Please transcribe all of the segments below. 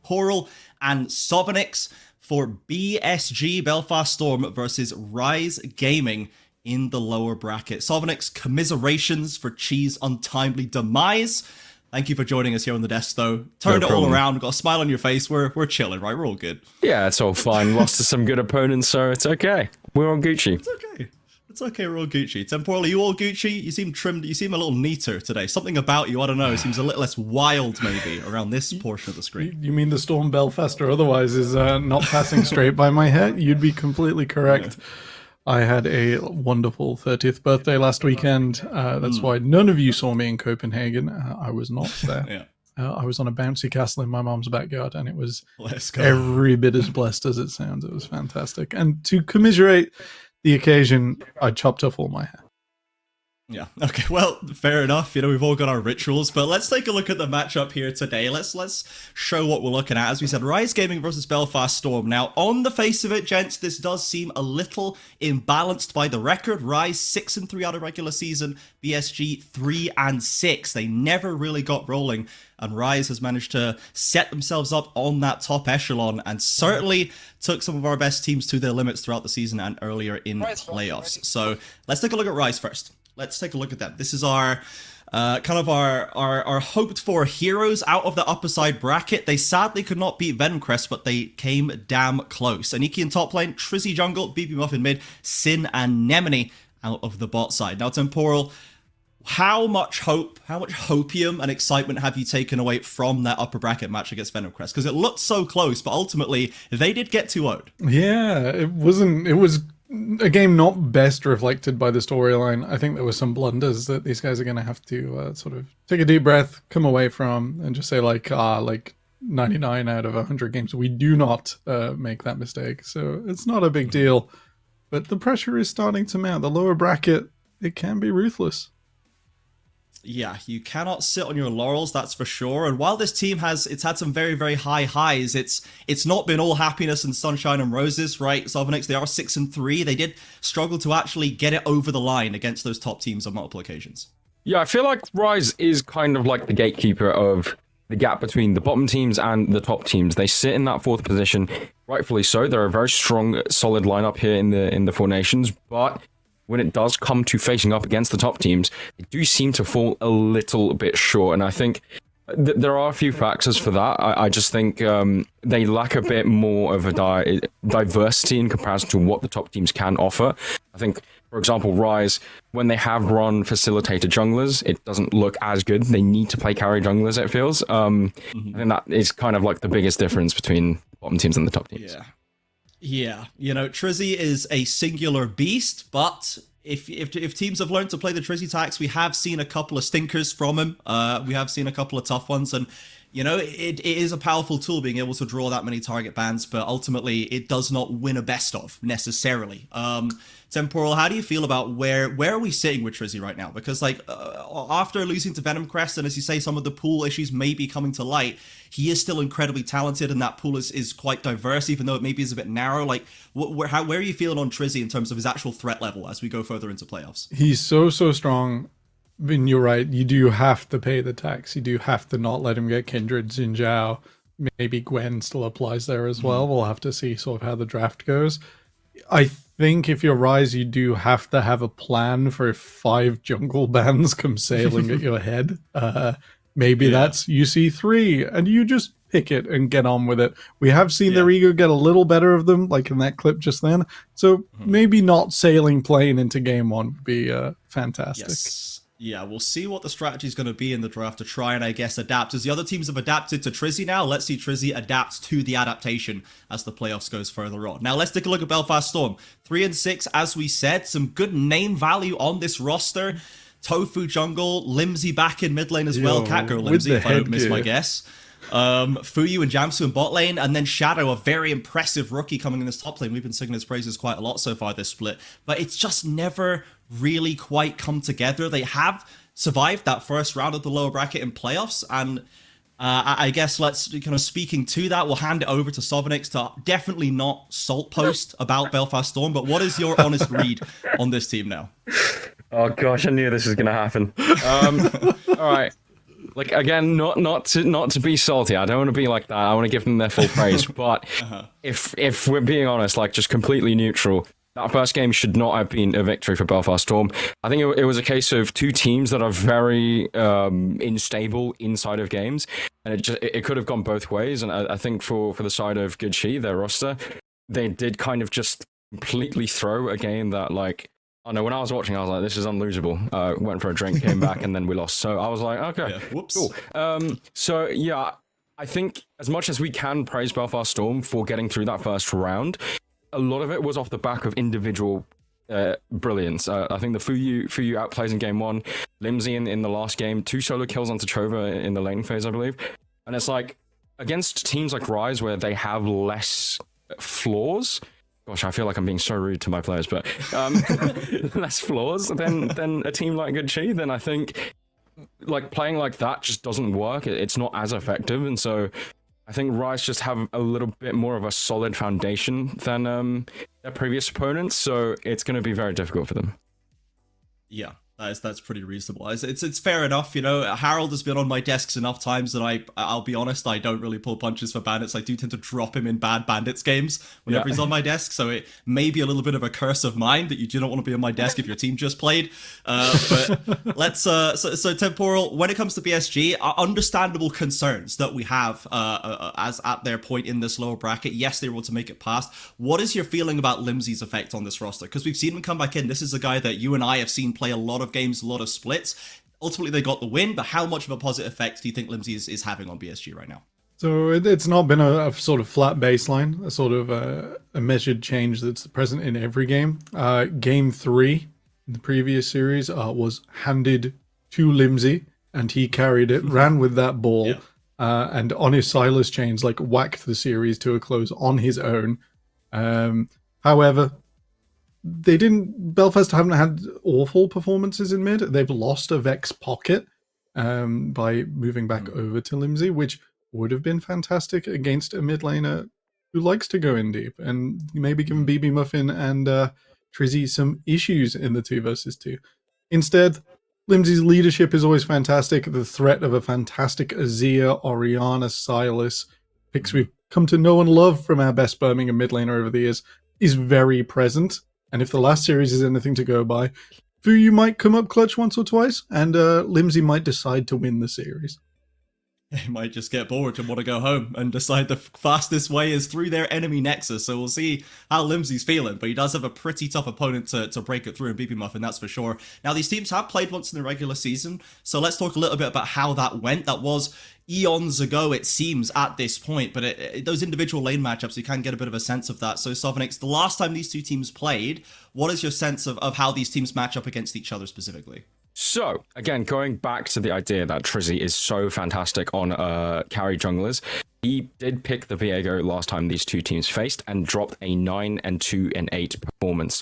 Temporal and Sovenix for BSG Belfast Storm versus RIZE Gaming in the lower bracket. Sovenix, commiserations for Chi's untimely demise. Thank you for joining us here on the desk, though. Turned it all around, got a smile on your face. We're chilling, right? We're all good. Yeah, it's all fine. Lost to some good opponents, so it's okay. We're all Gucci. It's okay. It's okay, we're all Gucci. Temporal, are you all Gucci? You seem trimmed, you seem a little neater today. Something about you, I don't know, seems a little less wild, maybe, around this portion of the screen. You mean the Storm Belfast or otherwise is not passing straight by my head? You'd be completely correct. Yeah. I had a wonderful 30th birthday last weekend. That's why none of you saw me in Copenhagen. I was not there. Yeah. I was on a bouncy castle in my mom's backyard, and it was every bit as blessed as it sounds. It was fantastic. And to commiserate the occasion, I chopped off all my hair. Yeah, okay, well, fair enough. You know, we've all got our rituals, but let's take a look at the matchup here today. Let's show what we're looking at. As we said, RIZE Gaming versus Belfast Storm. Now, on the face of it, gents, this does seem a little imbalanced by the record. RIZE 6-3 out of regular season, BSG 3-6. They never really got rolling, and RIZE has managed to set themselves up on that top echelon and certainly took some of our best teams to their limits throughout the season and earlier in playoffs. So let's take a look at RIZE first. Let's take a look at that. This is our kind of our hoped for heroes out of the upper side bracket. They sadly could not beat Venomcrest, but they came damn close. Aniki in top lane, Trizzy jungle, BB Muffin mid, Sin and Nemini out of the bot side. Now, Temporal, how much hope, how much hopium and excitement have you taken away from that upper bracket match against Venomcrest? Because it looked so close, but ultimately they did get 2-0'd. Yeah, it was a game not best reflected by the storyline. I think there were some blunders that these guys are going to have to sort of take a deep breath, come away from, and just say like 99 out of 100 games, we do not make that mistake. So it's not a big deal, but the pressure is starting to mount. The lower bracket, it can be ruthless. Yeah, you cannot sit on your laurels, that's for sure. And while this team had some very, very high highs, it's not been all happiness and sunshine and roses, right? Sovenix, they are 6-3. They did struggle to actually get it over the line against those top teams on multiple occasions. Yeah, I feel like RIZE is kind of like the gatekeeper of the gap between the bottom teams and the top teams. They sit in that fourth position, rightfully so. They're a very strong, solid lineup here in the Four Nations, but when it does come to facing up against the top teams, they do seem to fall a little bit short. And I think there are a few factors for that. I just think they lack a bit more of a diversity in comparison to what the top teams can offer. I think, for example, RIZE, when they have run facilitated junglers, it doesn't look as good. They need to play carry junglers, it feels. I think that is kind of like the biggest difference between bottom teams and the top teams. Yeah, you know, Trizzy is a singular beast, but if teams have learned to play the Trizzy tax, we have seen a couple of stinkers from him. We have seen a couple of tough ones, and you know, it is a powerful tool being able to draw that many target bans, but ultimately it does not win a best of necessarily. Temporal, how do you feel about where are we sitting with Trizzy right now? Because like after losing to Venomcrest, and as you say, some of the pool issues may be coming to light, he is still incredibly talented, and that pool is quite diverse, even though it maybe is a bit narrow. Like, where are you feeling on Trizzy in terms of his actual threat level as we go further into playoffs? He's so strong. I mean, you're right. You do have to pay the tax. You do have to not let him get Kindred, Xin Zhao. Maybe Gwen still applies there as well. We'll have to see sort of how the draft goes. I think if you're RIZE, you do have to have a plan for if 5 jungle bans come sailing at your head. Maybe that's UC3, and you just pick it and get on with it. We have seen their ego get a little better of them, like in that clip just then. So maybe not sailing plane into game 1 would be fantastic. Yes. Yeah, we'll see what the strategy is going to be in the draft to try and, I guess, adapt. As the other teams have adapted to Trizzy now, let's see Trizzy adapt to the adaptation as the playoffs goes further on. Now, let's take a look at Belfast Storm. 3-6, as we said. Some good name value on this roster. Tofu jungle, Limsy back in mid lane as well. Catgirl Limsy, if I don't miss my guess. Fuyu and Jamsu in bot lane, and then Shadow, a very impressive rookie coming in this top lane. We've been singing his praises quite a lot so far this split, but it's just never really quite come together. They have survived that first round of the lower bracket in playoffs, and I guess let's kind of speaking to that, we'll hand it over to Sovenix to definitely not salt post about Belfast Storm, but what is your honest read on this team now? Oh gosh, I knew this was going to happen. All right. like again, not to be salty. I don't want to be like that. I want to give them their full praise. But if we're being honest, like just completely neutral, that first game should not have been a victory for Belfast Storm. I think it was a case of two teams that are very unstable inside of games, and it could have gone both ways. And I think for the side of Good Chi, their roster, they did kind of just completely throw a game that, like, I know when I was watching, I was like, this is unlosable. Went for a drink, came back, and then we lost. So I was like, okay, whoops. Cool. So yeah, I think as much as we can praise Belfast Storm for getting through that first round, a lot of it was off the back of individual brilliance. I think the Fuyu outplays in game one, Limsey in the last game, 2 solo kills onto Chova in the lane phase, I believe. And it's like, against teams like RIZE where they have less flaws, gosh, I feel like I'm being so rude to my players, but less flaws than a team like Good Chi, then I think like playing like that just doesn't work. It's not as effective, and so I think RIZE just have a little bit more of a solid foundation than their previous opponents, so it's going to be very difficult for them. Yeah. That's pretty reasonable. It's fair enough, you know. Harold has been on my desks enough times that I'll be honest, I don't really pull punches for Bandits. I do tend to drop him in bad Bandits games whenever he's on my desk. So it may be a little bit of a curse of mine that you do not want to be on my desk if your team just played. But let's so Temporal. When it comes to BSG, understandable concerns that we have as at their point in this lower bracket. Yes, they were able to make it past. What is your feeling about Limsey's effect on this roster? Because we've seen him come back in. This is a guy that you and I have seen play a lot of games, a lot of splits. Ultimately, they got the win, but how much of a positive effect do you think Limsey is having on BSG right now? So it's not been a sort of flat baseline, a sort of a measured change that's present in every game. Game 3 in the previous series was handed to Limsey, and he carried it, ran with that ball, and on his Silas chains, like whacked the series to a close on his own. However, Belfast haven't had awful performances in mid. They've lost a Vex pocket by moving back over to Limsey, which would have been fantastic against a mid laner who likes to go in deep, and maybe giving BB Muffin and Trizzy some issues in the 2 versus 2. Instead, Limsey's leadership is always fantastic. The threat of a fantastic Azir, Orianna, Silas, picks we've come to know and love from our best Birmingham mid laner over the years, is very present. And if the last series is anything to go by, Fuyu might come up clutch once or twice, and Limsey might decide to win the series. They might just get bored and want to go home and decide the fastest way is through their enemy nexus. So we'll see how Limsey's feeling, but he does have a pretty tough opponent to break it through in BB Muffin, that's for sure. Now, these teams have played once in the regular season, so let's talk a little bit about how that went. That was eons ago, it seems, at this point, but those individual lane matchups, you can get a bit of a sense of that. So, Sovnix, the last time these two teams played, what is your sense of how these teams match up against each other specifically? So, again, going back to the idea that Trizzy is so fantastic on carry junglers, he did pick the Viego last time these two teams faced and dropped a 9 and 2 and 8 performance.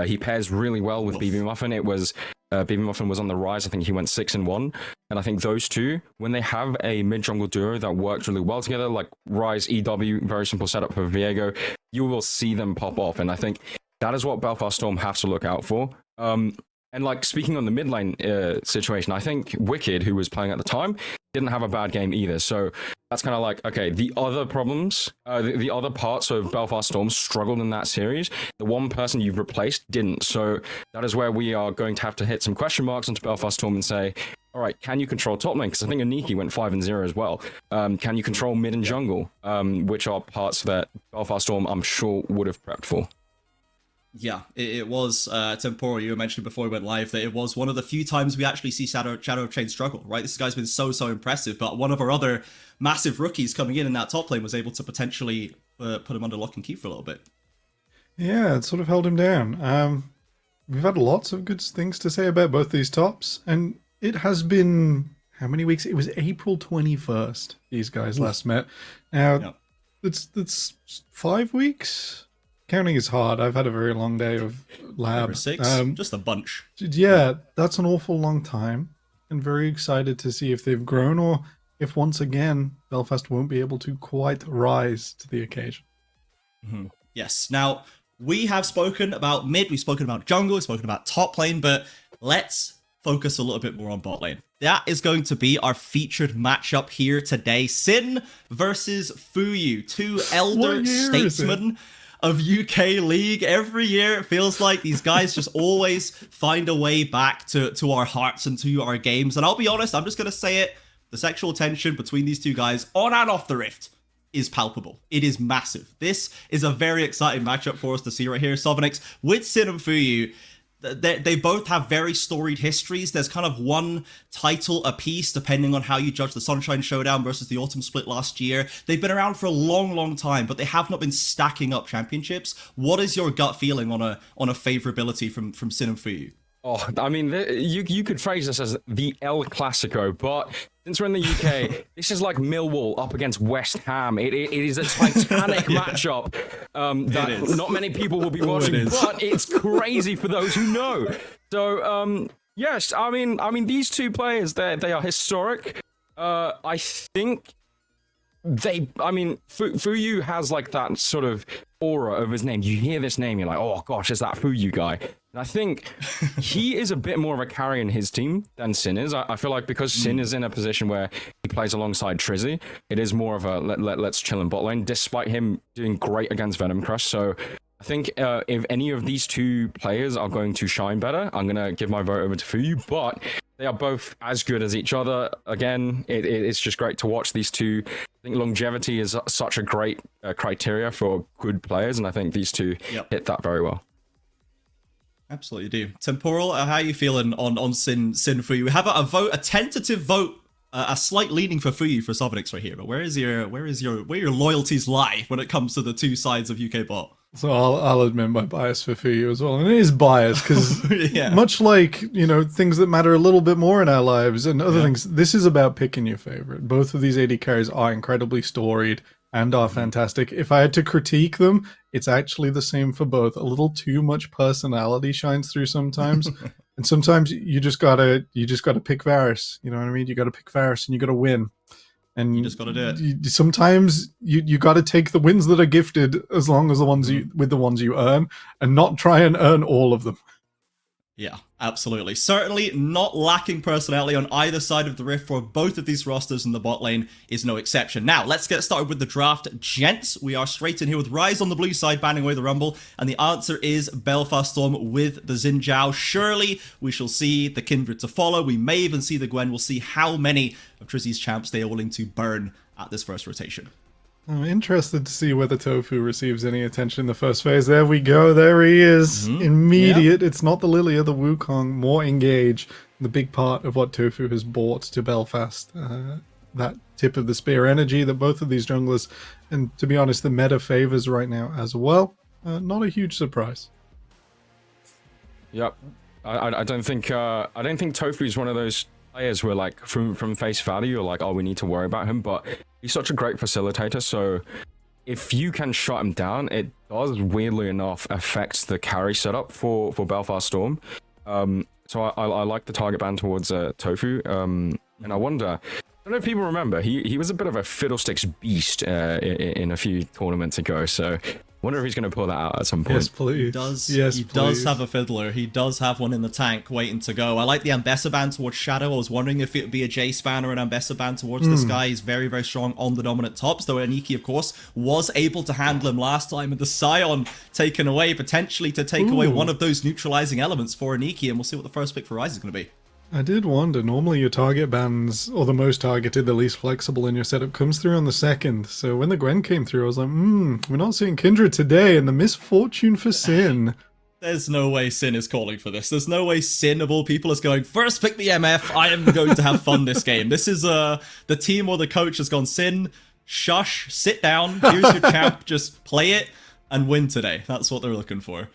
He pairs really well with BB Muffin. It was BB Muffin was on the rise. I think he went 6 and 1, and I think those two, when they have a mid jungle duo that works really well together, like RIZE EW, very simple setup for Viego, you will see them pop off, and I think that is what Belfast Storm have to look out for. And like speaking on the mid lane situation, I think Wicked, who was playing at the time, didn't have a bad game either. So that's kind of like, okay, the other problems, the other parts of Belfast Storm struggled in that series. The one person you've replaced didn't. So that is where we are going to have to hit some question marks onto Belfast Storm and say, all right, can you control top lane? Because I think Aniki went 5 and 0 as well. Can you control mid and jungle? Which are parts that Belfast Storm, I'm sure, would have prepped for. Yeah, it was, Temporal, you were mentioning before we went live, that it was one of the few times we actually see Shadow of Chain struggle, right? This guy's been so impressive, but one of our other massive rookies coming in that top lane was able to potentially put him under lock and key for a little bit. Yeah, it sort of held him down. We've had lots of good things to say about both these tops, and it has been, how many weeks? It was April 21st, these guys last met. Now, it's 5 weeks? Counting is hard. I've had a very long day of lab. 5 or 6, just a bunch. Yeah, that's an awful long time. And very excited to see if they've grown or if once again Belfast won't be able to quite rise to the occasion. Mm-hmm. Yes. Now, we have spoken about mid, we've spoken about jungle, we've spoken about top lane, but let's focus a little bit more on bot lane. That is going to be our featured matchup here today. Sin versus Fuyu, two elder statesmen of UK League. Every year it feels like these guys just always find a way back to our hearts and to our games. And I'll be honest, I'm just going to say it, the sexual tension between these two guys on and off the Rift is palpable. It is massive. This is a very exciting matchup for us to see right here. Sovnix with Sin and Fuyu. They both have very storied histories. There's kind of one title apiece, depending on how you judge the Sunshine Showdown versus the Autumn Split last year. They've been around for a long, long time, but they have not been stacking up championships. What is your gut feeling on a favorability from Sin and Fuyu? Oh, I mean, you could phrase this as the El Clasico, but since we're in the UK, this is like Millwall up against West Ham. It is a titanic matchup that not many people will be watching, but it's crazy for those who know. So, yes, I mean, these two players, they are historic. I think Fuyu has like that sort of aura of his name. You hear this name, you're like, oh gosh, is that Fuyu guy? And I think he is a bit more of a carry in his team than Sin is. I feel like because Sin is in a position where he plays alongside Trizzy, it is more of a let's chill in bot lane, despite him doing great against Venom Crush. So I think if any of these two players are going to shine better, I'm going to give my vote over to Fuyu, but they are both as good as each other. Again, it's just great to watch these two. I think longevity is such a great criteria for good players, and I think these two hit that very well. Absolutely do. Temporal, how are you feeling on Sin Fuyu? We have a tentative vote, a slight leaning for Fuyu for Sovnix right here, but where your loyalties lie when it comes to the two sides of UK bot? So I'll admit my bias for Fuyu as well, and it is biased because much like things that matter a little bit more in our lives and other things, this is about picking your favorite. Both of these AD carries are incredibly storied and are fantastic. If I had to critique them, it's actually the same for both. A little too much personality shines through sometimes, and sometimes you just gotta pick Varus. You know what I mean? You gotta pick Varus, and you gotta win. And you just gotta do it. Sometimes you gotta take the wins that are gifted, as long as the ones with the ones you earn, and not try and earn all of them. Yeah, absolutely. Certainly not lacking personality on either side of the Rift for both of these rosters, and the bot lane is no exception. Now, let's get started with the draft. Gents, we are straight in here with RIZE on the blue side, banning away the Rumble, and the answer is Belfast Storm with the Xin Zhao. Surely we shall see the Kindred to follow. We may even see the Gwen. We'll see how many of Trizzy's champs they are willing to burn at this first rotation. I'm interested to see whether Tofu receives any attention in the first phase. There we go. There he is. Immediate. It's not the Lilia, the Wukong. More engage. The big part of what Tofu has brought to Belfast. That tip of the spear energy that both of these junglers, and to be honest, the meta favors right now as well. Not a huge surprise. Yep. I don't think Tofu is one of those players where like from face value you're like, oh, we need to worry about him, but he's such a great facilitator, so if you can shut him down, it does weirdly enough affect the carry setup for Belfast Storm. So I like the target ban towards Tofu, and I wonder, I don't know if people remember, he was a bit of a fiddlesticks beast in a few tournaments ago, so I wonder if he's going to pull that out at some point. Yes, please. He does have a fiddler. He does have one in the tank waiting to go. I like the Ambessa ban towards Shadow. I was wondering if it would be a Jace ban or an Ambessa ban towards this guy. He's very, very strong on the dominant tops, though Aniki, of course, was able to handle him last time, and the Scion taken away, potentially to take away one of those neutralizing elements for Aniki, and we'll see what the first pick for RIZE is going to be. I did wonder, normally your target bans, or the most targeted, the least flexible in your setup, comes through on the second. So when the Gwen came through, I was like, we're not seeing Kindred today, and the misfortune for Sin. There's no way Sin is calling for this. There's no way Sin, of all people, is going, first pick the MF, I am going to have fun this game. This is, the team or the coach has gone, Sin, shush, sit down, here's your champ, just play it and win today. That's what they're looking for.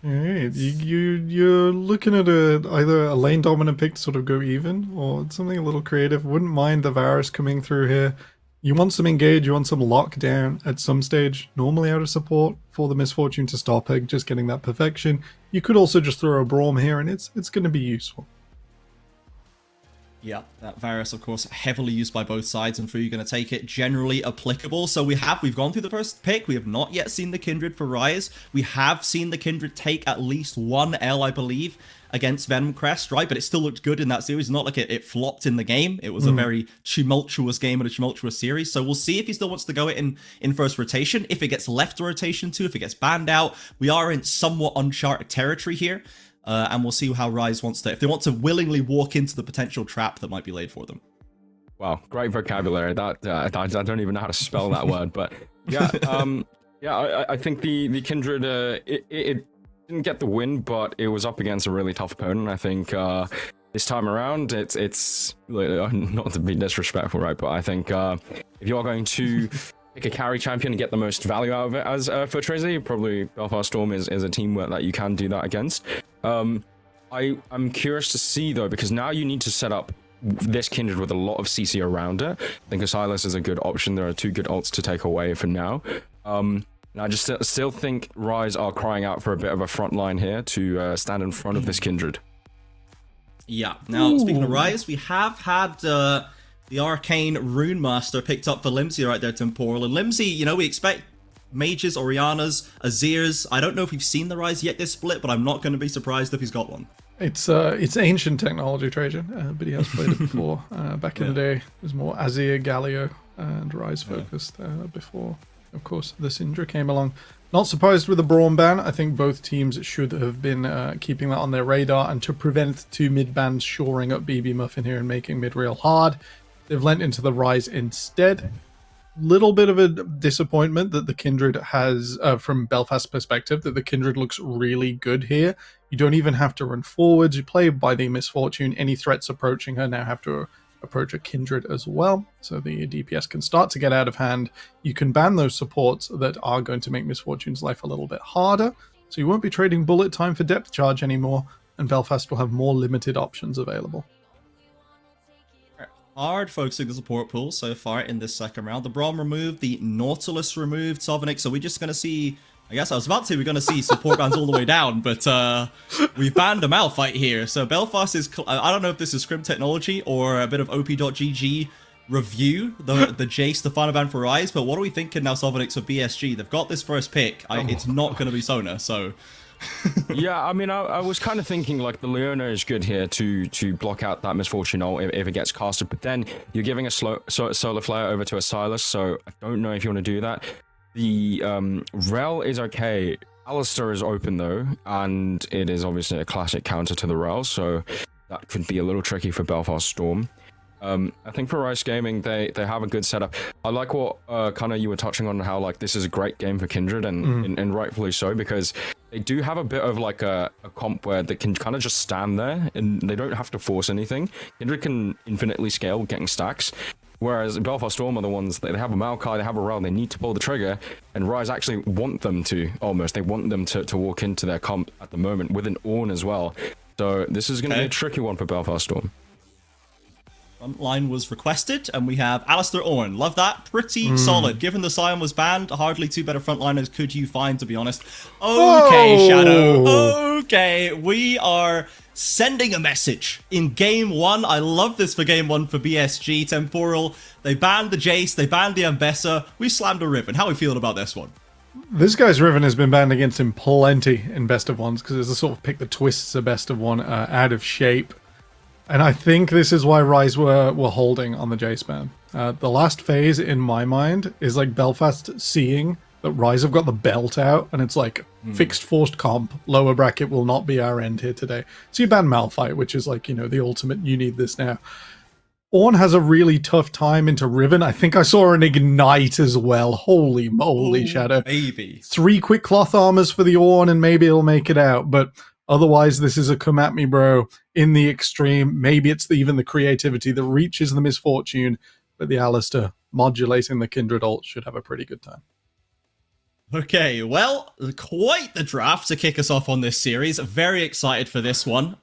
Alright, you're looking at either a lane dominant pick to sort of go even, or something a little creative. Wouldn't mind the Varus coming through here. You want some engage, you want some lockdown at some stage, normally out of support for the misfortune to stop it, just getting that perfection. You could also just throw a Braum here, and it's going to be useful. Yeah, that Varus, of course, heavily used by both sides, and Fu going to take it, generally applicable. So we've gone through the first pick. We have not yet seen the Kindred for RIZE. We have seen the Kindred take at least one L, I believe, against Venom Crest, right? But it still looked good in that series. Not like it flopped in the game. It was a very tumultuous game and a tumultuous series. So we'll see if he still wants to go it in first rotation. If it gets left rotation too, if it gets banned out, we are in somewhat uncharted territory here. And we'll see how RIZE wants to, if they want to willingly walk into the potential trap that might be laid for them. Wow, great vocabulary. That I don't even know how to spell that word, but yeah, I think the Kindred it didn't get the win, but it was up against a really tough opponent. I think this time around, it's not to be disrespectful, right? But I think if you are going to pick a carry champion and get the most value out of it as for Trizzy, probably Belfast Storm is a team that you can do that against. I'm curious to see though, because now you need to set up this Kindred with a lot of CC around it. I think Silas is a good option. There are two good ults to take away for now. And I just still think RIZE are crying out for a bit of a front line here to stand in front of this Kindred. Yeah. Now, speaking of RIZE, we have had the Arcane Rune Master picked up for Limsey right there, Temporal. And Limsey, you know, we expect Mages, Orianas, Azirs. I don't know if we've seen the RIZE yet this split, but I'm not going to be surprised if he's got one. It's ancient technology, Trajan, but he has played it before. Back in the day, it was more Azir, Galio, and RIZE focused before, of course, the Syndra came along. Not surprised with the Braum ban. I think both teams should have been keeping that on their radar, and to prevent two mid bans shoring up BB Muffin here and making mid real hard, they've lent into the RIZE instead. Little bit of a disappointment that the Kindred has, from Belfast's perspective, that the Kindred looks really good here. You don't even have to run forwards. You play by the Misfortune. Any threats approaching her now have to approach a Kindred as well. So the DPS can start to get out of hand. You can ban those supports that are going to make Misfortune's life a little bit harder. So you won't be trading bullet time for depth charge anymore, and Belfast will have more limited options available. Hard focusing the support pool so far in this second round. The Braum removed, the Nautilus removed, Sovnik. So we're just going to see, I guess I was about to say we're going to see support bans all the way down, but we've banned a Malphite here. So Belfast is, I don't know if this is scrim technology or a bit of op.gg review, the Jace, the final ban for RIZE, but what are we thinking now, Sovnik, for BSG? They've got this first pick. It's not going to be Sona, so... Yeah, I mean, I was kind of thinking like the Leona is good here to block out that Misfortune ult if it gets casted, but then you're giving a Solar Flare over to a Silas, so I don't know if you want to do that. The Rel is okay. Alistair is open though, and it is obviously a classic counter to the Rel, so that could be a little tricky for Belfast Storm. I think for RIZE Gaming, they have a good setup. I like what kind of you were touching on, how like this is a great game for Kindred, and rightfully so, because they do have a bit of like a comp where they can kind of just stand there and they don't have to force anything. Kindred can infinitely scale getting stacks, whereas Belfast Storm are the ones that they have a Maokai, they have a Rel, they need to pull the trigger, and RIZE actually want them to, they want them to walk into their comp at the moment with an Ornn as well. So this is going to be a tricky one for Belfast Storm. Front line was requested, and we have Alistair Ornn. Love that. Pretty solid. Given the Scion was banned, hardly two better frontliners could you find, to be honest. Okay, Shadow. Okay, we are sending a message in game one. I love this for game one for BSG. Temporal, they banned the Jace, they banned the Ambessa. We slammed a Riven. How are we feeling about this one? This guy's Riven has been banned against him plenty in best of ones, because it's a sort of pick the twists a best of one out of shape. And I think this is why RIZE were holding on the Jace ban. The last phase, in my mind, is like Belfast seeing that RIZE have got the belt out, and it's like fixed forced comp, lower bracket will not be our end here today. So you ban Malphite, which is like, you know, the ultimate, you need this now. Ornn has a really tough time into Riven. I think I saw an Ignite as well. Holy moly, Shadow. Maybe. 3 quick cloth armors for the Ornn, and maybe he'll make it out, but... Otherwise, this is a come at me, bro, in the extreme. Maybe it's even the creativity that reaches the Misfortune, but the Alistair modulating the Kindred ult should have a pretty good time. Okay, well, quite the draft to kick us off on this series. Very excited for this one.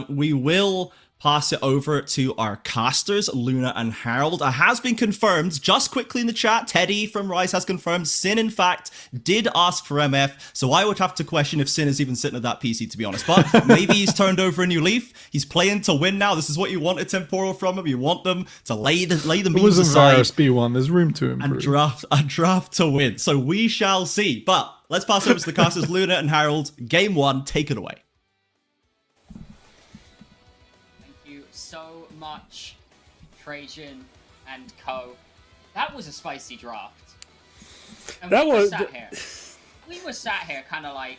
We will pass it over to our casters, Luna and Harold. It has been confirmed, just quickly in the chat, Teddy from RIZE has confirmed, Sin, in fact, did ask for MF, so I would have to question if Sin is even sitting at that PC, to be honest. But maybe he's turned over a new leaf. He's playing to win now. This is what you wanted, Temporal, from him. You want them to lay the It beams wasn't aside. Virus B1, there's room to improve. And draft to win. So we shall see. But let's pass over to the casters, Luna and Harold. Game 1, take it away. So much, Trajan and co. That was a spicy draft. And we were sat here kind of like,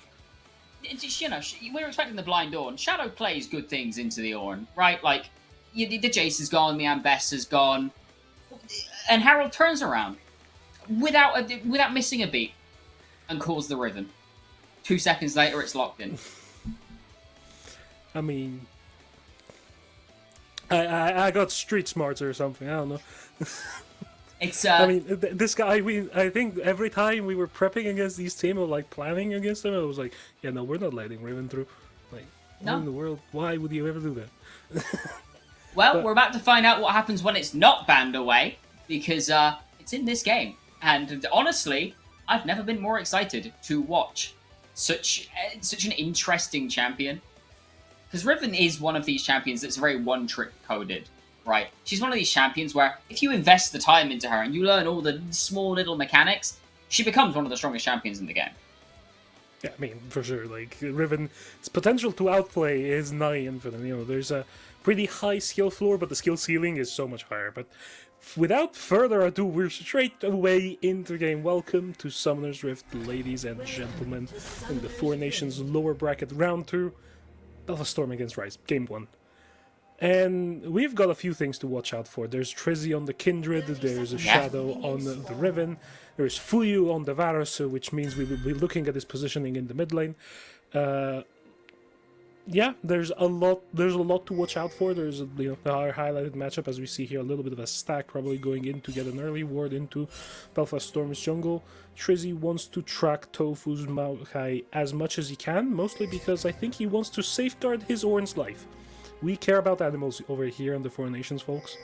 just, you know, we were expecting the blind Ornn. Shadow plays good things into the Ornn, right? Like, the Jace is gone, the Ambess is gone, and Harold turns around without missing a beat and calls the Riven. 2 seconds later, it's locked in. I mean, I got street smarts or something. I don't know. It's I mean, this guy. I think every time we were prepping against these teams or like planning against them, I was like, yeah, no, we're not letting Riven through. Like, No. what in the world? Why would you ever do that? Well, we're about to find out what happens when it's not banned away, because it's in this game. And honestly, I've never been more excited to watch such an interesting champion. Because Riven is one of these champions that's very one-trick coded, right? She's one of these champions where if you invest the time into her and you learn all the small little mechanics, she becomes one of the strongest champions in the game. Yeah, I mean, for sure. Like, Riven's potential to outplay is nigh infinite. You know, there's a pretty high skill floor, but the skill ceiling is so much higher. But without further ado, we're straight away into the game. Welcome to Summoner's Rift, ladies and gentlemen, in the Four Nations lower bracket round 2. Belfast Storm against RIZE, game 1. And we've got a few things to watch out for. There's Trizzy on the Kindred, there's a Shadow on the Riven, there's Fuyu on the Varus, which means we will be looking at his positioning in the mid lane. Yeah, there's a lot to watch out for. There's our highlighted matchup, as we see here, a little bit of a stack probably going in to get an early ward into Belfast Storm's jungle. Trizzy wants to track Tofu's Maokai as much as he can, mostly because I think he wants to safeguard his Ornn's life. We care about animals over here on the Four Nations, folks.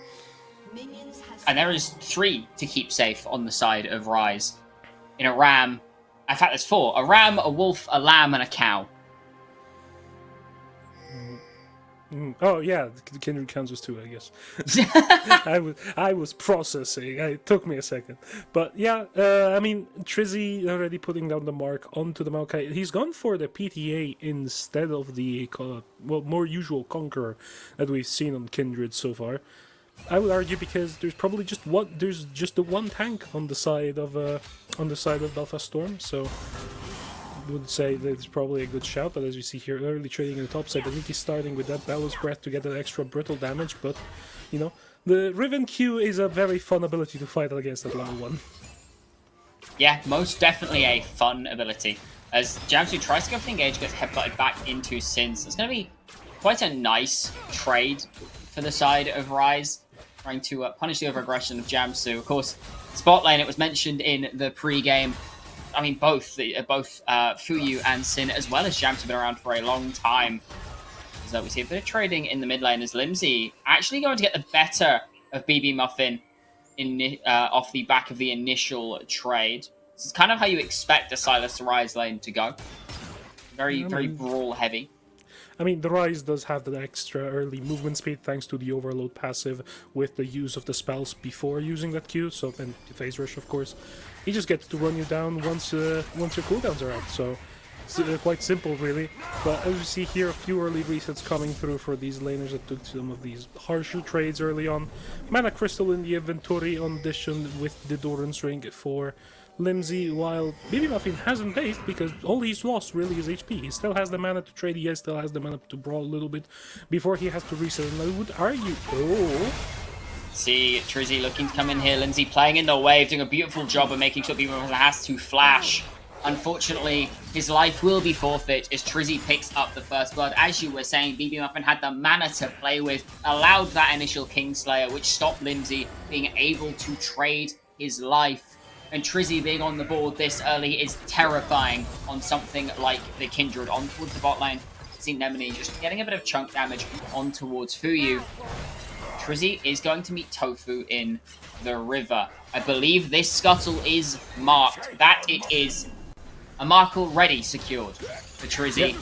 And there is 3 to keep safe on the side of RIZE. In a ram, in fact there's 4. A ram, a wolf, a lamb, and a cow. Oh yeah, the Kindred counts as 2, I guess. I was processing. It took me a second, but yeah. I mean, Trizzy already putting down the mark onto the Maokai. He's gone for the PTA instead of the more usual Conqueror that we've seen on Kindred so far. I would argue because there's probably just the one tank on the side of Belfast Storm, so would say that it's probably a good shout, but as you see here, early trading in the top side, I think he's starting with that Bellow's Breath to get that extra brittle damage, but, you know, the Riven Q is a very fun ability to fight against at level 1. Yeah, most definitely a fun ability. As Jamsu tries to go for the engage, gets headbutted back into Sin. So it's going to be quite a nice trade for the side of RIZE, trying to punish the overaggression of Jamsu. Of course, spot lane, it was mentioned in the pre-game. I mean, both Fuyu and Sin, as well as Jamsu, have been around for a long time. So we see a bit of trading in the mid lane as Limsey actually going to get the better of BB Muffin off the back of the initial trade. This is kind of how you expect a Silas RIZE lane to go. Very brawl heavy. I mean, the RIZE does have the extra early movement speed thanks to the Overload passive with the use of the spells before using that Q, so then the Phase Rush, of course. He just gets to run you down once your cooldowns are out, so it's quite simple, really. But as you see here, a few early resets coming through for these laners that took some of these harsher trades early on. Mana Crystal in the inventory on addition with the Doran's Ring for Limsey, while BB Muffin hasn't based because all he's lost really is HP. He still has the mana to trade, he still has the mana to brawl a little bit before he has to reset, and I would argue... Oh... See Trizzy looking to come in here, Limsey playing in the wave, doing a beautiful job of making sure BB Muffin has to flash. Unfortunately, his life will be forfeit as Trizzy picks up the first blood. As you were saying, BB Muffin had the mana to play with, allowed that initial Kingslayer, which stopped Limsey being able to trade his life. And Trizzy being on the board this early is terrifying on something like the Kindred on towards the bot lane. see Nemini just getting a bit of chunk damage on towards Fuyu. Trizzy is going to meet Tofu in the river. I believe this scuttle is marked. That it is. A mark already secured for Trizzy. Yep.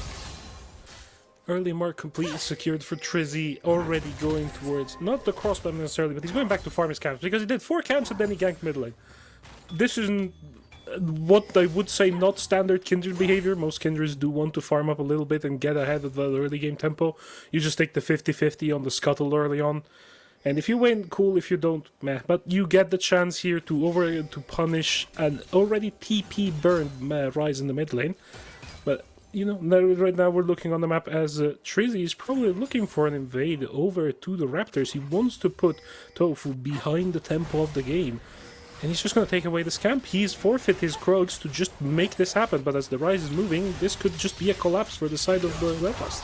Early mark completely secured for Trizzy, already going towards, not the crossbow necessarily, but he's going back to farm his camps, because he did 4 camps and then he ganked mid lane. This isn't what I would say not standard Kindred behavior. Most Kindreds do want to farm up a little bit and get ahead of the early game tempo. You just take the 50-50 on the scuttle early on. And if you win, cool. If you don't, meh. But you get the chance here to punish an already TP burned Ryze in the mid lane. But you know, right now we're looking on the map as Trizzy is probably looking for an invade over to the Raptors. He wants to put Tofu behind the tempo of the game. And he's just going to take away this camp. He's forfeit his Krogs to just make this happen. But as the Ryze is moving, this could just be a collapse for the side of Belfast.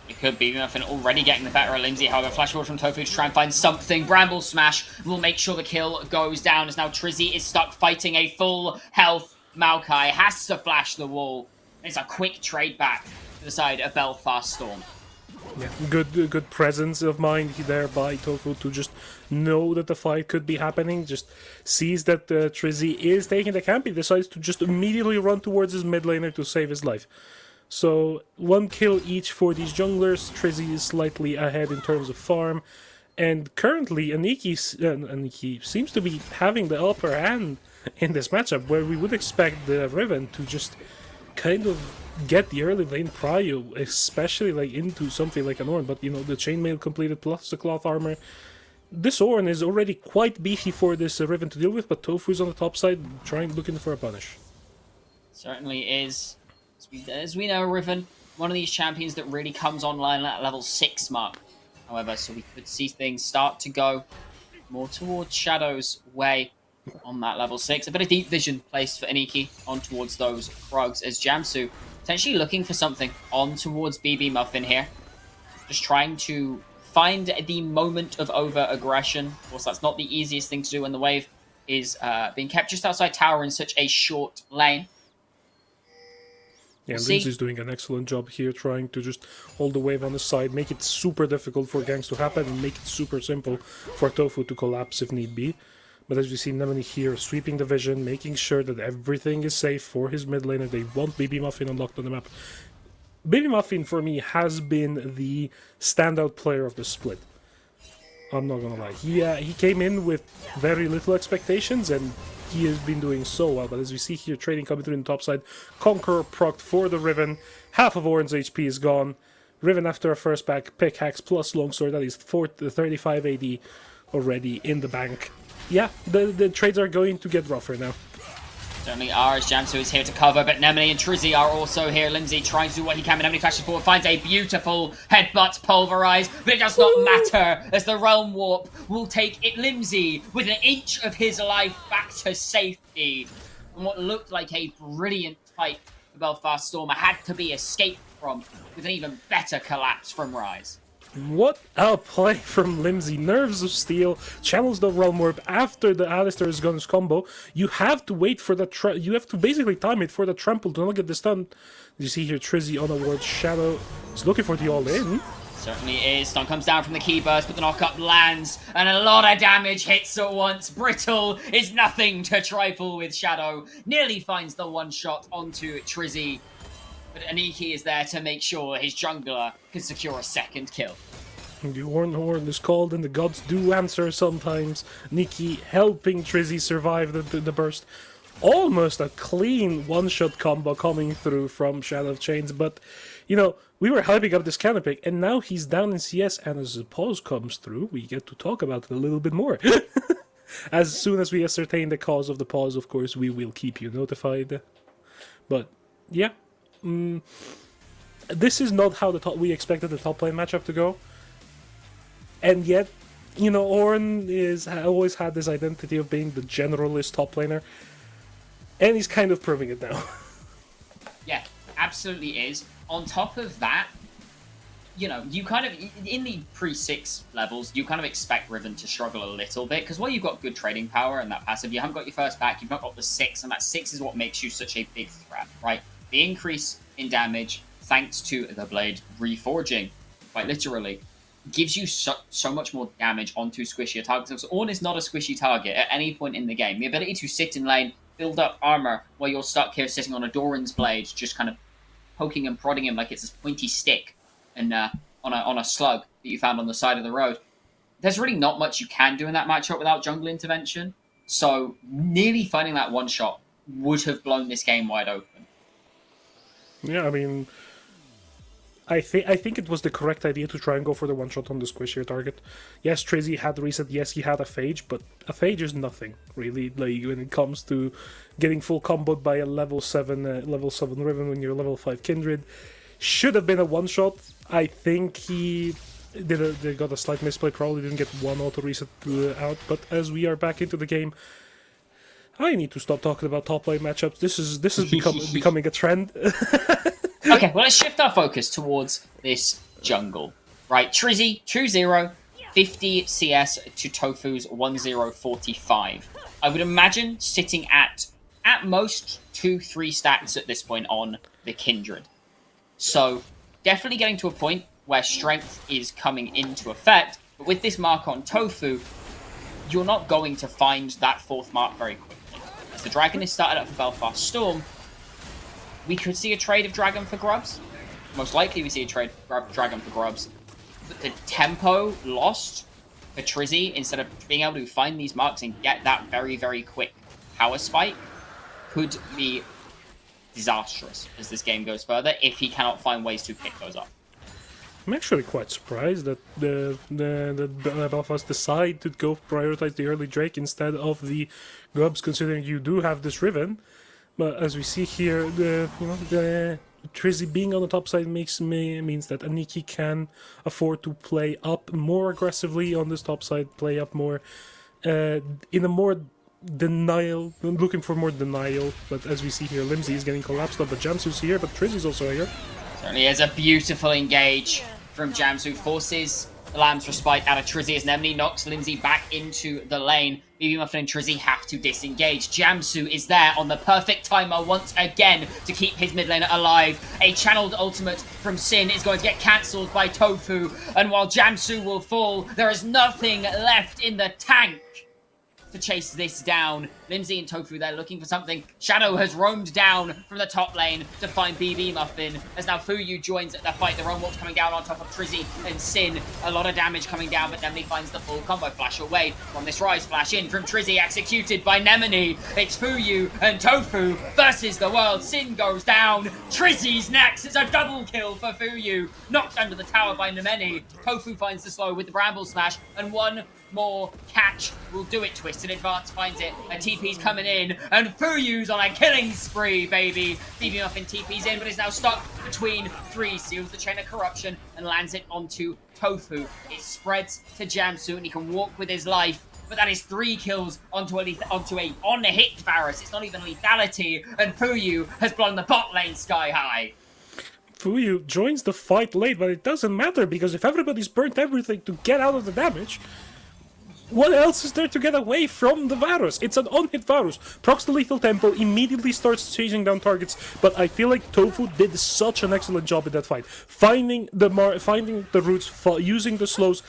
It could be Muffin already getting the better of Lindsay. However, flash forward from Tofu to try and find something. Bramble Smash will make sure the kill goes down, as now Trizzy is stuck fighting a full health Maokai. Has to flash the wall. It's a quick trade back to the side of Belfast Storm. Yeah, good presence of mind there by Tofu to just know that the fight could be happening. Just sees that Trizzy is taking the camp. He decides to just immediately run towards his mid laner to save his life. So 1 kill each for these junglers. Trizzy is slightly ahead in terms of farm. And currently, Aniki seems to be having the upper hand in this matchup, where we would expect the Riven to just kind of get the early lane prio, especially like into something like an Ornn. But you know, the chainmail completed plus the cloth armor. This Ornn is already quite beefy for this Riven to deal with, but Tofu's on the top side, looking for a punish. Certainly is. As we know, Riven, one of these champions that really comes online at level 6 mark. However, so we could see things start to go more towards Shadow's way on that level 6. A bit of deep vision placed for Aniki on towards those Krogs, as Jamsu potentially looking for something on towards BB Muffin here. Just trying to find the moment of over-aggression. Of course, that's not the easiest thing to do when the wave is being kept just outside tower in such a short lane. Yeah, Lindsay's doing an excellent job here, trying to just hold the wave on the side, make it super difficult for ganks to happen, and make it super simple for Tofu to collapse if need be. But as we see Nemini here, sweeping the vision, making sure that everything is safe for his mid laner. They want BB Muffin unlocked on the map. BB Muffin, for me, has been the standout player of the split. I'm not gonna lie. He came in with very little expectations, and he has been doing so well. But as we see here, trading coming through in the top side. Conqueror procced for the Riven. Half of Ornn's HP is gone. Riven after a first back, pickaxe plus longsword. That is 35 AD already in the bank. Yeah, the trades are going to get rougher now. Certainly are, as Jamsu is here to cover, but Nemini and Trizzy are also here. Lindsay trying to do what he can, but Nemini flashes forward, finds a beautiful headbutt pulverize, but it does not matter, as the Realm Warp will take it Lindsay with an inch of his life back to safety. And what looked like a brilliant fight for Belfast Stormer had to be escaped from, with an even better collapse from RIZE. What a play from Lindsay. Nerves of Steel, channels the Realm Warp after the Alistair's Guns combo. You have to wait for that, you have to basically time it for the trample to not get the stun. You see here Trizzy on a ward. Shadow is looking for the all-in. Certainly is. Stun comes down from the key burst, but the knock-up lands, and a lot of damage hits at once. Brittle is nothing to trifle with Shadow. Nearly finds the one-shot onto Trizzy. But Aniki is there to make sure his jungler can secure a second kill. The Horn is called, and the gods do answer sometimes. Nikki helping Trizzy survive the burst. Almost a clean one-shot combo coming through from Shadow of Chains, but, you know, we were hyping up this Canopic, and now he's down in CS, and as the pause comes through, we get to talk about it a little bit more. As soon as we ascertain the cause of the pause, of course, we will keep you notified. But, yeah. This is not how we expected the top lane matchup to go, and yet, you know, Ornn always had this identity of being the generalist top laner, and he's kind of proving it now. Yeah, absolutely is. On top of that, you know, you kind of, in the pre-6 levels, you kind of expect Riven to struggle a little bit, because while you've got good trading power and that passive, you haven't got your first back, you've not got the 6, and that 6 is what makes you such a big threat, right? The increase in damage thanks to the blade reforging, quite literally, gives you so much more damage onto squishier targets. So Ornn is not a squishy target at any point in the game. The ability to sit in lane, build up armor while you're stuck here sitting on a Doran's blade, just kind of poking and prodding him like it's this pointy stick and on a slug that you found on the side of the road. There's really not much you can do in that matchup without jungle intervention. So nearly finding that one shot would have blown this game wide open. Yeah, I mean, I think it was the correct idea to try and go for the one shot on the squishier target. Yes, Trizzy had reset. Yes, he had a phage, but a phage is nothing really. Like when it comes to getting full comboed by a level 7 Riven when you're level 5 Kindred, should have been a one shot. I think they got a slight misplay. Probably didn't get one auto reset out. But as we are back into the game, I need to stop talking about top lane matchups. This is becoming a trend. Okay, well, let's shift our focus towards this jungle. Right, Trizzy, 2-0, 50 CS to Tofu's 1-0-45. I would imagine sitting at most 2-3 stacks at this point on the Kindred. So, definitely getting to a point where strength is coming into effect, but with this mark on Tofu, you're not going to find that fourth mark very quickly. As the Dragon is started up for Belfast Storm, we could see a trade of Dragon for Grubs. Most likely we see a trade of Dragon for Grubs. But the tempo lost for Trizzy, instead of being able to find these marks and get that very, very quick power spike, could be disastrous as this game goes further if he cannot find ways to pick those up. I'm actually quite surprised that the Belfast decide to go prioritize the early Drake instead of the Grubs, considering you do have this Riven. But as we see here, the Trizzy being on the top side means that Aniki can afford to play up more aggressively on this top side, play up more in a more denial, looking for more denial. But as we see here, Limsey is getting collapsed up, but Jamsu's here, but Trizzy's also here. Certainly is a beautiful engage from Jamsu, forces the Lamb's Respite out of Trizzy as Nemini knocks Limsey back into the lane. BB Muffin and Trizzy have to disengage. Jamsu is there on the perfect timer once again to keep his mid laner alive. A channeled ultimate from Sin is going to get cancelled by Tofu, and while Jamsu will fall, there is nothing left in the tank to chase this down. Limsey and Tofu, they're looking for something. Shadow has roamed down from the top lane to find BB Muffin, as now Fuyu joins the fight. The Roam Walk's coming down on top of Trizzy and Sin. A lot of damage coming down, but Nemini finds the full combo. Flash away from this Rise flash in from Trizzy, executed by Nemini. It's Fuyu and Tofu versus the world. Sin goes down. Trizzy's next. It's a double kill for Fuyu. Knocked under the tower by Nemini. Tofu finds the slow with the Bramble Smash, and one more catch will do it. Twisted Advance finds it, and TP's coming in, and Fuyu's on a killing spree, baby. BB Muffin TP's in, but is now stuck between three, seals the chain of corruption and lands it onto Tofu. It spreads to Jamsu, and he can walk with his life, but that is 3 kills onto a on-hit Varus. It's not even lethality, and Fuyu has blown the bot lane sky high. Fuyu joins the fight late, but it doesn't matter, because if everybody's burnt everything to get out of the damage, what else is there to get away from the Varus? It's an on-hit Varus. Procs the lethal tempo, immediately starts chasing down targets, but I feel like Tofu did such an excellent job in that fight. Finding the roots, using the slows,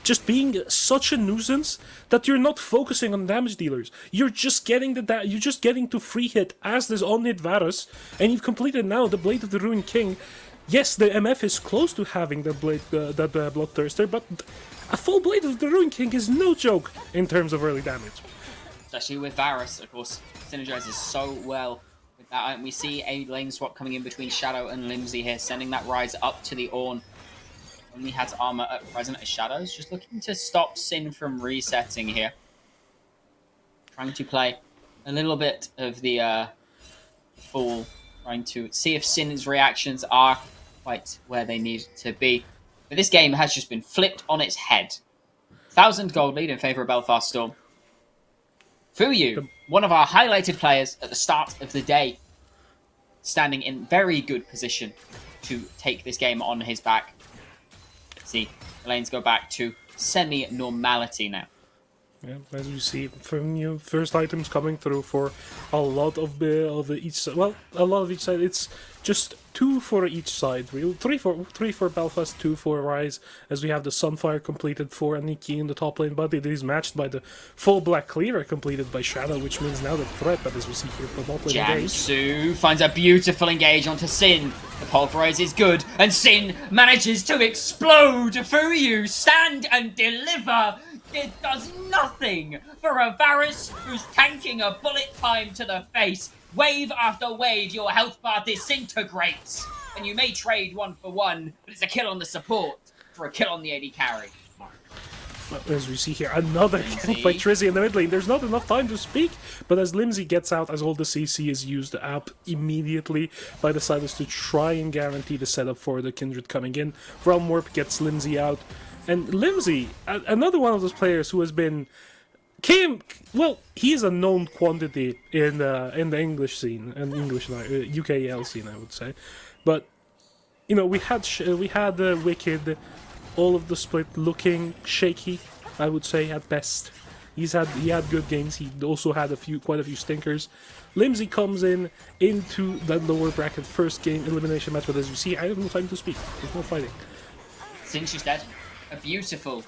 just being such a nuisance that you're not focusing on damage dealers. You're just getting to free hit as this on-hit Varus, and you've completed now the Blade of the Ruined King. Yes, the MF is close to having the blade, Bloodthirster, but a full Blade of the Ruined King is no joke in terms of early damage. Especially with Varus, of course, synergizes so well with that. And we see a lane swap coming in between Shadow and Limsey here, sending that Rise up to the Ornn. Only has armor at present as Shadow's just looking to stop Sin from resetting here. Trying to play a little bit of the fool, trying to see if Sin's reactions are quite where they need to be. But this game has just been flipped on its head. 1,000 gold lead in favor of Belfast Storm. Fuyu, one of our highlighted players at the start of the day, standing in very good position to take this game on his back. See, the lanes go back to semi-normality now. Yeah, as you see from first items coming through for a lot of the each side. Well, a lot of each side. It's just 2 for each side. Real 3 for Belfast, 2 for RIZE. As we have the Sunfire completed for Aniki in the top lane, but it is matched by the full black cleaver completed by Shadow, which means now the threat that as we see here for bot lane engage. Jamsu finds a beautiful engage onto Sin. The pulverize is good, and Sin manages to explode through you. Stand and deliver. It does nothing for a Varus who's tanking a bullet time to the face. Wave after wave, your health bar disintegrates. And you may trade 1 for 1, but it's a kill on the support for a kill on the AD carry. Well, as we see here, another gank by Trizzy in the mid lane. There's not enough time to speak, but as Limsey gets out, as all the CC is used up immediately by the Silas to try and guarantee the setup for the Kindred coming in. Realm Warp gets Limsey out. And Limsey, another one of those players who has been... Well, he's a known quantity in the English scene, and UKL scene, I would say. But, you know, we had Wicked, all of the split looking shaky, I would say, at best. He had good games. He also had quite a few stinkers. Limsey comes into that lower bracket first game elimination match, but as you see, I have no time to speak. There's no fighting. Since she's dead, a beautiful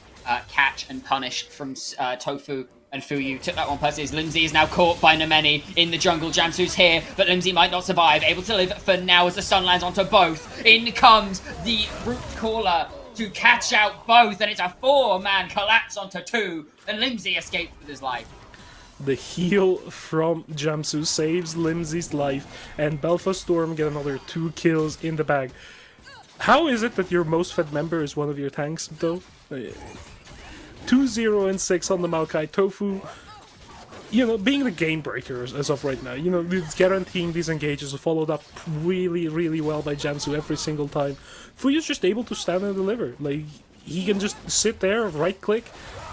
catch and punish from Tofu and Fuyu. Took that one personally as Limsey is now caught by Nemeni in the jungle. Jamsu's here, but Limsey might not survive. Able to live for now as the sun lands onto both. In comes the Root Caller to catch out both, and it's a 4-man collapse onto 2, and Limsey escapes with his life. The heal from Jamsu saves Limsey's life, and Belfast Storm get another 2 kills in the bag. How is it that your most fed member is one of your tanks, though? 2-0 and 6 on the Maokai. Tofu, you know, being the game breaker as of right now. You know, it's guaranteeing these engages are followed up really, really well by Jamsu every single time. Fuyu's just able to stand and deliver. Like, he can just sit there, right-click,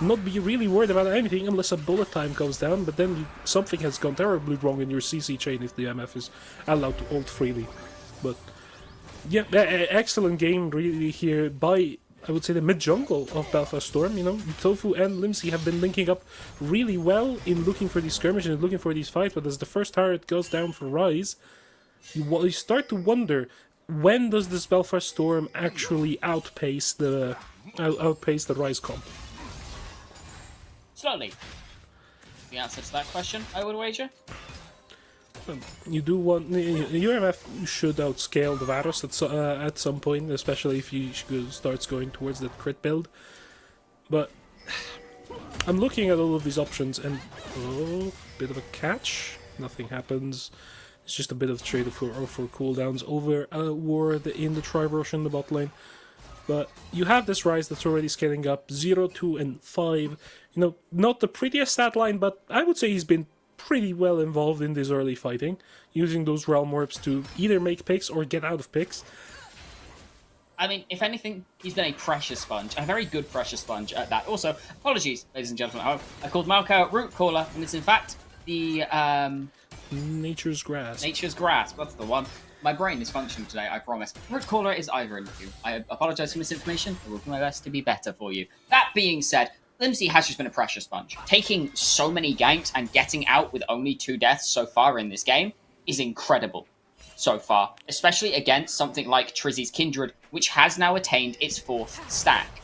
not be really worried about anything unless a bullet time comes down, but then something has gone terribly wrong in your CC chain if the MF is allowed to ult freely. But, yeah, excellent game really here by... I would say the mid-jungle of Belfast Storm. You know, Tofu and Limsey have been linking up really well in looking for these skirmishes and looking for these fights, but as the first turret goes down for RIZE, you start to wonder, when does this Belfast Storm actually outpace the RIZE comp? Slowly. The answer to that question, I would wager. You do want your MF should outscale the Varus at some point, especially if he starts going towards that crit build. But I'm looking at all of these options, and bit of a catch. Nothing happens. It's just a bit of trade for cooldowns over a ward in the Tri-Brush in the bot lane. But you have this RIZE that's already scaling up 0, 2, and 5. You know, not the prettiest stat line, but I would say he's been pretty well involved in this early fighting, using those Realm Warps to either make picks or get out of picks. I mean, if anything, he's been a pressure sponge, a very good pressure sponge at that. Also, apologies, ladies and gentlemen, I called Malco Root Caller, and it's in fact the... Nature's Grass. Nature's Grass, that's the one. My brain is functioning today, I promise. Root Caller is either in you. I apologize for misinformation, I will do my best to be better for you. That being said, Limsey has just been a pressure sponge. Taking so many ganks and getting out with only 2 deaths so far in this game is incredible so far, especially against something like Trizzy's Kindred, which has now attained its 4th stack.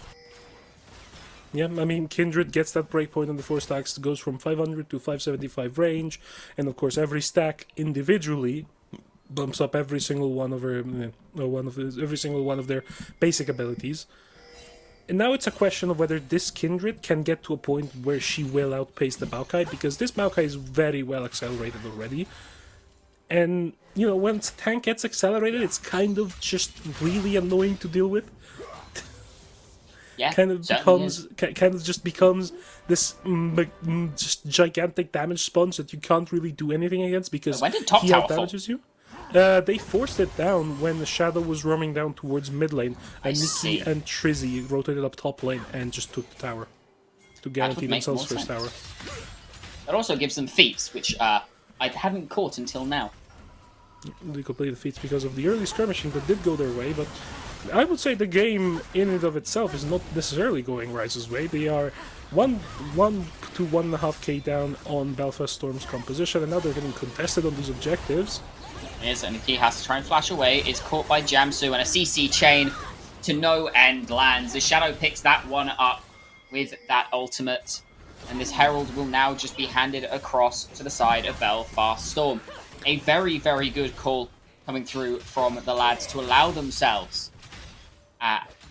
Yeah, I mean, Kindred gets that breakpoint on the 4 stacks, goes from 500 to 575 range, and of course every stack individually bumps up every single one of every single one of their basic abilities. And now it's a question of whether this Kindred can get to a point where she will outpace the Maokai, because this Maokai is very well accelerated already. And, you know, when tank gets accelerated, it's kind of just really annoying to deal with. Yeah, kind of just becomes this just gigantic damage sponge that you can't really do anything against because when did top he tower out-damages you. They forced it down when the Shadow was roaming down towards mid lane, and Nikki and Trizzy rotated up top lane and just took the tower to guarantee themselves first tower. That also gives them feats, which I hadn't caught until now. They completed the feats because of the early skirmishing that did go their way, but I would say the game in and of itself is not necessarily going RIZE's way. They are 1 to 1.5k down on Belfast Storm's composition, and now they're getting contested on these objectives. Is, and he has to try and flash away. Is caught by Jamsu, and a CC chain to no end lands. The Shadow picks that one up with that ultimate, and this Herald will now just be handed across to the side of Belfast Storm. A very, very good call coming through from the lads to allow themselves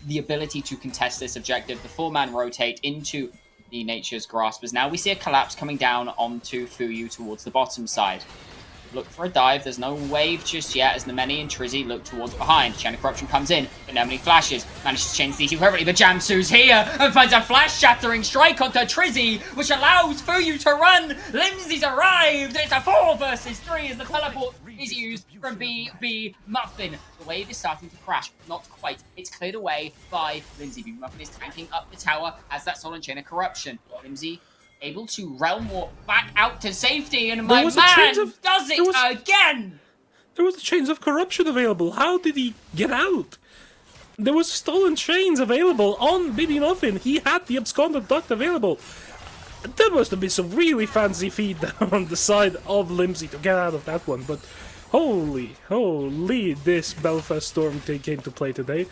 the ability to contest this objective. The 4-man rotate into the Nature's Grasp, as now we see a collapse coming down onto Fuyu towards the bottom side. Look for a dive. There's no wave just yet as Nemeni and Trizzy look towards behind. Chain of Corruption comes in, but Nemeni flashes. Manages to change the DC perfectly, but Jamsu's here and finds a flash-shattering strike onto Trizzy, which allows Fuyu to run. Lindsay's arrived. It's a 4 versus 3 as the teleport is used from BB Muffin. The wave is starting to crash. Not quite. It's cleared away by Lindsay. BB Muffin is tanking up the tower as that Soul and Chain of Corruption. Lindsay able to realm warp back out to safety, and my man does it again! There was the Chains of Corruption available. How did he get out? There was stolen chains available on BB Muffin. He had the absconded duct available. There must have been some really fancy feed down on the side of Limsey to get out of that one, but holy, this Belfast Storm came to play today.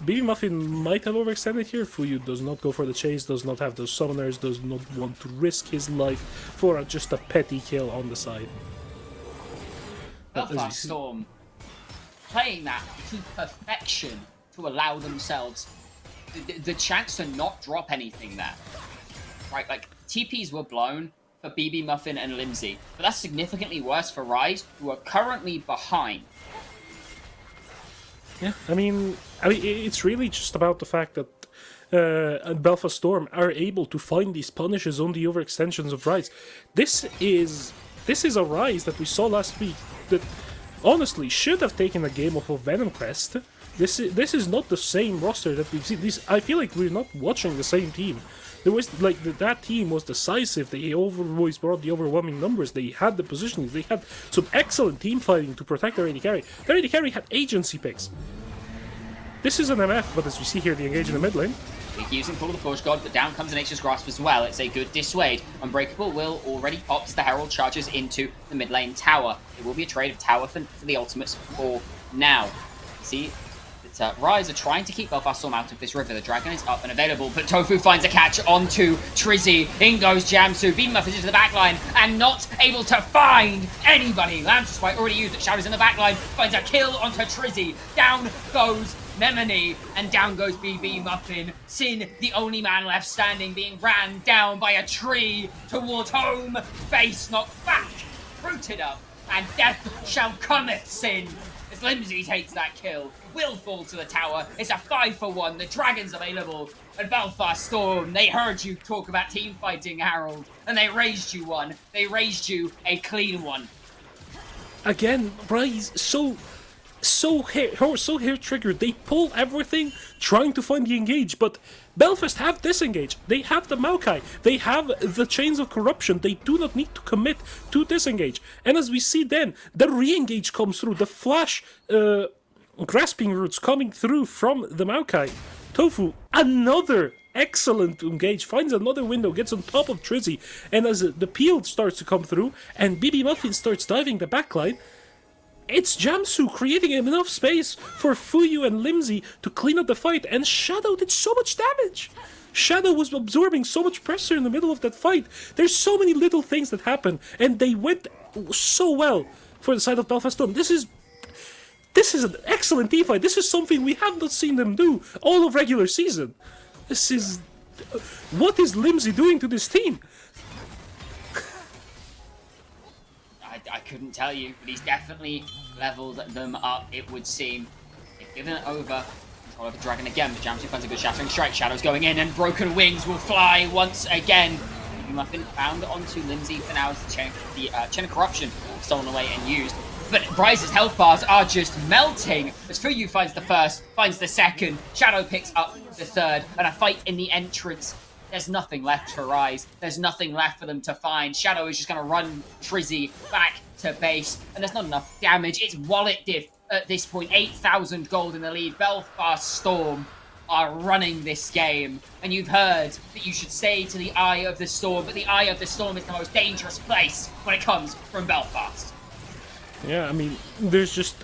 BB Muffin might have overextended here. Fuyu does not go for the chase, does not have those summoners, does not want to risk his life for just a petty kill on the side. Belfast Storm playing that to perfection to allow themselves the chance to not drop anything there. Right, like, TPs were blown for BB Muffin and Limsey, but that's significantly worse for RIZE, who are currently behind. Yeah, I mean, it's really just about the fact that Belfast Storm are able to find these punishes on the overextensions of RIZE. This is a RIZE that we saw last week that honestly should have taken a game off of Venom Quest. This is not the same roster that we've seen. I feel like we're not watching the same team. There was that team was decisive. They always brought the overwhelming numbers. They had the positioning. They had some excellent team fighting to protect their AD carry. Their AD carry had agency picks. This is an MF, but as we see here, they engage in the mid lane. Using Pull of the Push God, but down comes an Nature's Grasp as well. It's a good dissuade. Unbreakable will already pops. The Herald charges into the mid lane tower. It will be a trade of tower for the ultimates for now. See, RIZE are trying to keep Belfast Storm out of this river. The dragon is up and available, but Tofu finds a catch onto Trizzy. In goes Jamsu. BB Muffin into the backline and not able to find anybody. Lamb's Spike already used it. Shadows in the backline. Finds a kill onto Trizzy. Down goes Nemeni, and down goes BB Muffin. Sin, the only man left standing, being ran down by a tree towards home. Face knocked back, rooted up, and death shall cometh, Sin. As Limsey takes that kill, will fall to the tower. It's a 5-for-1. The dragon's available. And Belfast Storm, they heard you talk about team fighting, Harold, and they raised you one. They raised you a clean one. Again, RIZE so hair triggered. They pull everything trying to find the engage, but Belfast have disengage. They have the Maokai. They have the Chains of Corruption. They do not need to commit to disengage. And as we see then, the re-engage comes through. The flash grasping roots coming through from the Maokai. Tofu, another excellent engage, finds another window, gets on top of Trizzy, and as the peel starts to come through and BB Muffin starts diving the backline, it's Jamsu creating enough space for Fuyu and Limsey to clean up the fight, and Shadow did so much damage. Shadow was absorbing so much pressure in the middle of that fight. There's so many little things that happen, and they went so well for the side of Belfast Storm. This is an excellent team fight. This is something we have not seen them do all of regular season. This is... What is Limsey doing to this team? I couldn't tell you, but he's definitely leveled them up, it would seem. They've given it over. Control of the dragon again, but Jamsu finds a good shattering strike. Shadows going in, and broken wings will fly once again. Muffin found onto Limsey for now as the chain of corruption stolen away and used. But Bryce's health bars are just melting as Fuyu finds the first, finds the second, Shadow picks up the third, and a fight in the entrance. There's nothing left for RIZE. There's nothing left for them to find. Shadow is just going to run Trizzy back to base, and there's not enough damage. It's wallet diff at this point. 8,000 gold in the lead. Belfast Storm are running this game, and you've heard that you should stay to the Eye of the Storm, but the Eye of the Storm is the most dangerous place when it comes from Belfast. Yeah, I mean, there's just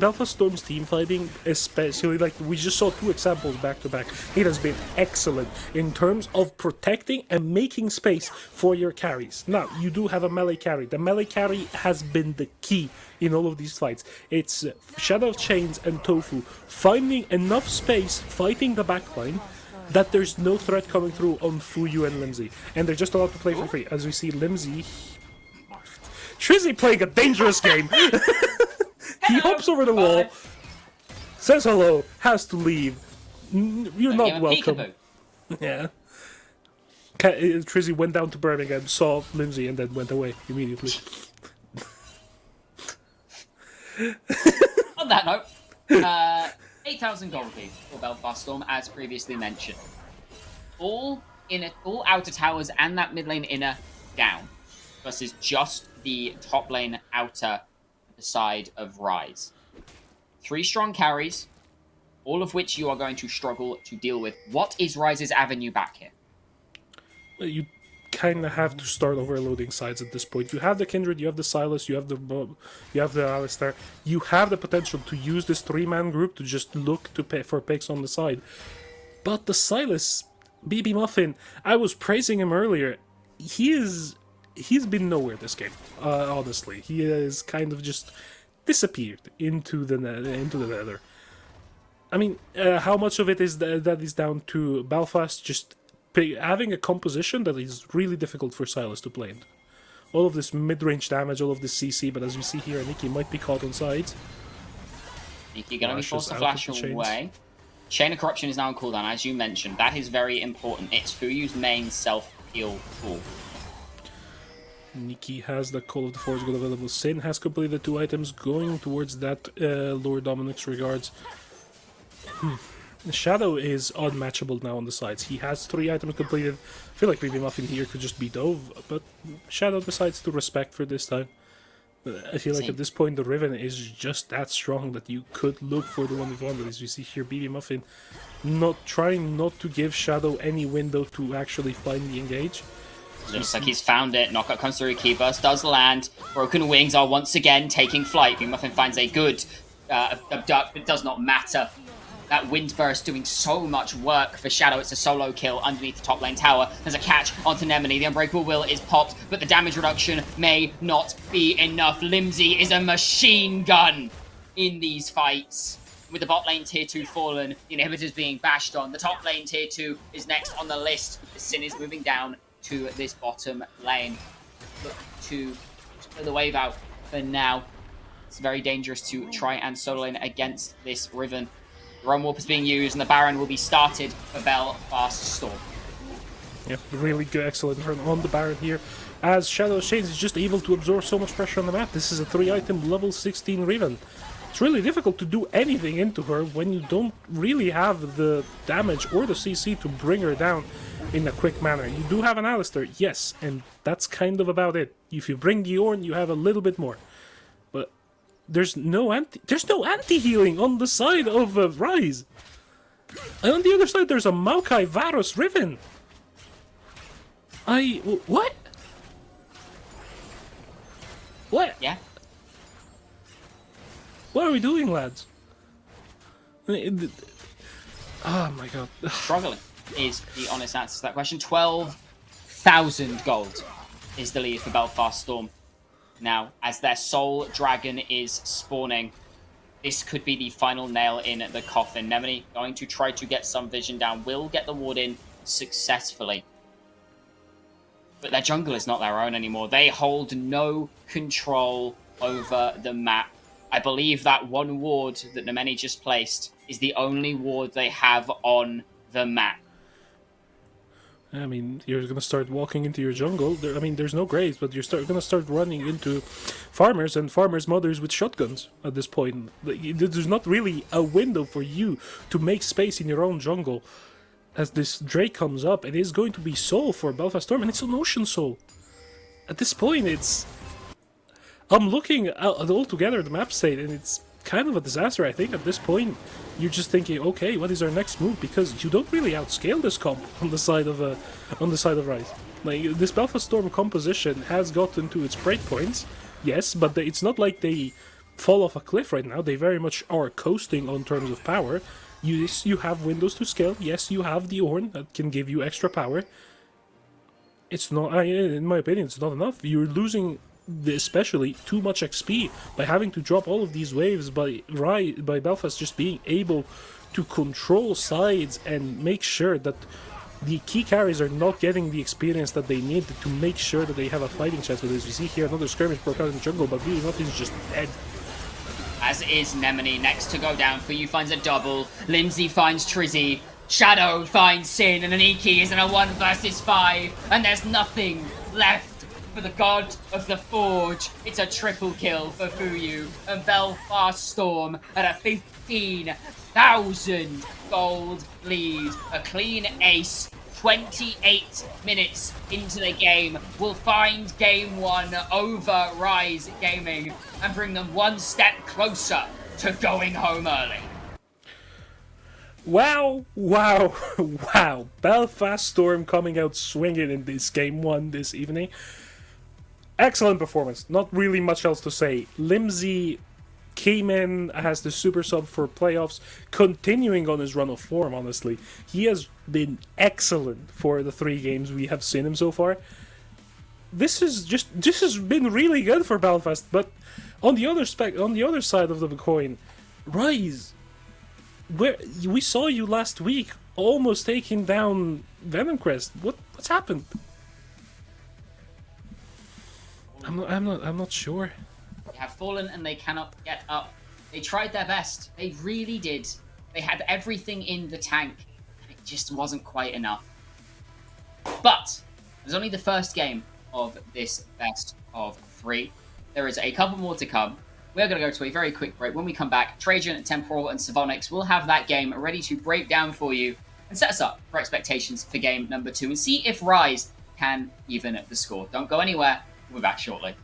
Belfast Storm's team fighting, especially like we just saw 2 examples back to back. It has been excellent in terms of protecting and making space for your carries. Now, you do have a melee carry. The melee carry has been the key in all of these fights. It's Shadow of Chains and Tofu finding enough space fighting the backline that there's no threat coming through on Fuyu and Limsey, and they're just allowed to play for free. As we see, Limsey. Trizzy playing a dangerous game. He hops over the wall, says hello, has to leave. You're not welcome. Yeah. Trizzy went down to Birmingham, saw Limsey, and then went away immediately. On that note, 8,000 gold lead for Belfast Storm, as previously mentioned. All outer towers and that mid lane inner down, versus just the top lane outer the side of RIZE. 3 strong carries, all of which you are going to struggle to deal with. What is RIZE's avenue back here? You kind of have to start overloading sides at this point. You have the Kindred, you have the Silas, you have the Alistair. You have the potential to use this 3-man group to just look to pay for picks on the side. But the Silas, BB Muffin, I was praising him earlier. He's been nowhere this game, honestly. He has kind of just disappeared into the nether. I mean, how much of it is that is down to Belfast just having a composition that is really difficult for Silas to play in. All of this mid-range damage, all of this CC, but as we see here, Nikki might be caught on sides. Nikki gonna be forced to flash away. Chain of Corruption is now on cooldown, as you mentioned. That is very important. It's Fuyu's main self-heal tool. Nikki has the Call of the Forge God available. Sin has completed 2 items, going towards that Lord Dominic's regards. Shadow is unmatchable now on the sides. He has 3 items completed. I feel like BB Muffin here could just beat Dove, but Shadow decides to respect for this time. I feel like at this point the Riven is just that strong that you could look for the 1v1, but as we see here, BB Muffin trying not to give Shadow any window to actually find the engage. Looks like he's found it. Knockout comes through. Key burst does land. Broken Wings are once again taking flight. BB Muffin finds a good abduct, but it does not matter. That Wind Burst doing so much work for Shadow. It's a solo kill underneath the top lane tower. There's a catch onto Nemone. The Unbreakable Will is popped, but the damage reduction may not be enough. Limsey is a machine gun in these fights. With the bot lane tier 2 fallen, the inhibitors being bashed on. The top lane tier 2 is next on the list. The Sin is moving down to this bottom lane. Look to throw the wave out for now. It's very dangerous to try and solo lane against this Riven. The Run Warp is being used, and the Baron will be started for Belfast Storm. Yeah, really good, excellent turn on the Baron here, as Shadow Shades is just able to absorb so much pressure on the map. This is a 3-item level 16 Riven. It's really difficult to do anything into her when you don't really have the damage or the CC to bring her down in a quick manner. You do have an Alistair, yes, and that's kind of about it. If you bring the Ornn, you have a little bit more. But there's no anti-healing on the side of RIZE. And on the other side, there's a Maokai Varus Riven. What? What? Yeah. What are we doing, lads? Oh my god. Struggling is the honest answer to that question. 12,000 gold is the lead for Belfast Storm. Now, as their Soul Dragon is spawning, this could be the final nail in the coffin. Nemone going to try to get some vision down, will get the ward in successfully. But their jungle is not their own anymore. They hold no control over the map. I believe that one ward that Nemone just placed is the only ward they have on the map. I mean, you're going to start walking into your jungle. There's no graves, but you're going to start running into farmers and farmers' mothers with shotguns at this point. There's not really a window for you to make space in your own jungle. As this Drake comes up, it is going to be Soul for Belfast Storm, and it's an Ocean Soul. At this point, I'm looking all together at the map state, and it's kind of a disaster. I think at this point, you're just thinking, okay, what is our next move? Because you don't really outscale this comp on the side of RIZE. Like, this Belfast Storm composition has gotten to its breakpoints, yes, but it's not like they fall off a cliff right now. They very much are coasting on terms of power. You have windows to scale. Yes, you have the Ornn that can give you extra power. It's not, in my opinion, it's not enough. You're losing, especially, too much XP by having to drop all of these waves by Belfast just being able to control sides and make sure that the key carries are not getting the experience that they need to make sure that they have a fighting chance with this. You see here another skirmish broke out in the jungle, but really nothing's just dead. As is Nemone, next to go down for you, finds a double. Lindsay finds Trizzy. Shadow finds Sin, and Aniki is in a 1 versus 5, and there's nothing left for the God of the Forge. It's a triple kill for Fuyu, and Belfast Storm at a 15,000 gold lead. A clean ace. 28 minutes into the game will find Game 1 over RIZE Gaming and bring them one step closer to going home early. Wow, wow, wow. Belfast Storm coming out swinging in this Game 1 this evening. Excellent performance. Not really much else to say. Limsy came in, has the super sub for playoffs, continuing on his run of form, honestly. He has been excellent for the 3 games we have seen him so far. This has been really good for Belfast, but on the other side of the coin, RIZE, where we saw you last week almost taking down Venomcrest. What's happened? I'm not sure. They have fallen and they cannot get up. They tried their best. They really did. They had everything in the tank, and it just wasn't quite enough. But it was only the first game of this best of 3. There is a couple more to come. We're going to go to a very quick break. When we come back, Trajan, Temporal, and Savonix will have that game ready to break down for you and set us up for expectations for game number 2 and see if RIZE can even the score. Don't go anywhere. We'll be back shortly.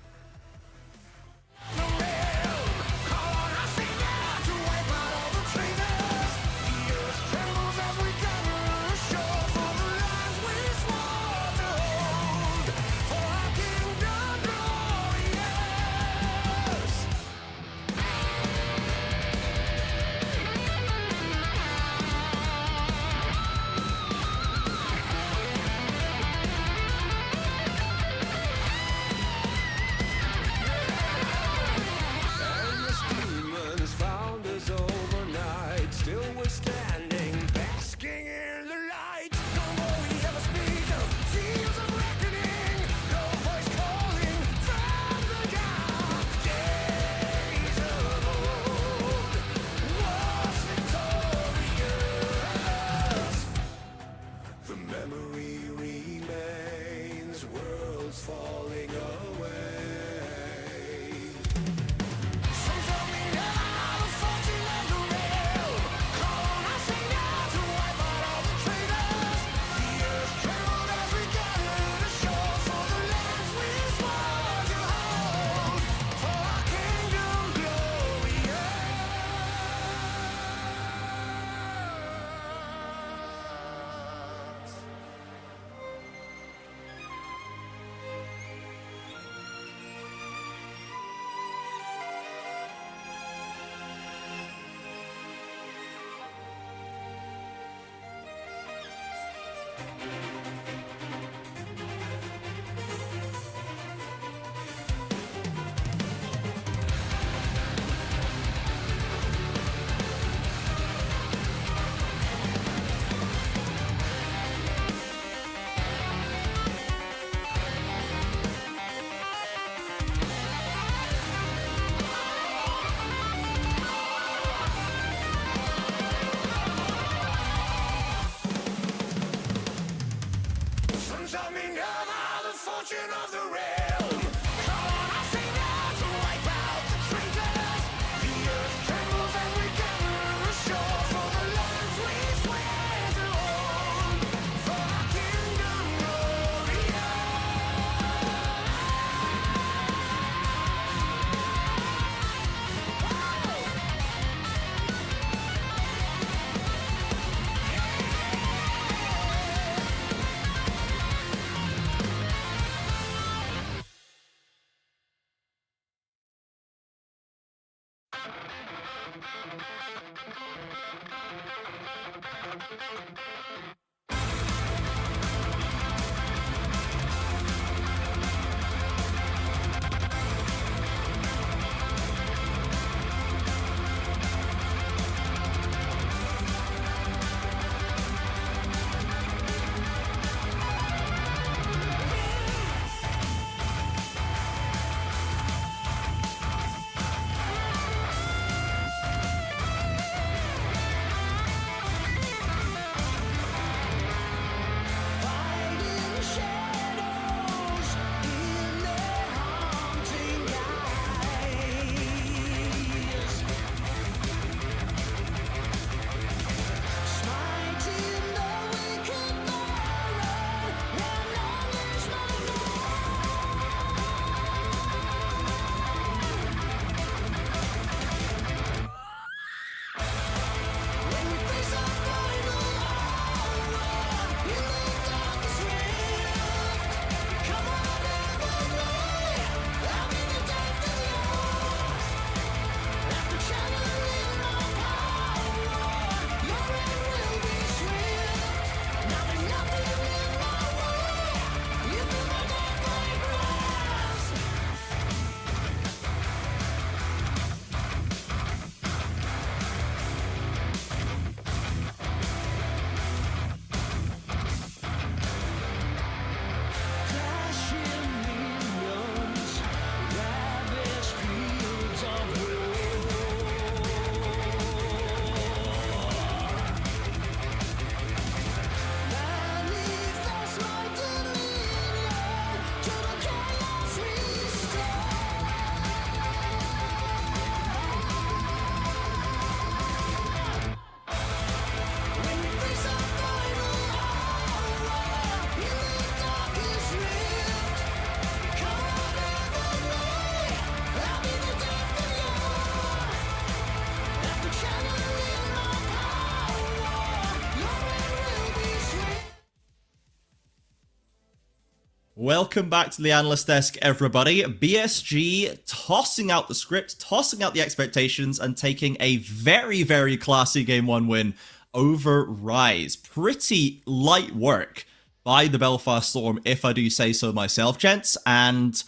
Welcome back to the Analyst Desk, everybody. BSG tossing out the script, tossing out the expectations, and taking a very, very classy Game 1 win over RIZE. Pretty light work by the Belfast Storm, if I do say so myself, gents. And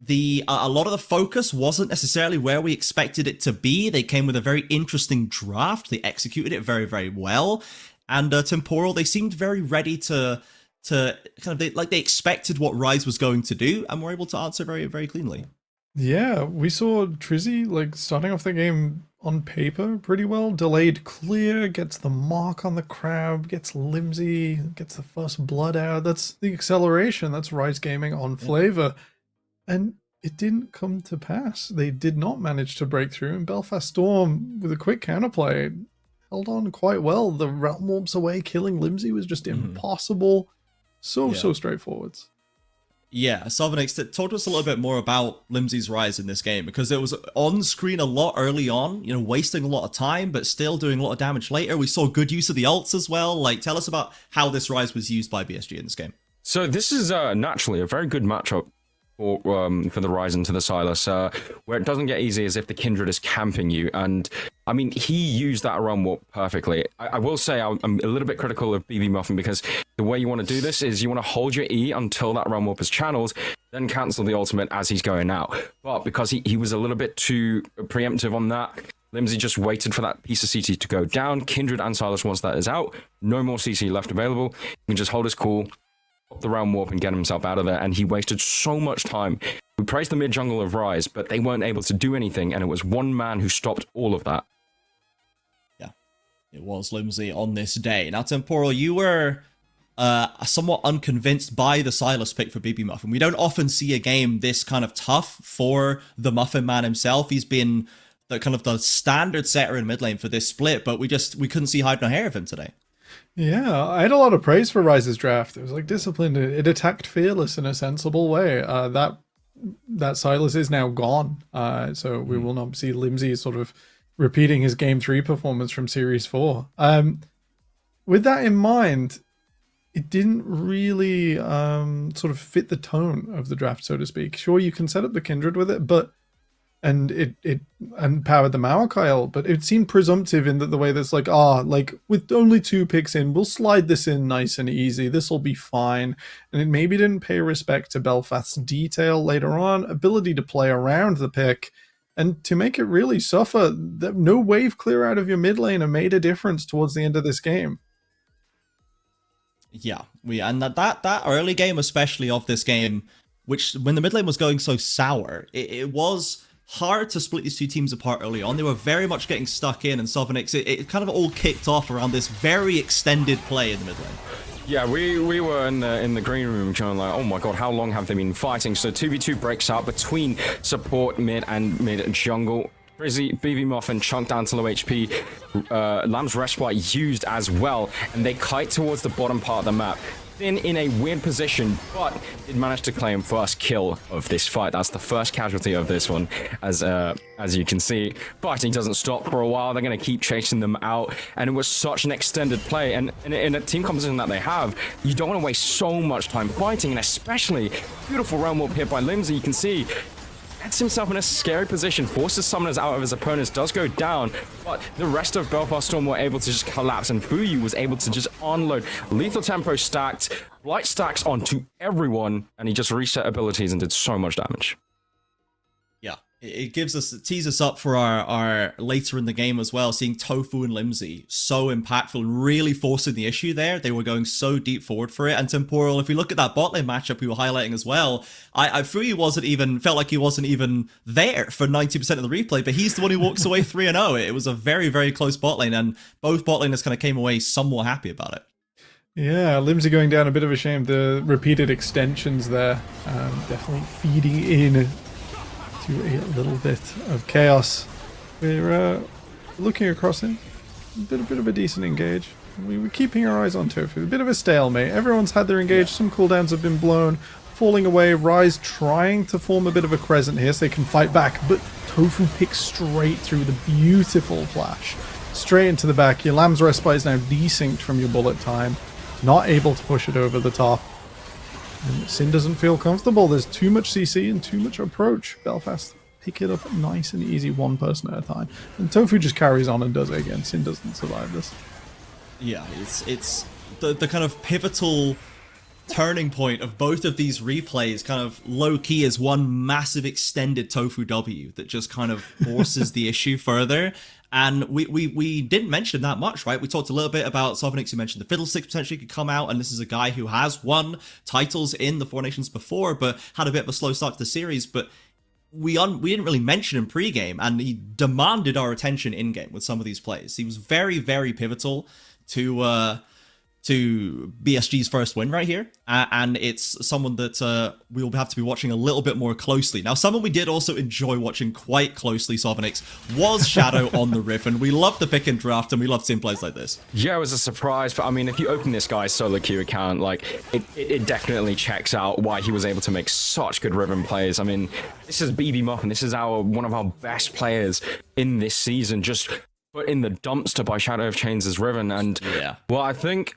a lot of the focus wasn't necessarily where we expected it to be. They came with a very interesting draft. They executed it very, very well. And Temporal, they seemed very ready to kind of, they expected what RIZE was going to do, and were able to answer very, very cleanly. Yeah, we saw Trizzy like starting off the game on paper pretty well. Delayed clear, gets the mark on the crab, gets Limsy, gets the first blood out. That's the acceleration. That's RIZE Gaming on flavor. And it didn't come to pass. They did not manage to break through, and Belfast Storm, with a quick counterplay, held on quite well. The Realm Warps away, killing Limsy was just impossible. So straightforward. Yeah, Sovnix, talk to us a little bit more about Limsy's rise in this game, because it was on screen a lot early on, you know, wasting a lot of time, but still doing a lot of damage later. We saw good use of the ults as well. Like, tell us about how this rise was used by BSG in this game. So this is naturally a very good matchup for the RIZE into the Silas, where it doesn't get easy as if the Kindred is camping you. And I mean, he used that Realm Warp perfectly. I will say I'm a little bit critical of BB Muffin, because the way you want to do this is you want to hold your E until that Realm Warp is channeled, then cancel the ultimate as he's going out. But because he was a little bit too preemptive on that, Limsy just waited for that piece of CT to go down. Kindred and Silas, once that is out, no more CC left available. He can just hold his cool, pop the Realm Warp, and get himself out of there. And he wasted so much time. We praised the mid jungle of RIZE, but they weren't able to do anything, and it was one man who stopped all of that. Yeah, it was Limsy on this day. Now, Temporal, you were somewhat unconvinced by the Silas pick for BB Muffin. We don't often see a game this kind of tough for the Muffin Man himself. He's been the kind of the standard setter in mid lane for this split, but we couldn't see hide nor hair of him today. Yeah, I had a lot of praise for RIZE's draft. It was like disciplined. It attacked Fearless in a sensible way. That Silas is now gone, so we will not see Limsy sort of repeating his Game 3 performance from Series 4. With that in mind, it didn't really sort of fit the tone of the draft, so to speak. Sure, you can set up the Kindred with it, but and it empowered the Maokai, but it seemed presumptive in that the way that's like, like with only 2 picks in, we'll slide this in nice and easy. This will be fine. And it maybe didn't pay respect to Belfast's detail later on, ability to play around the pick, and to make it really suffer. That no wave clear out of your mid lane made a difference towards the end of this game. Yeah, and that early game, especially of this game, which when the mid lane was going so sour, it was hard to split these 2 teams apart early on. They were very much getting stuck in, and Sovnix, it kind of all kicked off around this very extended play in the mid lane. Yeah, we were in the green room going like, oh my god, how long have they been fighting? So 2v2 breaks out between support mid and mid jungle. Frizzy, BB Muffin chunked down to low HP. Lamb's Respite used as well, and they kite towards the bottom part of the map. Then in a weird position, but did manage to claim first kill of this fight. That's the first casualty of this one, as you can see. Fighting doesn't stop for a while. They're going to keep chasing them out, and it was such an extended play. And in a team composition that they have, you don't want to waste so much time fighting, and especially beautiful realm warp here by Limsey. You can see gets himself in a scary position, forces summoners out of his opponents, does go down, but the rest of Belfast Storm were able to just collapse, and Fuyu was able to just unload lethal tempo stacked, blight stacks onto everyone, and he just reset abilities and did so much damage. Yeah, it tees us up for our later in the game as well, seeing Tofu and Limsey so impactful and really forcing the issue there. They were going so deep forward for it. And Temporal, if we look at that bot lane matchup we were highlighting as well, I Fuyu felt like he wasn't even there for 90% of the replay, but he's the one who walks away 3-0. It was a very, very close bot lane, and both bot laners kind of came away somewhat happy about it. Yeah, Limsey going down, a bit of a shame. The repeated extensions there, definitely feeding in to a little bit of chaos. We're looking across him, a bit of a decent engage. We were keeping our eyes on Tofu, a bit of a stalemate. Everyone's had their engage, some cooldowns have been blown, falling away. RIZE trying to form a bit of a crescent here so they can fight back, but Tofu picks straight through the beautiful flash, straight into the back. Your Lamb's Respite is now desynced from your bullet time, not able to push it over the top. And Sin doesn't feel comfortable. There's too much CC and too much approach. Belfast pick it up nice and easy, one person at a time. And Tofu just carries on and does it again. Sin doesn't survive this. Yeah, it's the kind of pivotal turning point of both of these replays kind of low-key is one massive extended Tofu W that just kind of forces the issue further. And we didn't mention that much, right? We talked a little bit about Sovnix. You mentioned the Fiddlesticks potentially could come out, and this is a guy who has won titles in the Four Nations before, but had a bit of a slow start to the series. But we didn't really mention him pre-game, and he demanded our attention in-game with some of these plays. He was very, very pivotal to BSG's first win right here, and it's someone that we'll have to be watching a little bit more closely. Now, someone we did also enjoy watching quite closely, Sovnix, was Shadow on the Riven. We love the pick and draft, and we love seeing plays like this. Yeah, it was a surprise, but I mean, if you open this guy's solo queue account, like, it definitely checks out why he was able to make such good Riven plays. I mean, this is BB Muffin, this is one of our best players in this season, just put in the dumpster by Shadow of Chains' Riven, and, yeah. Well, I think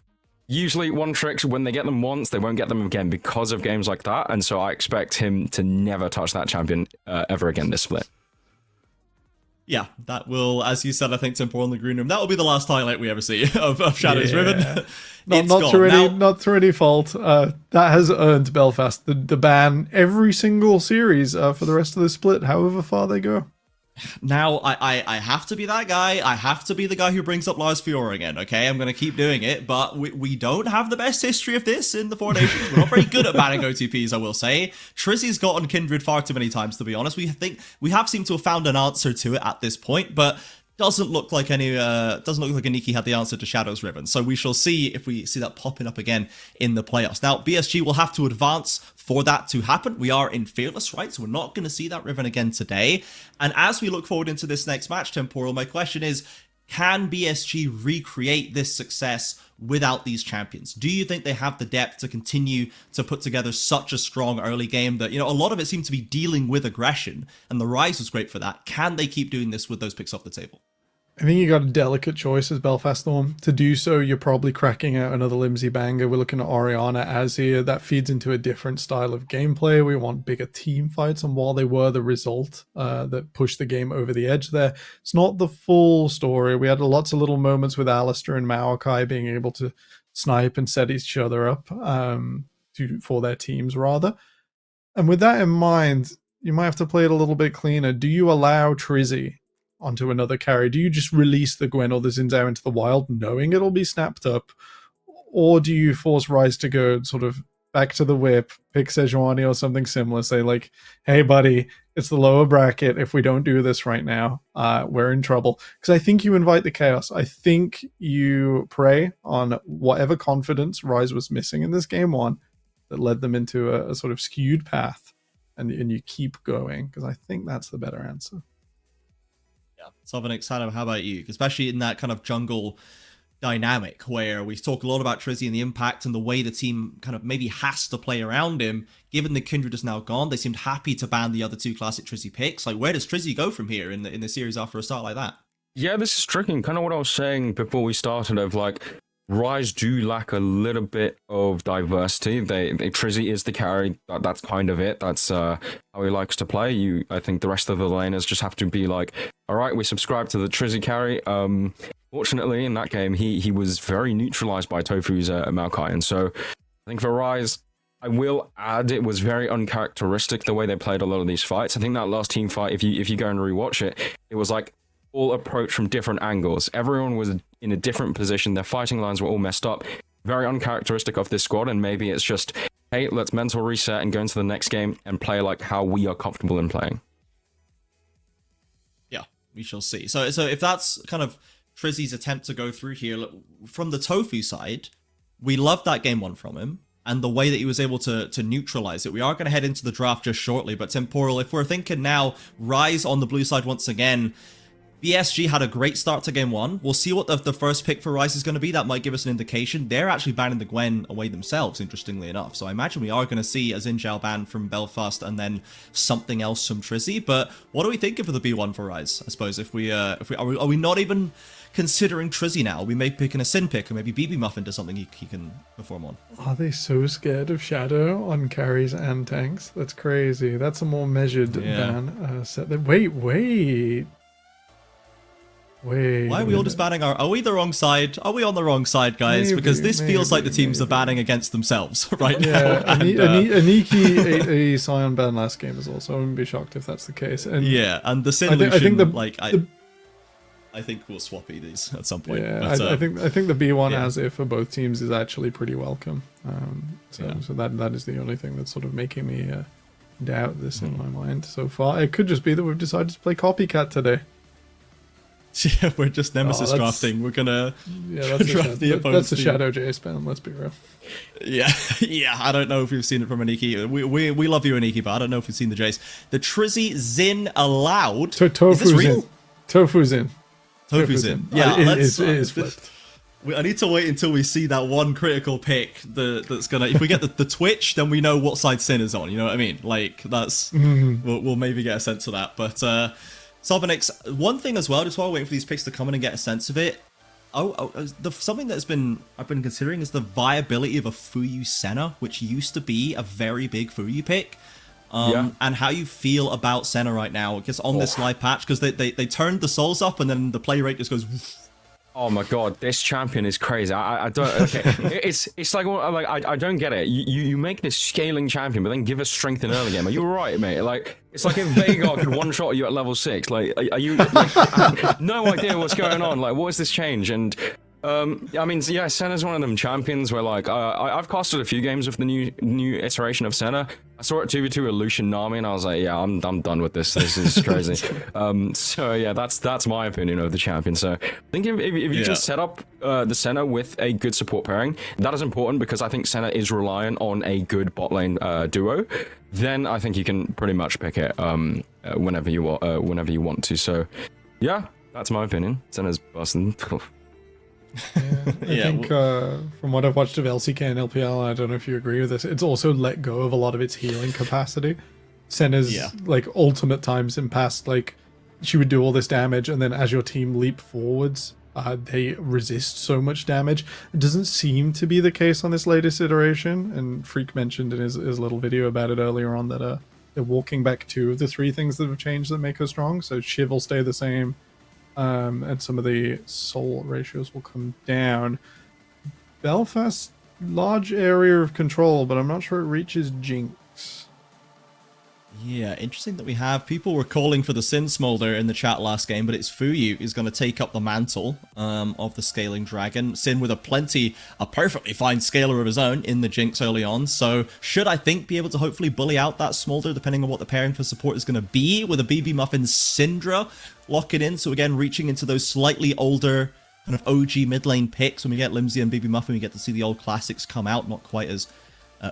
usually one trick, when they get them once, they won't get them again because of games like that, and so I expect him to never touch that champion ever again this split. Yeah, that will, as you said, I think Temporal in the green room, that will be the last highlight we ever see of Shadow's Riven. Not through any fault. That has earned Belfast the ban every single series for the rest of the split, however far they go. Now, I have to be that guy. I have to be the guy who brings up Lars Fiora again, okay? I'm going to keep doing it, but we don't have the best history of this in the Four Nations. We're not very good at banning OTPs, I will say. Trizzy's gotten Kindred far too many times, to be honest. We have seemed to have found an answer to it at this point, but doesn't look like Aniki had the answer to Shadow's Riven. So we shall see if we see that popping up again in the playoffs. Now, BSG will have to advance for that to happen. We are in Fearless, right? So we're not going to see that Riven again today. And as we look forward into this next match, Temporal, my question is, can BSG recreate this success without these champions? Do you think they have the depth to continue to put together such a strong early game that, a lot of it seemed to be dealing with aggression, and the RIZE was great for that. Can they keep doing this with those picks off the table? I think you got a delicate choice as Belfast Storm. To do so, you're probably cracking out another Limsey banger. We're looking at Oriana Azir. That feeds into a different style of gameplay. We want bigger team fights, and while they were the result that pushed the game over the edge there, it's not the full story. We had lots of little moments with Alistair and Maokai being able to snipe and set each other up for their teams, rather. And with that in mind, you might have to play it a little bit cleaner. Do you allow Trizzy onto another carry? Do you just release the Gwen or the Xin Zhao into the wild knowing it'll be snapped up? Or do you force Rise to go sort of back to the whip, pick Sejuani or something similar, say like, hey buddy, it's the lower bracket. If we don't do this right now, we're in trouble. Because I think you invite the chaos. I think you prey on whatever confidence Rise was missing in this game one that led them into a sort of skewed path, and you keep going, because I think that's the better answer. Yeah, Sovanix, how about you? Especially in that kind of jungle dynamic where we talk a lot about Trizzy and the impact and the way the team kind of maybe has to play around him. Given the Kindred is now gone, they seemed happy to ban the other two classic Trizzy picks. Like, where does Trizzy go from here in the series after a start like that? Yeah, this is tricky. And kind of what I was saying before we started of like, RIZE do lack a little bit of diversity. Trizzy is the carry. That's kind of it. That's how he likes to play. I think the rest of the laners just have to be like, all right, we subscribe to the Trizzy carry. Fortunately, in that game, he was very neutralized by Tofu's Maokai. And so I think for RIZE, I will add it was very uncharacteristic the way they played a lot of these fights. I think that last team fight, if you go and rewatch it, it was like all approach from different angles. Everyone was in a different position. Their fighting lines were all messed up. Very uncharacteristic of this squad, and maybe it's just, hey, let's mental reset and go into the next game and play like how we are comfortable in playing. Yeah, we shall see. So if that's kind of Trizzy's attempt to go through here, from the Tofu side, we love that game one from him, and the way that he was able to neutralize it. We are going to head into the draft just shortly, but Temporal, if we're thinking now, RIZE on the blue side once again, BSG had a great start to game one. We'll see what the first pick for RIZE is going to be. That might give us an indication. They're actually banning the Gwen away themselves, interestingly enough. So I imagine we are going to see a Xin Zhao ban from Belfast and then something else from Trizzy. But what are we thinking for the B1 for RIZE? I suppose are we not even considering Trizzy now? We may be picking a Sin pick or maybe BB Muffin to something he can perform on. Are they so scared of Shadow on carries and tanks? That's crazy. That's a more measured ban. Wait. Why are we all just banning are we the wrong side? Are we on the wrong side, guys? Maybe, because this feels like the teams are banning against themselves right now. Yeah, And, Aniki ate a Scion ban last game as well, so I wouldn't be shocked if that's the case. And yeah, and the Sin I think we'll swap these at some point. Yeah, but, I think the B1 as it for both teams is actually pretty welcome. So that is the only thing that's sort of making me doubt this in my mind so far. It could just be that we've decided to play copycat today. Yeah, we're just Nemesis drafting. We're gonna draft the opponent's That's a Shadow J spam, let's be real. Yeah, I don't know if you've seen it from Aniki. We love you, Aniki, but I don't know if you've seen the Jace. The Trizzy Xin allowed. Tofu's in. Tofu's in. Yeah, it is flipped. I need to wait until we see that one critical pick that's gonna. If we get the Twitch, then we know what side Sin is on. You know what I mean? Like that's we'll maybe get a sense of that. But Sovanix, one thing as well, just while we're waiting for these picks to come in and get a sense of it. Something I've been considering is the viability of a Fuyu Senna, which used to be a very big Fuyu pick. And how you feel about Senna right now, because on this live patch, because they turned the souls up and then the play rate just goes. Oh my god, this champion is crazy. I don't. Okay, it's like I don't get it. You make this scaling champion, but then give us strength in early game. Are you alright, mate? Like it's like if Veigar could one shot you at level 6. Like are you? Like, no idea what's going on. Like what is this change? And I mean, yeah, Senna's one of them champions where like I've casted a few games with the new iteration of Senna. I saw it 2v2 with Lucian Nami, and I was like, yeah, I'm done with this. This is crazy. So yeah, that's my opinion of the champion. So I think if you can set up the Senna with a good support pairing, that is important because I think Senna is reliant on a good bot lane duo. Then I think you can pretty much pick it whenever you want to. So yeah, that's my opinion. Senna's busting. I think from what I've watched of LCK and LPL, I don't know if you agree with this, it's also let go of a lot of its healing capacity. Senna's like ultimate times in past like she would do all this damage, and then as your team leap forwards, they resist so much damage. It doesn't seem to be the case on this latest iteration, and Freak mentioned in his little video about it earlier on that they're walking back 2 of the 3 things that have changed that make her strong. So Shiv will stay the same, and some of the soul ratios will come down. Belfast, large area of control, but I'm not sure it reaches Jinx. Yeah, interesting that we have people were calling for the Sin Smolder in the chat last game, but it's Fuyu who's going to take up the mantle of the Scaling Dragon. Sin with a perfectly fine scaler of his own in the Jinx early on, so should, I think, be able to hopefully bully out that Smolder depending on what the pairing for support is going to be, with a BB Muffin Syndra locking in, so again, reaching into those slightly older kind of OG mid lane picks. When we get Limsey and BB Muffin, we get to see the old classics come out, not quite as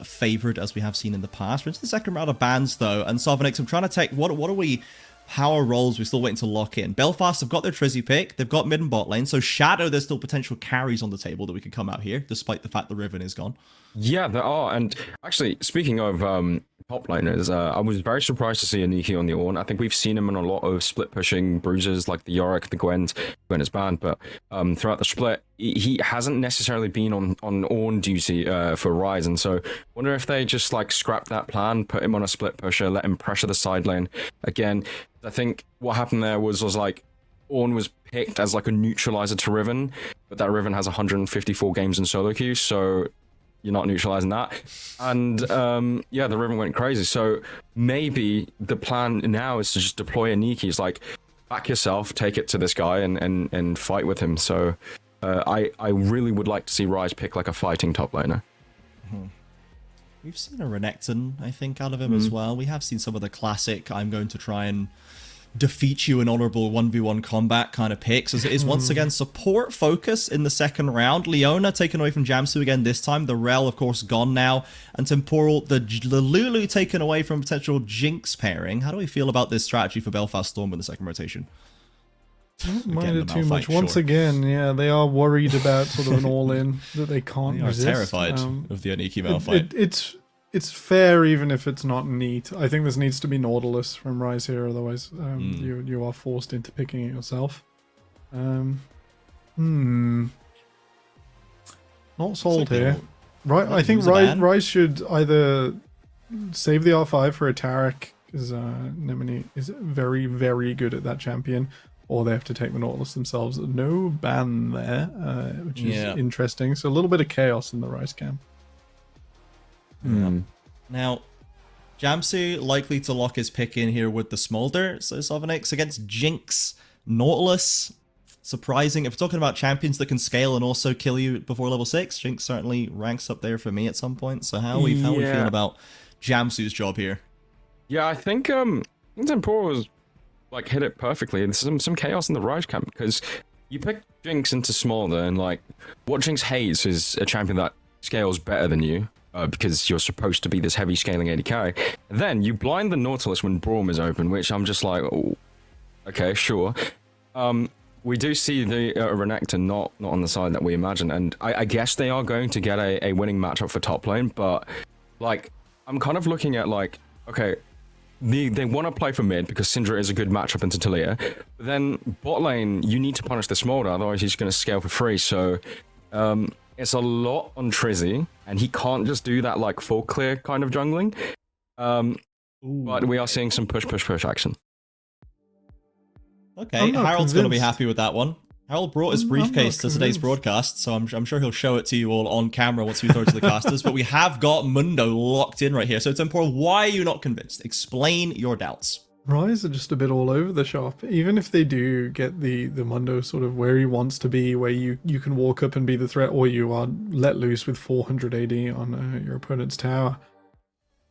favored as we have seen in the past. We're into the second round of bans though, and Sovnix, I'm trying to take what are we power roles we're still waiting to lock in. Belfast have got their Trizzy pick, they've got mid and bot lane, so Shadow, there's still potential carries on the table that we could come out here despite the fact the Riven is gone. Yeah, there are. And actually, speaking of top laners, I was very surprised to see Aniki on the Ornn. I think we've seen him in a lot of split pushing bruises like the Yorick, the Gwen is banned, but throughout the split, he hasn't necessarily been on Ornn duty for RIZE, and so wonder if they just like scrap that plan, put him on a split pusher, let him pressure the side lane. Again, I think what happened there was like Ornn was picked as like a neutralizer to Riven, but that Riven has 154 games in solo queue, so you're not neutralizing that. And yeah, the Riven went crazy. So maybe the plan now is to just deploy Aniki. It's like, back yourself, take it to this guy and fight with him. So I really would like to see RIZE pick like a fighting top laner. We've seen a Renekton, I think, out of him as well. We have seen some of the classic, I'm going to try and defeat you in honorable 1v1 combat kind of picks, as it is once again support focus in the second round. Leona taken away from Jamsu again this time. The Rel, of course, gone now. And Temporal, the Lulu taken away from potential Jinx pairing. How do we feel about this strategy for Belfast Storm in the second rotation? Don't mind it too much. Once again, yeah, they are worried about sort of an all-in that they can't resist. They are terrified of the Aniki Malphite. It's fair even if it's not neat. I think this needs to be Nautilus from RIZE here, otherwise you are forced into picking it yourself. Not sold here. Right, I think RIZE should either save the R5 for a Taric, because Nemini is very, very good at that champion, or they have to take the Nautilus themselves. No ban there, which is interesting. So a little bit of chaos in the RIZE camp. Now, Jamsu likely to lock his pick in here with the Smolder. So Sovnix against Jinx, Nautilus. Surprising. If we're talking about champions that can scale and also kill you before level 6, Jinx certainly ranks up there for me at some point. So how are we feeling about Jamsu's job here? Yeah, I think Temporal was like hit it perfectly. There's some chaos in the RIZE camp, because you pick Jinx into Smolder, and like what Jinx hates is a champion that scales better than you. Because you're supposed to be this heavy scaling AD carry. Then you blind the Nautilus when Braum is open, which I'm just like, oh, okay, sure. We do see the Renekton not on the side that we imagine, and I guess they are going to get a winning matchup for top lane, but like, I'm kind of looking at like, okay, they want to play for mid because Syndra is a good matchup into Taliyah, but then bot lane, you need to punish the Smolder, otherwise he's going to scale for free, so it's a lot on Trizzy, and he can't just do that like full clear kind of jungling. But we are seeing some push action. Okay, Harold's going to be happy with that one. Harold brought his briefcase to today's broadcast, so I'm sure he'll show it to you all on camera once we throw it to the casters. But we have got Mundo locked in right here. So Temporal, why are you not convinced? Explain your doubts. RIZE are just a bit all over the shop. Even if they do get the Mundo sort of where he wants to be, where you can walk up and be the threat, or you are let loose with 400 AD on your opponent's tower,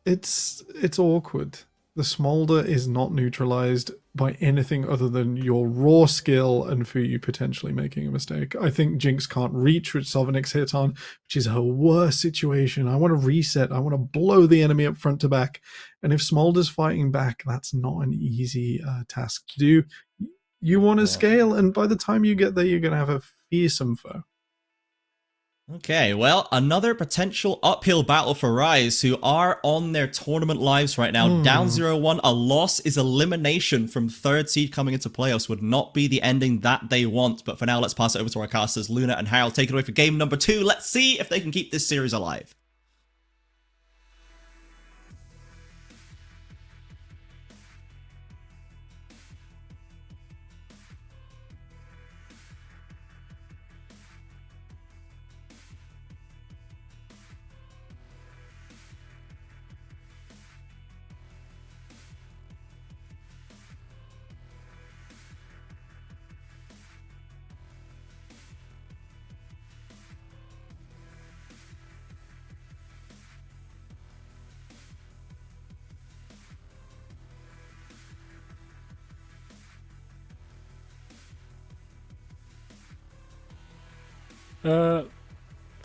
it's awkward. The Smolder is not neutralized by anything other than your raw skill and for you potentially making a mistake. I think Jinx can't reach, which Sovnix hit on, which is her worst situation. I want to reset. I want to blow the enemy up front to back. And if Smolder's fighting back, that's not an easy task to do. You want to scale, and by the time you get there, you're going to have a fearsome foe. Okay, well, another potential uphill battle for RIZE, who are on their tournament lives right now. Down 0-1, a loss is elimination from third seed coming into playoffs. Would not be the ending that they want. But for now, let's pass it over to our casters, Luna and Harold. Take it away for game number 2. Let's see if they can keep this series alive.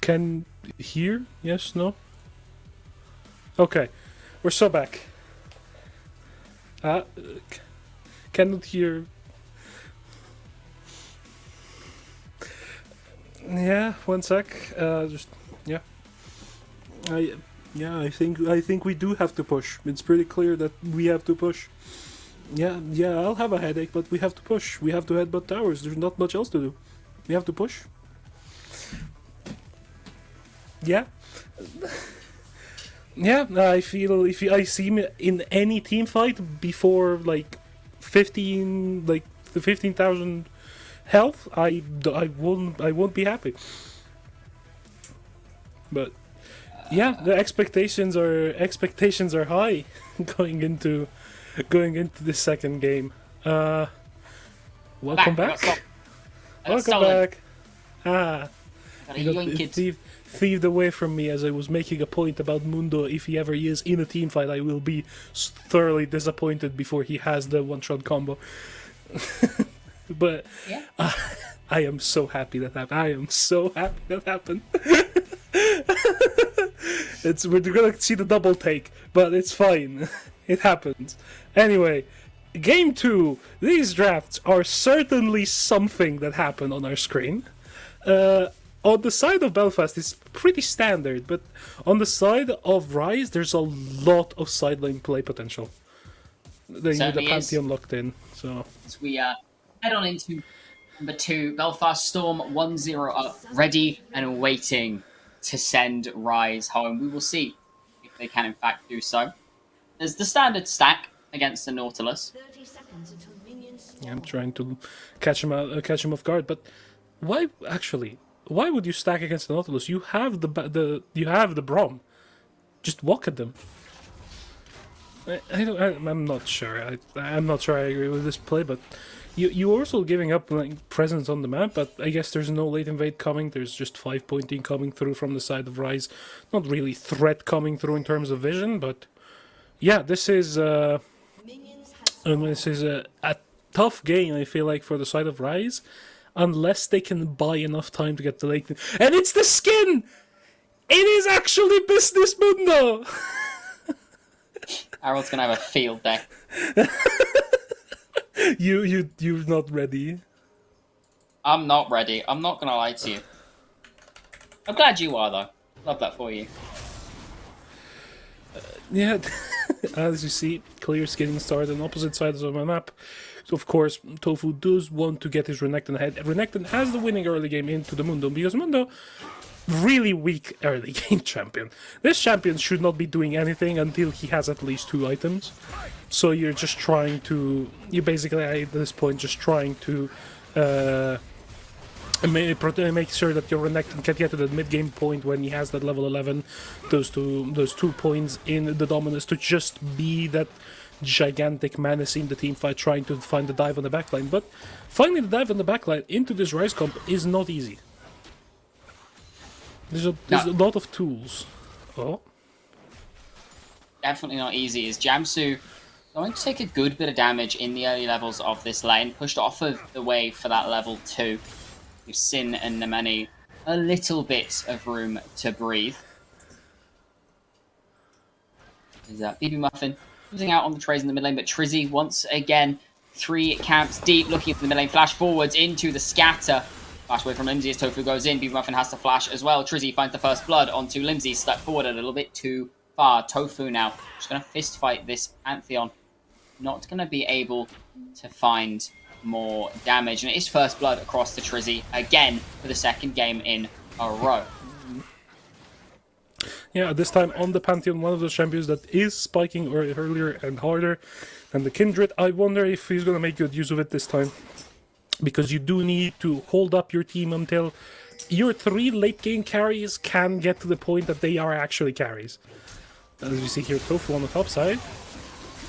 Can hear? Yes, no? Okay, we're so back. Cannot hear. Yeah, one sec. Just yeah. I think we do have to push. It's pretty clear that we have to push. Yeah, I'll have a headache, but we have to push. We have to headbutt towers. There's not much else to do. We have to push. Yeah. Yeah, I feel if I see me in any team fight before like 15, like the 15,000 health, I won't be happy. But yeah, the expectations are high going into the second game. Welcome back. Welcome back. Thieved away from me as I was making a point about Mundo. If he ever is in a team fight, I will be thoroughly disappointed before he has the one-shot combo. But yeah. I am so happy that happened. I am so happy that happened. We're gonna see the double take, but it's fine. It happens. Anyway, game 2. These drafts are certainly something that happened on our screen. On the side of Belfast, it's pretty standard, but on the side of RIZE, there's a lot of sideline play potential. The Pantheon locked in. So as we head on into number 2, Belfast Storm 1-0 up, ready and waiting to send RIZE home. We will see if they can in fact do so. There's the standard stack against the Nautilus. 30 seconds until minions spawn. I'm trying to catch him off guard, but why would you stack against the Nautilus? You have the Brom. Just walk at them. I'm not sure. I'm not sure I agree with this play, but you're also giving up like presence on the map. But I guess there's no late invade coming. There's just 5-pointing coming through from the side of RIZE. Not really threat coming through in terms of vision, but yeah, this is a tough game. I feel like for the side of RIZE. Unless they can buy enough time to get the late... And it's the skin! It is actually Business Mundo! Harold's gonna have a field day. You're not ready. I'm not ready. I'm not gonna lie to you. I'm glad you are, though. Love that for you. Yeah, as you see, Clear's getting started on opposite sides of my map. Of course, Tofu does want to get his Renekton ahead. Renekton has the winning early game into the Mundo, because Mundo, really weak early game champion. This champion should not be doing anything until he has at least 2 items. So you're just trying to... You're basically, at this point, just trying to make sure that your Renekton can get to that mid-game point when he has that level 11. Those two points in the Dominus to just be that gigantic menace in the team fight, trying to find the dive on the backline. But finding the dive on the backline into this RIZE comp is not easy. There's a lot of tools. Oh, definitely not easy. Is Jamsu going to take a good bit of damage in the early levels of this lane, pushed off of the wave for that level 2. Give Sin and Nemani a little bit of room to breathe. There's BB Muffin losing out on the trays in the mid lane, but Trizzy once again 3 camps deep, looking for the mid lane, flash forwards into the scatter Flash away from Limsey as Tofu goes in. BB Muffin has to flash as well. Trizzy finds the first blood onto Limsey. Stuck forward a little bit too far. Tofu now just going to fist fight this Pantheon. Not going to be able to find more damage. And it is first blood across the Trizzy again for the second game in a row. Yeah, this time on the Pantheon, one of those champions that is spiking earlier and harder than the Kindred. I wonder if he's going to make good use of it this time. Because you do need to hold up your team until your 3 late game carries can get to the point that they are actually carries. As you see here, Tofu on the top side.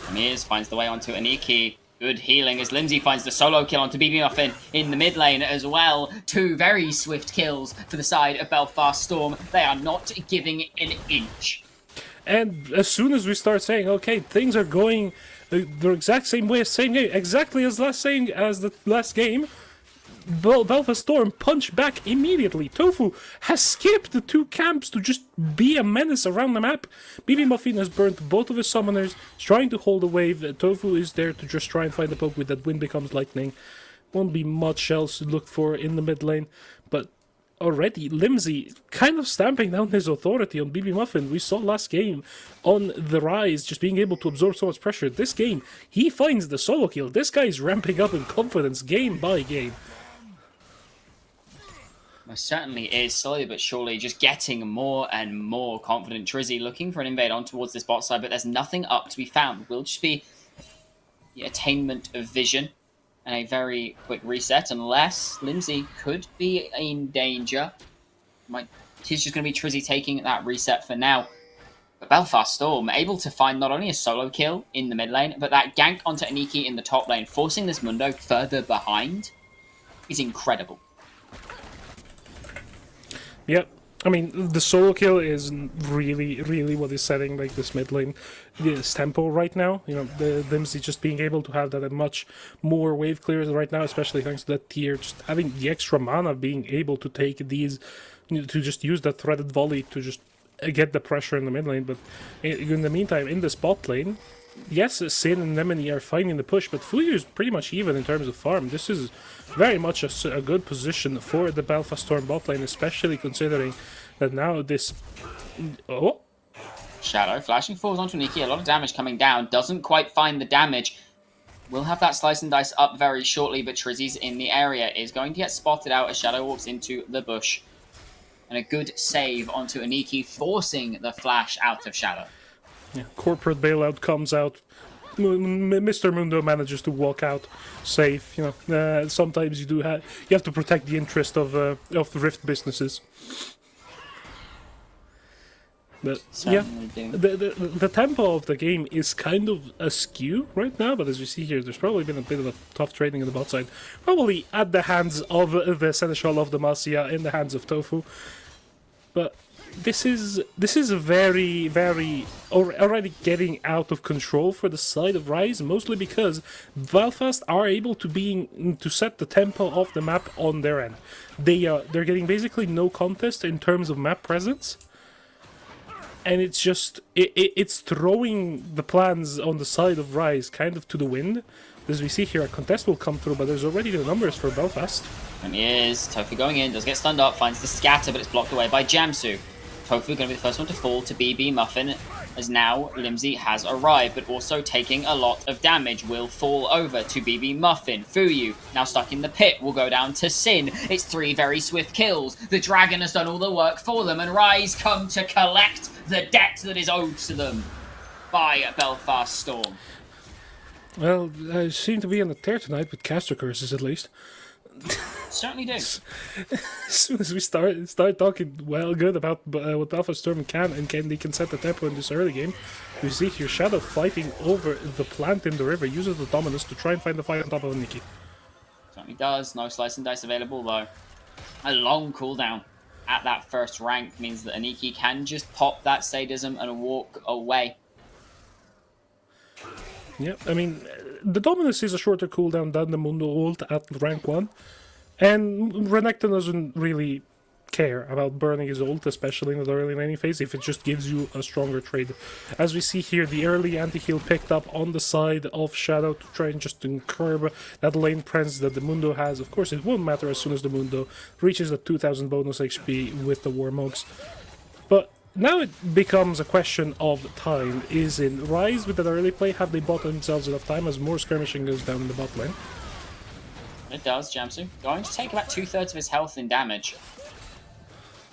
Ramirez finds the way onto Aniki. Good healing as Limsey finds the solo kill onto BB Muffin in the mid lane as well. 2 very swift kills for the side of Belfast Storm. They are not giving an inch. And as soon as we start saying, okay, things are going the exact same way as same game, exactly as the last game, Belfast Storm punch back immediately. Tofu has skipped the 2 camps to just be a menace around the map. BB Muffin has burnt both of his summoners, trying to hold a wave. Tofu is there to just try and find the poke with that wind becomes lightning. Won't be much else to look for in the mid lane, but already Limsey kind of stamping down his authority on BB Muffin. We saw last game on the RIZE just being able to absorb so much pressure. This game, he finds the solo kill. This guy is ramping up in confidence game by game. Most certainly is, slowly but surely, just getting more and more confident. Trizzy looking for an invade on towards this bot side, but there's nothing up to be found. Will just be the attainment of vision and a very quick reset, unless Limsey could be in danger. It's just going to be Trizzy taking that reset for now. But Belfast Storm able to find not only a solo kill in the mid lane, but that gank onto Aniki in the top lane, forcing this Mundo further behind, is incredible. Yep. I mean, the solo kill is really what is setting like this mid lane, this tempo right now. You know, the Limsey just being able to have that much more wave clears right now, especially thanks to that tier, just having the extra mana, being able to take these, to just use that threaded volley to just get the pressure in the mid lane. But in the meantime, in this bot lane, yes, Sin and Nemini are finding the push, but Fuyu is pretty much even in terms of farm. This is very much a good position for the Belfast Storm bot lane, especially considering that now this... Oh! Shadow flashing forwards onto Niki, a lot of damage coming down, doesn't quite find the damage. We'll have that slice and dice up very shortly, but Trizzy's in the area, is going to get spotted out as Shadow walks into the bush. And a good save onto Aniki, forcing the flash out of Shadow. Yeah, corporate bailout comes out. Mr. Mundo manages to walk out safe. You know, sometimes you have to protect the interest of the Rift businesses. But yeah, the tempo of the game is kind of askew right now. But as you see here, there's probably been a bit of a tough trading in the bot side, probably at the hands of the Seneschal of Demacia, in the hands of Tofu. But this is very already getting out of control for the side of RIZE, mostly because Belfast are able to set the tempo of the map on their end. They're getting basically no contest in terms of map presence, and it's just it's throwing the plans on the side of RIZE kind of to the wind. As we see here, a contest will come through, but there's already the numbers for Belfast. And he is. Tofu going in, does get stunned up, finds the scatter, but it's blocked away by Jamsu. Tofu going to be the first one to fall to BB Muffin, as now Limsey has arrived, but also taking a lot of damage. Will fall over to BB Muffin. Fuyu, now stuck in the pit, will go down to Sin. It's 3 very swift kills. The Dragon has done all the work for them, and RIZE come to collect the debt that is owed to them by Belfast Storm. Well, I seem to be on the tear tonight with caster curses, at least. Certainly do. As soon as we start talking good about what Belfast Storm can they can set the tempo in this early game, we see here Shadow fighting over the plant in the river, uses the Dominus to try and find the fight on top of Nikki. Certainly does. No slice and dice available, though. A long cooldown at that first rank means that Aniki can just pop that sadism and walk away. Yeah, I mean, the Dominus is a shorter cooldown than the Mundo ult at rank 1, and Renekton doesn't really care about burning his ult, especially in the early laning phase, if it just gives you a stronger trade. As we see here, the early anti-heal picked up on the side of Shadow to try and just curb that lane presence that the Mundo has. Of course, it won't matter as soon as the Mundo reaches the 2000 bonus HP with the Warmogs. But now it becomes a question of time. Is in RIZE with that early play, have they bought themselves enough time as more skirmishing goes down in the bot lane? It does, Jamsu. Going to take about 2/3 of his health in damage.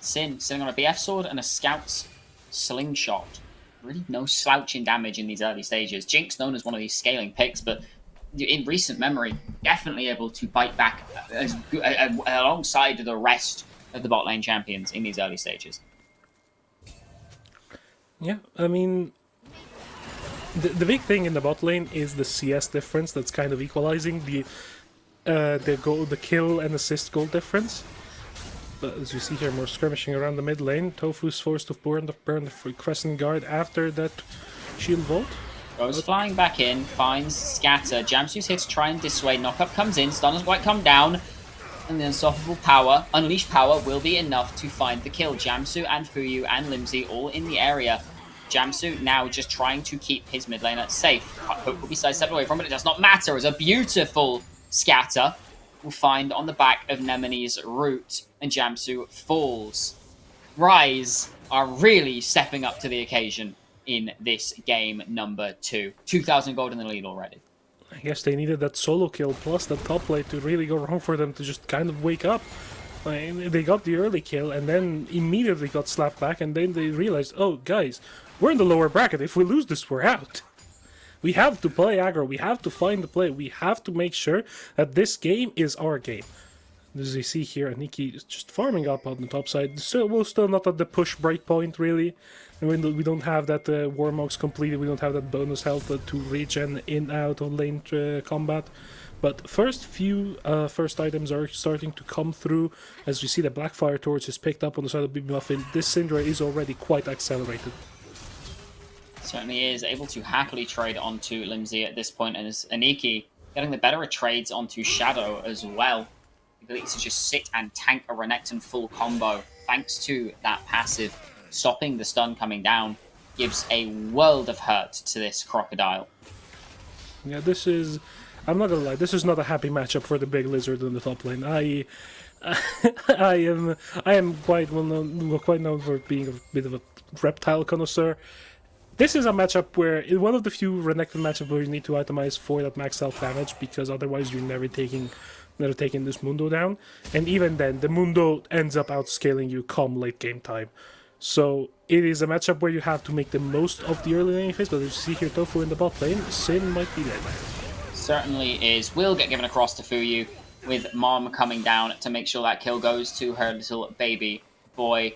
Sin sitting on a BF sword and a Scout's slingshot. Really no slouch in damage in these early stages. Jinx known as one of these scaling picks, but in recent memory, definitely able to bite back alongside the rest of the bot lane champions in these early stages. Yeah, I mean, the big thing in the bot lane is the CS difference that's kind of equalizing the kill and assist goal difference. But as you see here, more skirmishing around the mid lane. Tofu's forced to burn the Crescent Guard after that shield vault. Goes flying back in, finds Scatter. Jamsu's here to try and dissuade. Knockup comes in, stun doesn't quite come down. And the unstoppable power, unleashed power, will be enough to find the kill. Jamsu and Fuyu and Limsey all in the area. Jamsu now just trying to keep his mid laner safe. Hope will be sidestepped away from it. It does not matter as a beautiful Scatter will find on the back of Nemini's root, and Jamsu falls. RIZE are really stepping up to the occasion in this game number 2. 2,000 gold in the lead already. I guess they needed that solo kill plus that top lane to really go wrong for them to just kind of wake up. They got the early kill and then immediately got slapped back, and then they realized, oh guys, we're in the lower bracket. If we lose this, we're out. We have to play aggro, we have to find the play, we have to make sure that this game is our game. As you see here, Aniki is just farming up on the top side. So we're still not at the push break point, really. And we don't have that Warmogs completed, we don't have that bonus health to regen in out of lane combat. But first items are starting to come through. As we see the Blackfire Torch is picked up on the side of BB Muffin. This Syndra is already quite accelerated. Certainly is able to happily trade onto Limsey at this point, and is Aniki getting the better of trades onto Shadow as well. The ability to just sit and tank a Renekton full combo, thanks to that passive stopping the stun coming down, gives a world of hurt to this Crocodile. Yeah, this is... I'm not gonna lie, this is not a happy matchup for the big lizard in the top lane. I am quite known for being a bit of a reptile connoisseur. This is a matchup where, one of the few Renekton matchups where you need to itemize for that max health damage, because otherwise you're never taking this Mundo down. And even then, the Mundo ends up outscaling you come late game time. So it is a matchup where you have to make the most of the early lane phase, but as you see here, Tofu in the bot lane, Sin might be dead. Certainly is. Will get given across to Fuyu, with Mom coming down to make sure that kill goes to her little baby boy.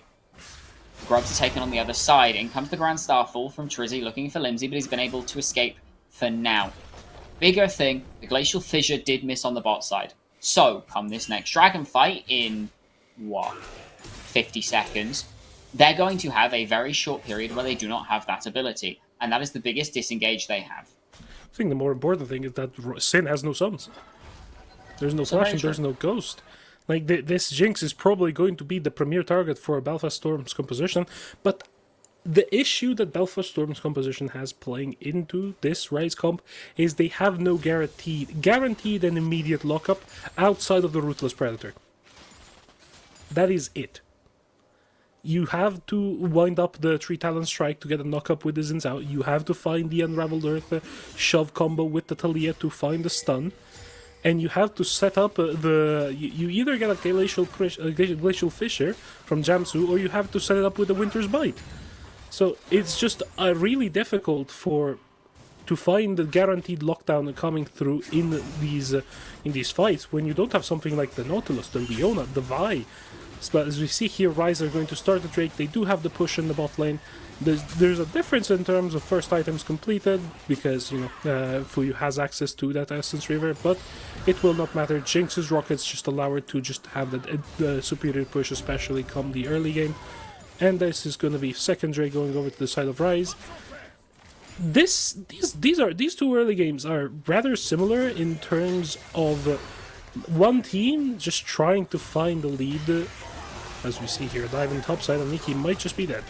Grubs are taken on the other side. In comes the Grand Starfall from Trizzy looking for Limsey, but he's been able to escape for now. Bigger thing, the Glacial Fissure did miss on the bot side. So, come this next Dragon fight in, 50 seconds, they're going to have a very short period where they do not have that ability. And that is the biggest disengage they have. I think the more important thing is that Sin has no summons. There's no flashing, there's no ghost. Like, this Jinx is probably going to be the premier target for Belfast Storm's composition, but the issue that Belfast Storm's composition has playing into this RIZE comp is they have no guaranteed and immediate lockup outside of the Ruthless Predator. That is it. You have to wind up the 3 Talon Strike to get a knockup with the Zins out. You have to find the Unraveled Earth shove combo with the Talia to find the stun. And you have to set up you either get a Glacial Fissure from Jamsu, or you have to set it up with the Winter's Bite. So it's just really difficult to find the guaranteed lockdown coming through in these fights when you don't have something like the Nautilus, the Leona, the Vi. But as we see here, RIZE are going to start the Drake. They do have the push in the bot lane. There's a difference in terms of first items completed, because, Fuyu has access to that Essence River, but it will not matter. Jinx's rockets just allow her to just have that superior push, especially come the early game. And this is going to be second Drake going over to the side of RIZE. These two early games are rather similar in terms of one team just trying to find the lead As we see here, diving topside, and Nikki might just be dead.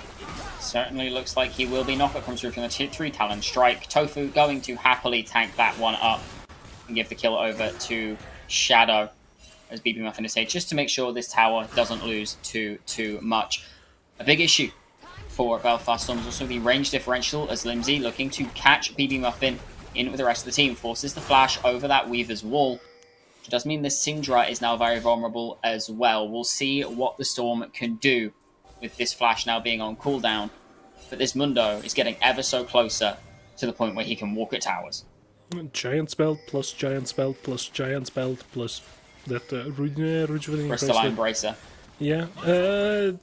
Certainly looks like he will be. Knockup comes through from the 3 Talon Strike. Tofu going to happily tank that one up and give the kill over to Shadow as BB Muffin is here, just to make sure this tower doesn't lose too much. A big issue for Belfast Storm is also the range differential, as Limsey, looking to catch BB Muffin in with the rest of the team, forces the flash over that Weaver's wall. It does mean the Syndra is now very vulnerable as well. We'll see what the Storm can do with this flash now being on cooldown. But this Mundo is getting ever so closer to the point where he can walk at towers. Giant spell plus giant spell plus giant spell plus that rejuvenating Crystalline bracelet. Bracer. Yeah,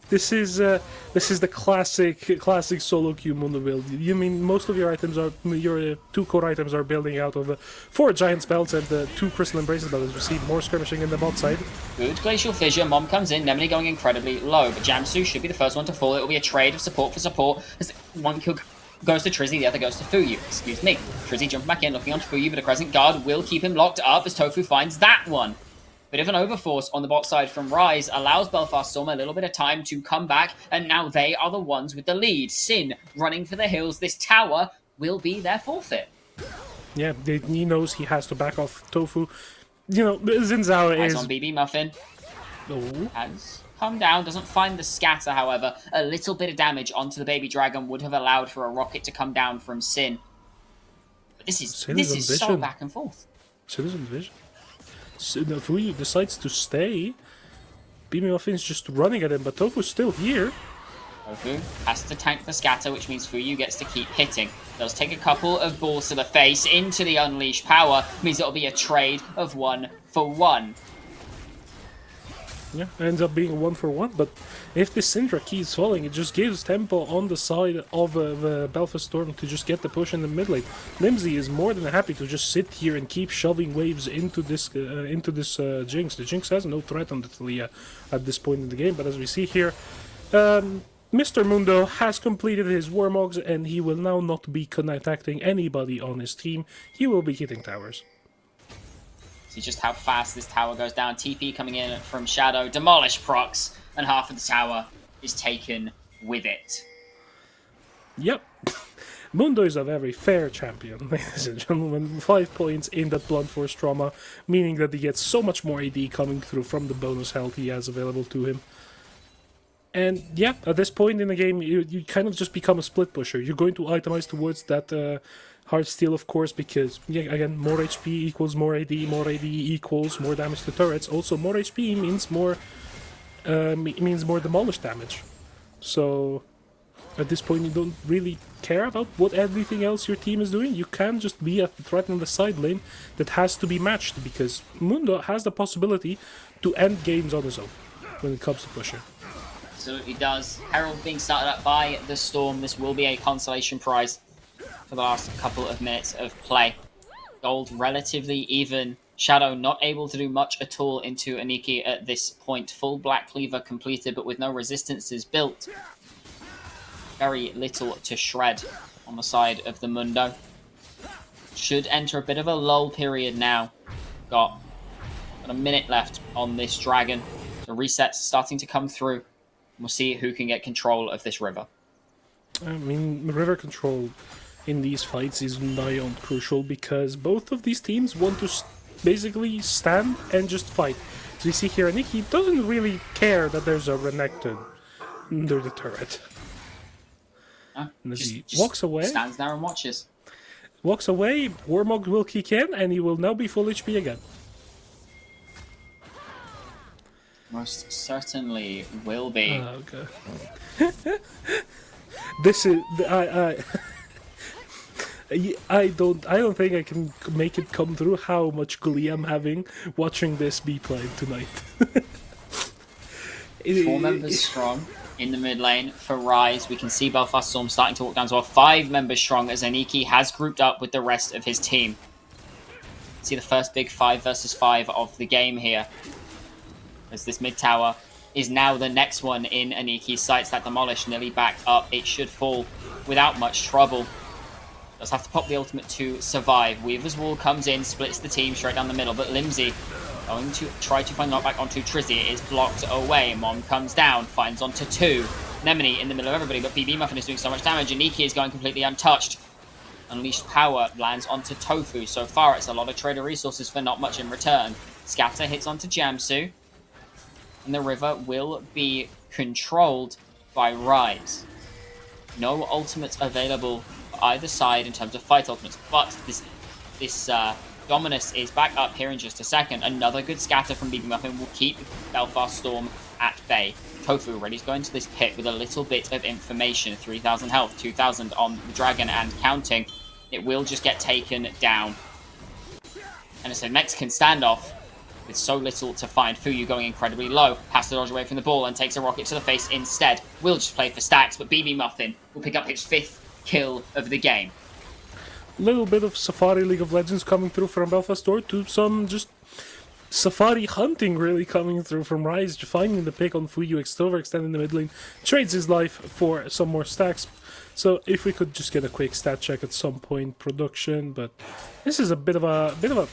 this is the classic solo queue Mundo build. You mean most of your items are your 2 core items are building out of 4 giant spells and 2 crystal embraces, but as we see more skirmishing in the bot side. Good glacial fissure. Mom comes in. Nemini going incredibly low, but Jamsu should be the first one to fall. It will be a trade of support for support. As one kill goes to Trizzy, the other goes to Fuyu. Excuse me. Trizzy jumping back in, looking onto Fuyu, but a Crescent Guard will keep him locked up as Tofu finds that one. Bit of an overforce on the bot side from RIZE allows Belfast Storm a little bit of time to come back, and now they are the ones with the lead. Sin running for the hills. This tower will be their forfeit. Yeah, he knows he has to back off Tofu. You know, Xin Zhao Eyes is... on BB Muffin. Oh. Has come down, doesn't find the scatter, however. A little bit of damage onto the baby dragon would have allowed for a rocket to come down from Sin. But this is so vision. back and forth. Citizen Vision. So, Fuyu decides to stay. BB Muffin's just running at him, but Tofu's still here. Tofu has to tank the scatter, which means Fuyu gets to keep hitting. Does take a couple of balls to the face into the unleashed power. Means it'll be a trade of 1 for 1. Yeah, ends up being a 1-for-1, but if the Syndra keeps falling, it just gives tempo on the side of the Belfast Storm to just get the push in the mid lane. Limsey is more than happy to just sit here and keep shoving waves into this Jinx. The Jinx has no threat on the Thalia at this point in the game, but as we see here, Mr. Mundo has completed his Warmogs, and he will now not be contacting anybody on his team. He will be hitting towers. See just how fast this tower goes down. TP coming in from Shadow. Demolish procs. And half of the tower is taken with it. Yep. Mundo is a very fair champion, ladies and gentlemen. 5 points in that blunt force trauma, meaning that he gets so much more AD coming through from the bonus health he has available to him. And yeah, at this point in the game, you kind of just become a split pusher. You're going to itemize towards that hard steel, of course, because, yeah, again, more HP equals more AD equals more damage to turrets. Also, more HP means more demolish damage. So, at this point, you don't really care about what everything else your team is doing. You can just be a threat in the side lane that has to be matched, because Mundo has the possibility to end games on his own when it comes to pushing. Absolutely does. Herald being started up by the Storm. This will be a consolation prize for the last couple of minutes of play. Gold relatively even. Shadow not able to do much at all into Aniki at this point. Full Black Cleaver completed, but with no resistances built. Very little to shred on the side of the Mundo. Should enter a bit of a lull period now. Got a minute left on this dragon. So resets starting to come through. We'll see who can get control of this river. I mean, river control in these fights is nigh on crucial, because both of these teams want to basically stand and just fight. So you see here, Aniki doesn't really care that there's a Renekton under the turret. And as he walks away, Stands there and watches. Walks away, Warmog will kick in, and he will now be full HP again. Most certainly will be. Okay. This is I don't think I can make it come through how much glee I'm having watching this be played tonight. 4 members strong in the mid lane for RIZE. We can see Belfast Storm starting to walk down to a 5 members strong as Aniki has grouped up with the rest of his team. See the first big 5 versus 5 of the game here. As this mid tower is now the next one in Aniki's sights. That demolish nearly backed up. It should fall without much trouble. Does have to pop the ultimate to survive. Weaver's Wall comes in, splits the team straight down the middle, but Limsey Going to try to find knockback onto Trizzy. It is blocked away. Mom comes down, finds onto 2. Nemini in the middle of everybody, but BB Muffin is doing so much damage. Aniki is going completely untouched. Unleashed Power lands onto Tofu. So far, it's a lot of trader resources for not much in return. Scatter hits onto Jamsu. And the river will be controlled by RIZE. No ultimates available for either side in terms of fight ultimates, but this Dominus is back up here in just a second. Another good scatter from BB Muffin will keep Belfast Storm at bay. Tofu ready to go into this pit with a little bit of information. 3,000 health, 2,000 on the dragon and counting. It will just get taken down. And it's a Mexican standoff with so little to find. Fuyu going incredibly low, has to dodge away from the ball and takes a rocket to the face instead. Will just play for stacks, but BB Muffin will pick up his 5th kill of the game. Little bit of Safari League of Legends coming through from Belfast Store to some just Safari hunting really coming through from RIZE, finding the pick on Fuyu, overextending the mid lane, trades his life for some more stacks. So if we could just get a quick stat check at some point, production, but this is a bit of a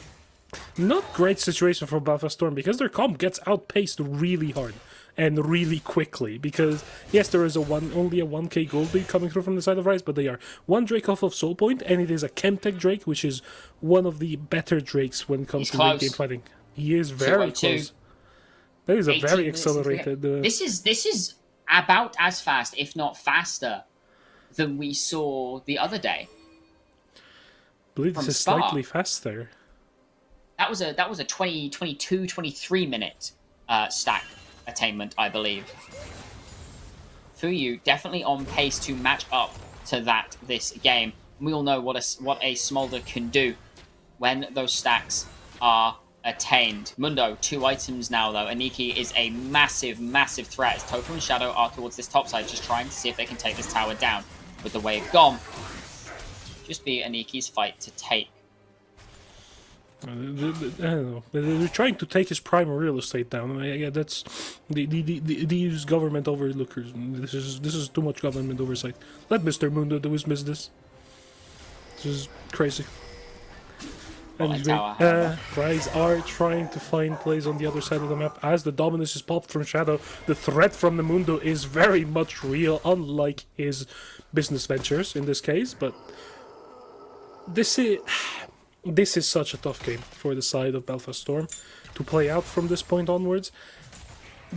not great situation for Belfast Storm because their comp gets outpaced really hard and really quickly. Because yes, there is only a 1k gold lead coming through from the side of RIZE, but they are 1 Drake off of Soul Point, and it is a Chemtech Drake, which is one of the better Drakes when it comes to late game fighting. He is very close. That is a very accelerated. This is about as fast, if not faster, than we saw the other day. I believe this is slightly faster. That was a 23 minute stack attainment, I believe. Fuyu definitely on pace to match up to that this game. We all know what a Smolder can do when those stacks are attained. Mundo, 2 items now though. Aniki is a massive, massive threat as Tofu and Shadow are towards this top side, just trying to see if they can take this tower down. With the wave gone, just be Aniki's fight to take. I don't know. They're trying to take his prime real estate down. Yeah, that's these government overlookers. This is too much government oversight. Let Mr. Mundo do his business. This is crazy. Anyway, RIZE are trying to find plays on the other side of the map. As the Dominus is popped from Shadow, the threat from the Mundo is very much real, unlike his business ventures in this case. But this is such a tough game for the side of Belfast Storm to play out from this point onwards,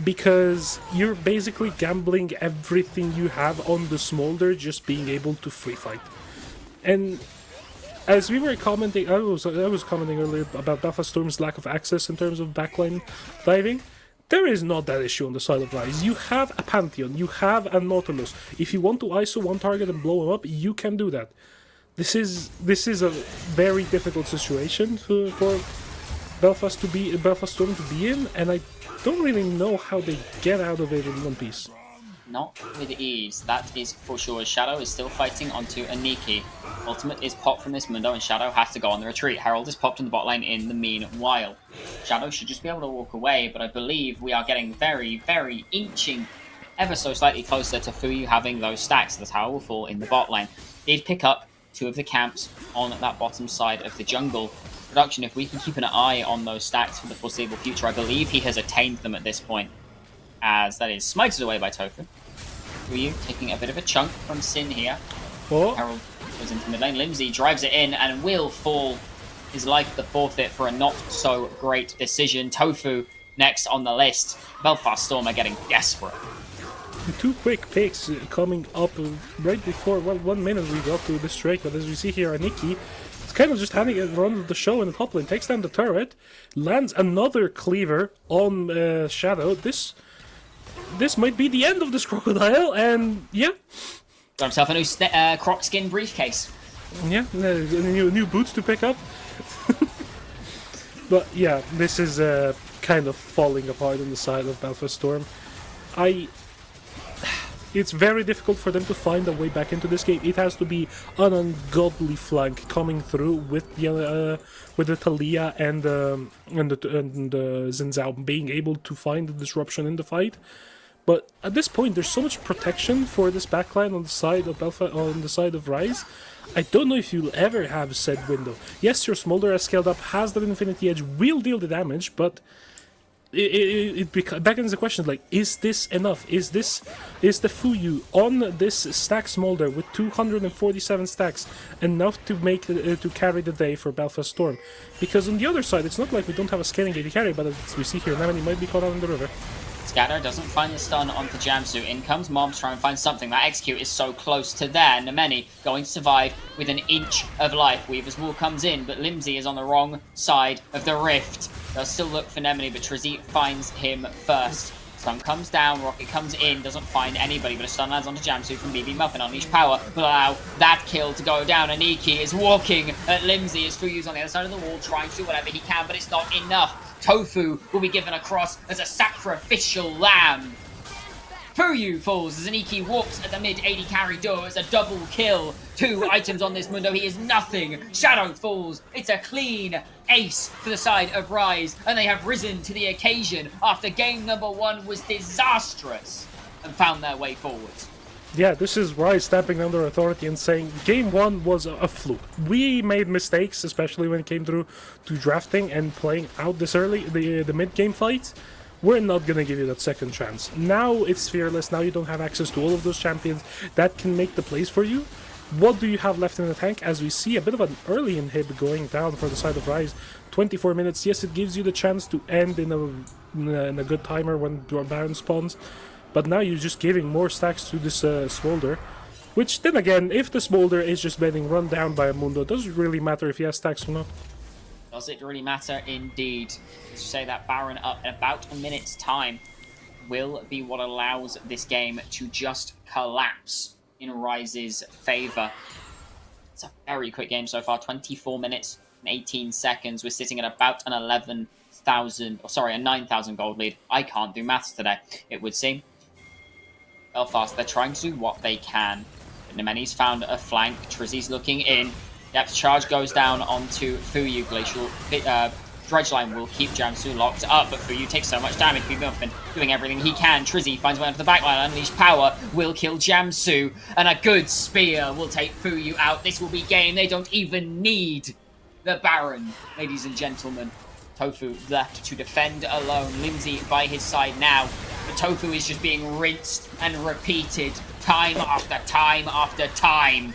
because you're basically gambling everything you have on the Smolder just being able to free fight. And as we were commenting, I was commenting earlier about Belfast Storm's lack of access in terms of backline diving. There is not that issue on the side of RIZE. You have a Pantheon, you have a Nautilus. If you want to ISO one target and blow him up, you can do that. This is a very difficult situation for Belfast Storm to be in, and I don't really know how they get out of it in one piece. Not with ease, that is for sure. Shadow is still fighting onto Aniki. Ultimate is popped from this Mundo, and Shadow has to go on the retreat. Herald is popped in the bot lane in the meanwhile. Shadow should just be able to walk away, but I believe we are getting very, very inching ever so slightly closer to Fuyu having those stacks. The tower will fall in the bot lane. Did pick up 2 of the camps on that bottom side of the jungle. Production, if we can keep an eye on those stacks for the foreseeable future, I believe he has attained them at this point, as that is smited away by Tofu. Fuyu taking a bit of a chunk from Sin here. Oh. Herald goes into mid lane. Limsey drives it in and will fall his life the forfeit for a not so great decision. Tofu next on the list. Belfast Storm are getting desperate. 2 quick picks coming up right before 1 minute we got to this Drake, but as we see here, Aniki is kind of just having a run of the show in the top lane, takes down the turret, lands another cleaver on Shadow. This might be the end of this crocodile, and yeah. Got himself a new croc skin briefcase. Yeah, new boots to pick up. But yeah, this is kind of falling apart on the side of Belfast Storm. It's very difficult for them to find a way back into this game. It has to be an ungodly flank coming through with the Talia and the Xin Zhao being able to find the disruption in the fight. But at this point, there's so much protection for this backline on the side of RIZE. I don't know if you'll ever have said window. Yes, your Smolder has scaled up, has that Infinity Edge, will deal the damage, but it beckons the question, like, is this enough? Is the Fuyu on this stack Smolder with 247 stacks enough to make to carry the day for Belfast Storm? Because on the other side, it's not like we don't have a scaling AD carry, but as we see here, Nemani might be caught out in the river. Scatter doesn't find the stun onto Jamsu. In comes Moms trying to find something. That execute is so close to there. Nemeni going to survive with an inch of life. Weaver's Wall comes in, but Limsey is on the wrong side of the rift. They'll still look for Nemeni, but Trizzy finds him first. Stun comes down, Rocket comes in, doesn't find anybody, but a stun lands onto Jamsu from BB Muffin. Unleash Power will allow that kill to go down. Aniki is walking at Limsey as Fuyu's on the other side of the wall, trying to do whatever he can, but it's not enough. Tofu will be given across as a sacrificial lamb. Fuyu falls as Aniki walks at the mid AD carry door. It's a double kill. 2 items on this Mundo. He is nothing. Shadow falls. It's a clean ace for the side of RIZE. And they have risen to the occasion after game number 1 was disastrous and found their way forwards. Yeah, this is RIZE stamping down their authority and saying game 1 was a fluke. We made mistakes, especially when it came through to drafting and playing out this early, the mid-game fight. We're not going to give you that second chance. Now it's fearless, now you don't have access to all of those champions that can make the plays for you. What do you have left in the tank? As we see a bit of an early inhib going down for the side of RIZE. 24 minutes, yes, it gives you the chance to end in a good timer when Baron spawns. But now you're just giving more stacks to this Smolder. Which, then again, if the Smolder is just getting run down by a Mundo, does it really matter if he has stacks or not? Does it really matter? Indeed. Let's say that Baron up in about a minute's time will be what allows this game to just collapse in RIZE's favor. It's a very quick game so far, 24 minutes and 18 seconds. We're sitting at about an 9,000 gold lead. I can't do maths today, it would seem. Belfast, they're trying to do what they can. Nemeni's found a flank. Trizzy's looking in. Depth charge goes down onto Fuyu. Glacial Dredge Line will keep Jamsu locked up, but Fuyu takes so much damage. Muffin doing everything he can. Trizzy finds way onto the backline. Unleash Power will kill Jamsu, and a good spear will take Fuyu out. This will be game. They don't even need the Baron, ladies and gentlemen. Tofu left to defend alone. Limsey by his side now. The Tofu is just being rinsed and repeated time after time after time.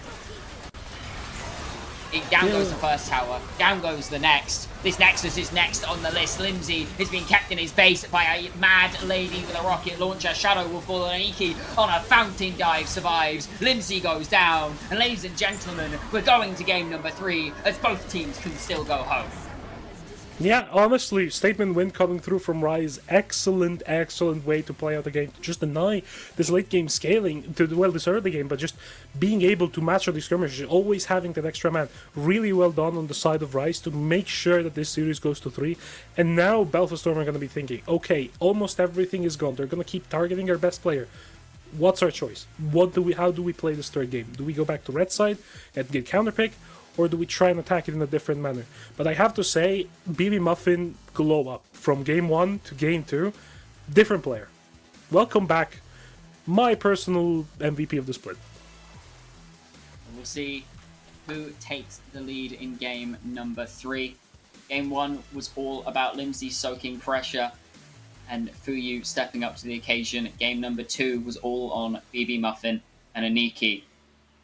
Down goes the first tower, down goes the next. This Nexus is next on the list. Limsey is being kept in his base by a mad lady with a rocket launcher. Shadow will fall on Aniki on a fountain dive, survives. Limsey goes down. And ladies and gentlemen, we're going to game number 3 as both teams can still go home. Yeah, honestly, statement win coming through from RIZE. Excellent, excellent way to play out the game. To just deny this late game scaling, this early game, but just being able to match all these skirmishes, always having that extra man. Really well done on the side of RIZE to make sure that this series goes to 3. And now Belfast Storm are going to be thinking, okay, almost everything is gone. They're going to keep targeting their best player. What's our choice? How do we play this third game? Do we go back to red side and get counterpick? Or do we try and attack it in a different manner? But I have to say, BB Muffin glow up from game 1 to game 2. Different player. Welcome back. My personal MVP of the split. We'll see who takes the lead in game number 3. Game 1 was all about Limsey soaking pressure and Fuyu stepping up to the occasion. Game number 2 was all on BB Muffin and Aniki.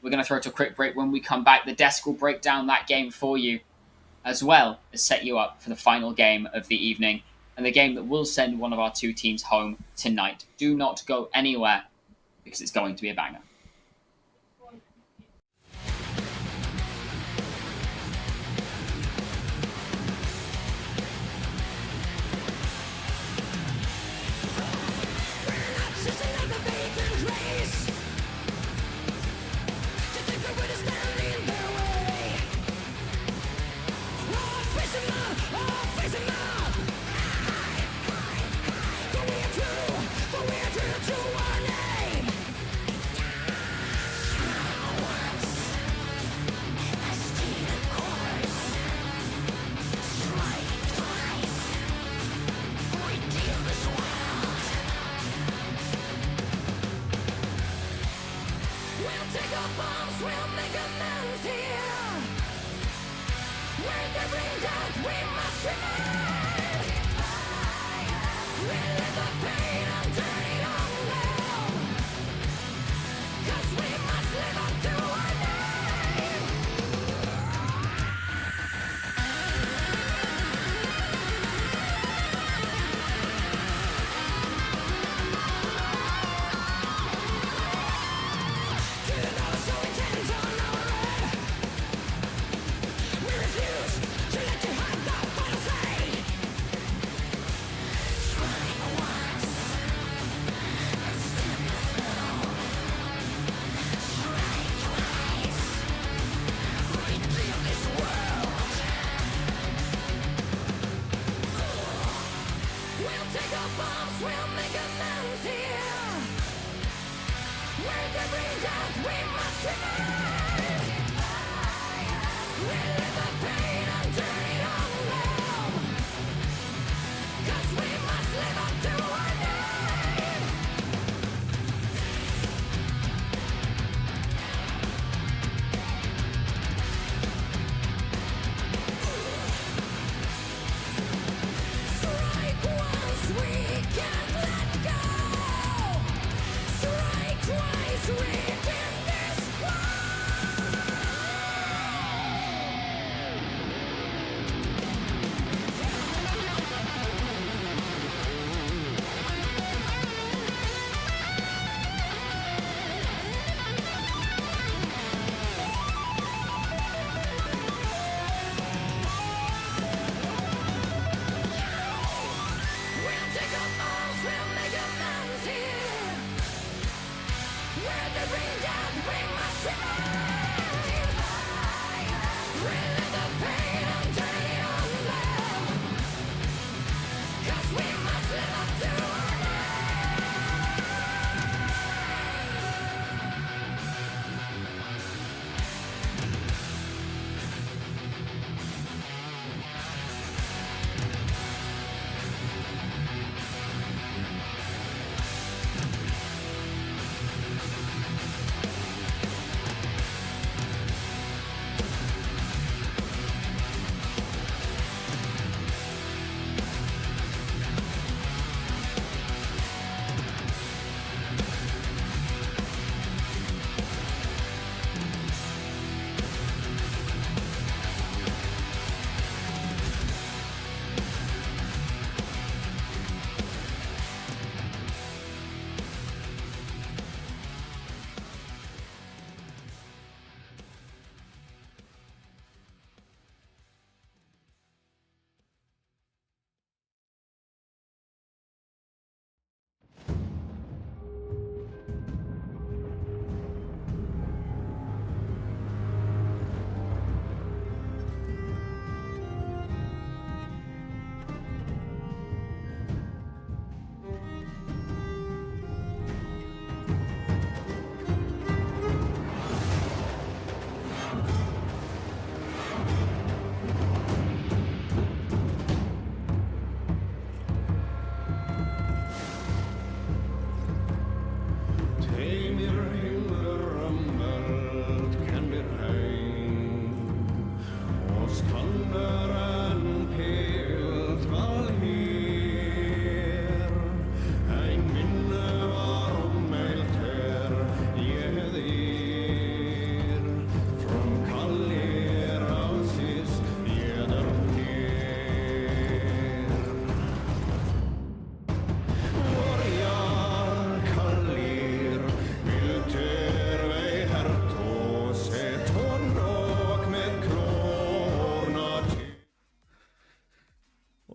We're going to throw it to a quick break. When we come back, the desk will break down that game for you, as well as set you up for the final game of the evening, and the game that will send one of our 2 teams home tonight. Do not go anywhere, because it's going to be a banger.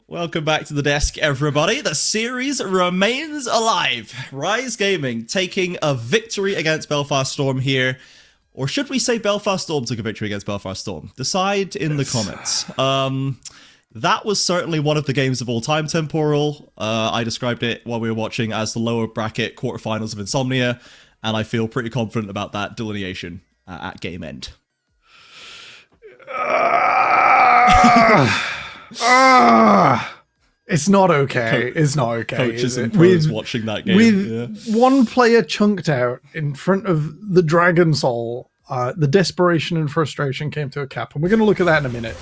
Welcome back to the desk, everybody. The series remains alive. Rise Gaming taking a victory against Belfast Storm here. Or should we say Belfast Storm took a victory against Belfast Storm? Decide in the comments. That was certainly one of the games of all time, Temporal. I described it while we were watching as the lower bracket quarterfinals of Insomnia, and I feel pretty confident about that delineation at game end. It's not okay. It's not okay. Coaches and pros watching that game. With one player chunked out in front of the Dragon Soul, the desperation and frustration came to a cap. And we're going to look at that in a minute.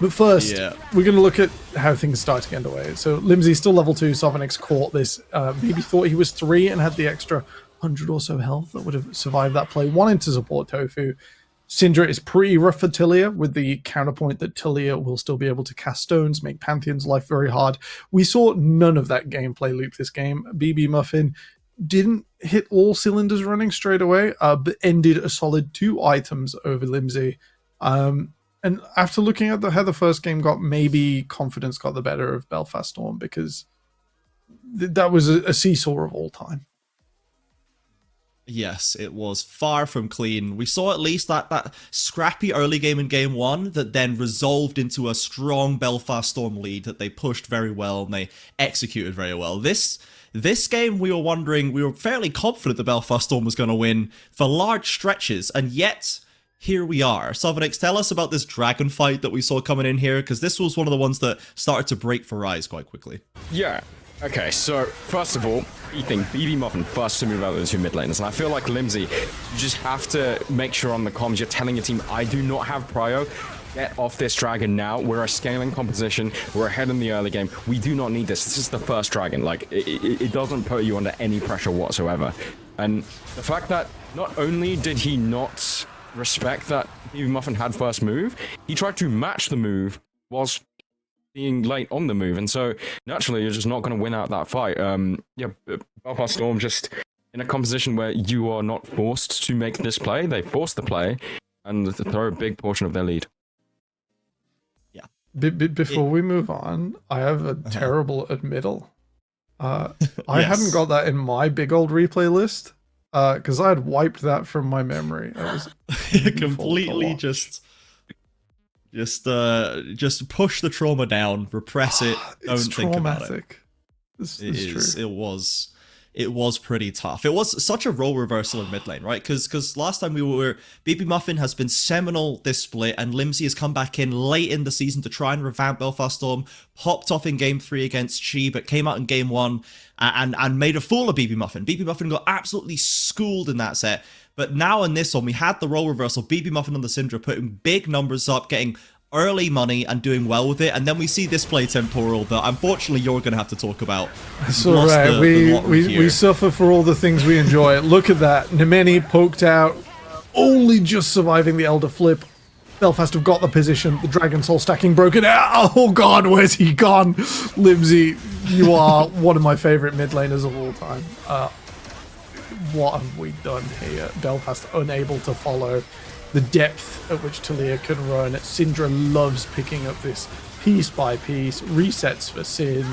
But first, we're going to look at how things start to get underway. So Limsey's still level 2. Sovanix caught this. Maybe thought he was 3 and had the extra 100 or so health that would have survived that play. Wanted to support Tofu. Syndra is pretty rough for Tilia, with the counterpoint that Tilia will still be able to cast stones, make Pantheon's life very hard. We saw none of that gameplay loop this game. BB Muffin didn't hit all cylinders running straight away, but ended a solid 2 items over Limsey. And after looking at how the first game got, maybe confidence got the better of Belfast Storm, because that was a seesaw of all time. Yes, it was far from clean. We saw at least that scrappy early game in game one that then resolved into a strong Belfast Storm lead that they pushed very well and they executed very well. This game we were fairly confident the Belfast Storm was going to win for large stretches, and yet here we are. Sovnix, tell us about this dragon fight that we saw coming in here, because this was one of the ones that started to break for RIZE quite quickly. Yeah. Okay, so first of all, BB Muffin first to move out of the two mid laners, and I feel like Limsy, you just have to make sure on the comms you're telling your team, I do not have prio. Get off this dragon now. We're a scaling composition. We're ahead in the early game. We do not need this. This is the first dragon. Like, it doesn't put you under any pressure whatsoever. And the fact that not only did he not respect that BB Muffin had first move, he tried to match the move whilst being late on the move, and so naturally you're just not going to win out that fight. Yeah, Belfast Storm just in a composition where you are not forced to make this play. They force the play and throw a big portion of their lead. Yeah. Before we move on, I have a terrible admittal. I hadn't Yes. got that in my big old replay list because I had wiped that from my memory. I was Completely just push the trauma down, repress it, don't it's think about it. traumatic. This is true. It was pretty tough. It was such a role reversal in mid lane, right? Because last time BB Muffin has been seminal this split, and Limsy has come back in late in the season to try and revamp Belfast Storm, popped off in game 3 against Chi, but came out in game 1 and made a fool of BB Muffin. BB Muffin got absolutely schooled in that set. But now in this one, we had the role reversal, BB Muffin on the Syndra putting big numbers up, getting early money and doing well with it, and then we see this play Temporal that unfortunately you're going to have to talk about. It's all right. We suffer for all the things we enjoy. Look at that. Nemeni poked out, only just surviving the Elder Flip. Belfast have got the position. The Dragon Soul stacking broken out. Oh god, where's he gone? Limsy, you are one of my favorite mid laners of all time. What have we done here? Belfast unable to follow the depth at which Talia can run. Syndra loves picking up this piece by piece, resets for Sin.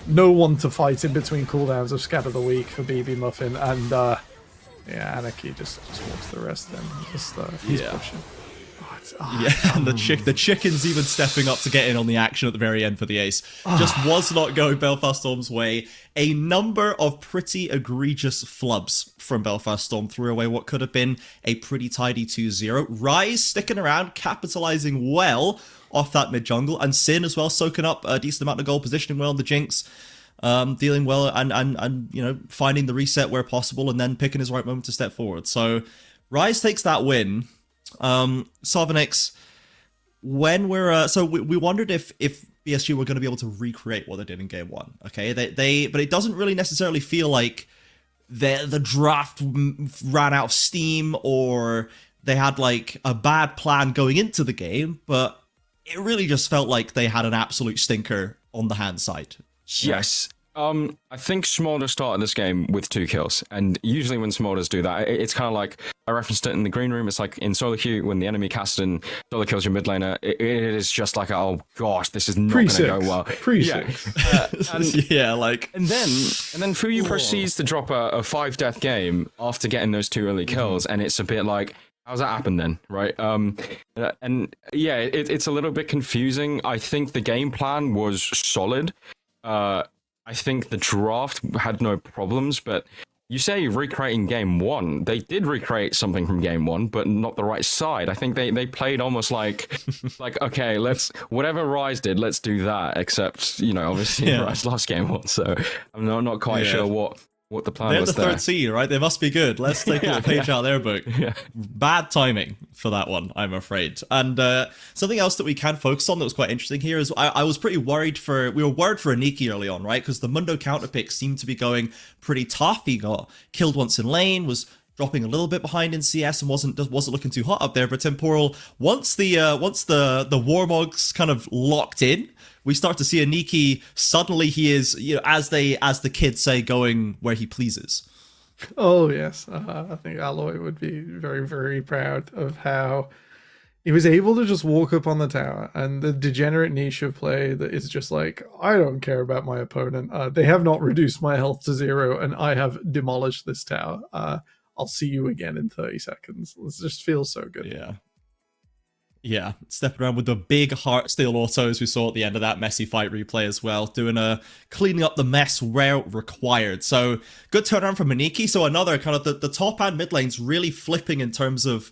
No one to fight in between cooldowns of Scatter the Weak for BB Muffin, and yeah, Anarchy just walks the rest of them. He's pushing. And the chicken's even stepping up to get in on the action at the very end for the ace. Just was not going Belfast Storm's way. A number of pretty egregious flubs from Belfast Storm threw away what could have been a pretty tidy 2-0. RIZE sticking around, capitalizing well off that mid jungle, and Sin as well soaking up a decent amount of gold, positioning well on the Jinx, dealing well and you know, finding the reset where possible and then picking his right moment to step forward. So RIZE takes that win. Sovnix, when we're we wondered if BSG were going to be able to recreate what they did in game 1. Okay, but it doesn't really necessarily feel like the draft ran out of steam or they had like a bad plan going into the game, but it really just felt like they had an absolute stinker on the hand side. Yes. I think Smolder started this game with 2 kills, and usually when Smolders do that, it's kind of like, I referenced it in the green room, it's like in solo queue, when the enemy casts and solo kills your mid laner, it is just like, oh gosh, this is not going to go well. Pre-6. Yeah, like... And then Fuyu proceeds to drop a 5-death game after getting those 2 early kills, and it's a bit like, how's that happen then, right? And yeah, it's a little bit confusing. I think the game plan was solid. I think the draft had no problems, but you say recreating game 1. They did recreate something from game 1, but not the right side. I think they played almost like okay, let's whatever RIZE did, let's do that. Except, you know, obviously RIZE lost game 1, so I'm not quite sure what the plan was there. They're the 3rd seed, right? They must be good. Let's take a little page out of their book. Bad timing for that one, I'm afraid. And something else that we can focus on that was quite interesting here is I was pretty worried we were worried for Aniki early on, right? Because the Mundo counterpick seemed to be going pretty tough. He got killed once in lane, was dropping a little bit behind in CS and wasn't looking too hot up there. But Temporal, once the Warmogs kind of locked in, we start to see Aniki, suddenly he is, you know, as the kids say, going where he pleases. Oh yes, I think Alloy would be very, very proud of how he was able to just walk up on the tower, and the degenerate niche of play that is just like, I don't care about my opponent. They have not reduced my health to 0, and I have demolished this tower. I'll see you again in 30 seconds. It just feels so good. Yeah. Yeah, stepping around with the big heart steel autos we saw at the end of that messy fight replay as well, doing cleaning up the mess where required. So good turnaround from Maniki. So another kind of the top and mid lanes really flipping in terms of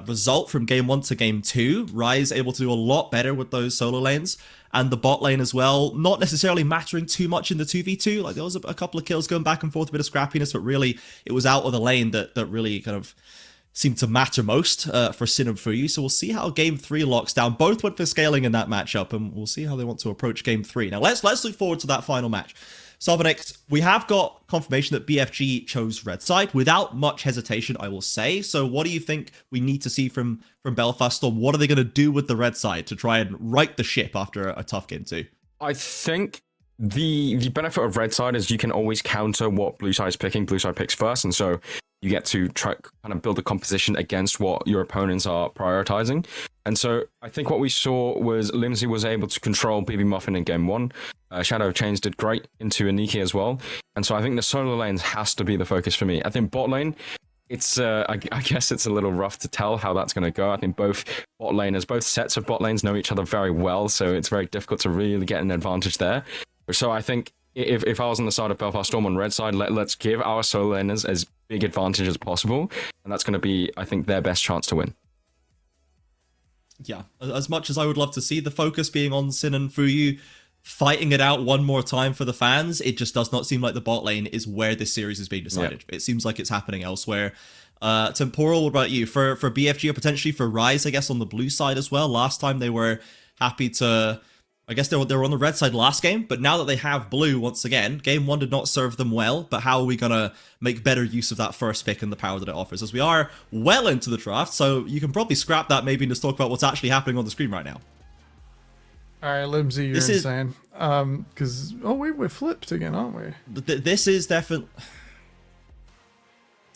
result from game 1 to game 2. RIZE able to do a lot better with those solo lanes, and the bot lane as well, not necessarily mattering too much in the 2v2. Like there was a couple of kills going back and forth, a bit of scrappiness, but really it was out of the lane that really kind of seemed to matter most for Sin and Fuyu. So we'll see how game 3 locks down. Both went for scaling in that matchup, and we'll see how they want to approach game 3. Now let's look forward to that final match. Sovanix, we have got confirmation that BFG chose red side without much hesitation, I will say. So what do you think we need to see from Belfast Storm? What are they going to do with the red side to try and right the ship after a tough game 2? I think the benefit of red side is you can always counter what blue side is picking. Blue side picks first, and so you get to try kind of build a composition against what your opponents are prioritizing. And so I think what we saw was Limsey was able to control BB Muffin in game 1. Shadow of Chains did great into Aniki as well. And so I think the solo lanes has to be the focus for me. I think bot lane, it's I guess it's a little rough to tell how that's going to go. I think both bot laners, both sets of bot lanes know each other very well, so it's very difficult to really get an advantage there. So I think if I was on the side of Belfast Storm on red side, let's give our solo laners as big advantage as possible, and that's going to be, I think, their best chance to win. Yeah, as much as I would love to see the focus being on Sin and Fuyu fighting it out one more time for the fans, it just does not seem like the bot lane is where this series is being decided. It seems like it's happening elsewhere. Temporal, what about you? For BFG or potentially for RIZE, I guess, on the blue side as well. Last time they were happy to... I guess they were on the red side last game, but now that they have blue once again, game 1 did not serve them well, but how are we going to make better use of that first pick and the power that it offers? As we are well into the draft, so you can probably scrap that maybe and just talk about what's actually happening on the screen right now. All right, Limsey, you're insane. Because, oh wait, we're flipped again, aren't we? This is definitely...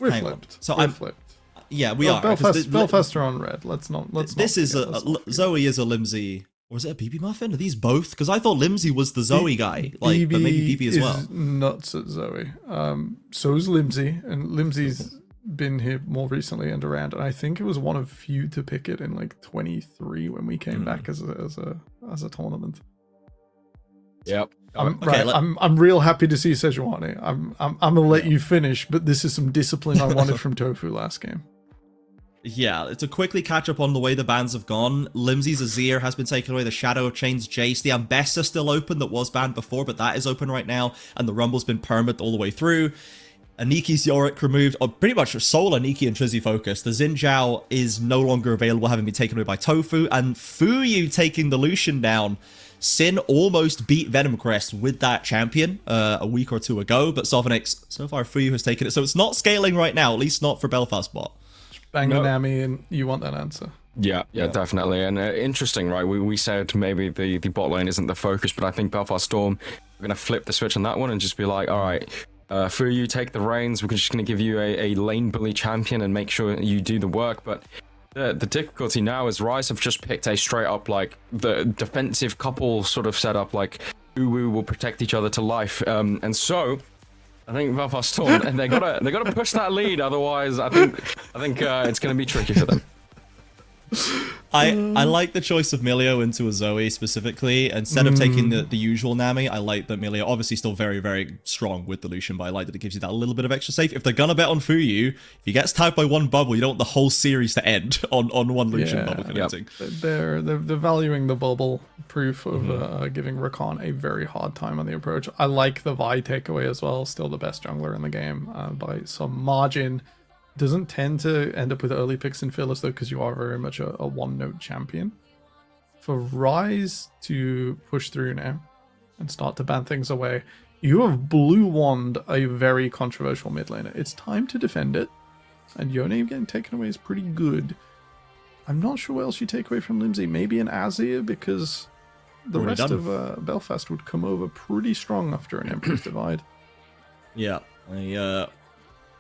We're flipped. So we're flipped. Yeah, we are. Belfast are on red. Let's not. Zoe is a Limsey... Or is it a BB Muffin? Are these both? Because I thought Limsey was the Zoe guy, but maybe BB as well. Is nuts at Zoe. So is Limsey, and Limsey's been here more recently and around. And I think it was one of few to pick it in like 23 when we came back as a tournament. Yep. I'm real happy to see Sejuani. I'm gonna let you finish, but this is some discipline I wanted from Tofu last game. Yeah, to quickly catch up on the way the bans have gone, Limsey's Azir has been taken away, the Shadow of Chains Jace, the Ambessa still open that was banned before, but that is open right now, and the Rumble's been permit all the way through. Aniki's Yorick removed, pretty much sole Aniki and Trizzy focus. The Xin Zhao is no longer available, having been taken away by Tofu, and Fuyu taking the Lucian down. Sin almost beat Venom Crest with that champion a week or two ago, but Sovanix, so far Fuyu has taken it, so it's not scaling right now, at least not for Belfast bot. Bang the Nami, and you want that answer. Yeah, definitely. And interesting, right? We said maybe the bot lane isn't the focus, but I think Belfast Storm, we're going to flip the switch on that one and just be like, all right, Fuyu, take the reins. We're just going to give you a lane bully champion and make sure you do the work. But the difficulty now is RIZE have just picked a straight up, like, the defensive couple sort of setup, like, Uwu will protect each other to life. And so... I think Belfast Storm, and they gotta push that lead. Otherwise, I think it's gonna be tricky for them. I like the choice of Milio into a Zoe specifically instead of taking the usual Nami. I like that Milio, obviously still very, very strong with the Lucian, but I like that it gives you that little bit of extra safe. If they're gonna bet on Fuyu, if he gets tagged by one bubble, you don't want the whole series to end on one Lucian bubble connecting. They're valuing the bubble proof of giving Rakan a very hard time on the approach. I like the Vi takeaway as well. Still the best jungler in the game by some margin. Doesn't tend to end up with early picks in Phyllis though, because you are very much a one-note champion. For RIZE to push through now and start to ban things away, you have blue wand a very controversial mid laner. It's time to defend it, and Yone getting taken away is pretty good. I'm not sure what else you take away from Limsey. Maybe an Azir, because the rest of Belfast would come over pretty strong after an Emperor's Divide. Yeah,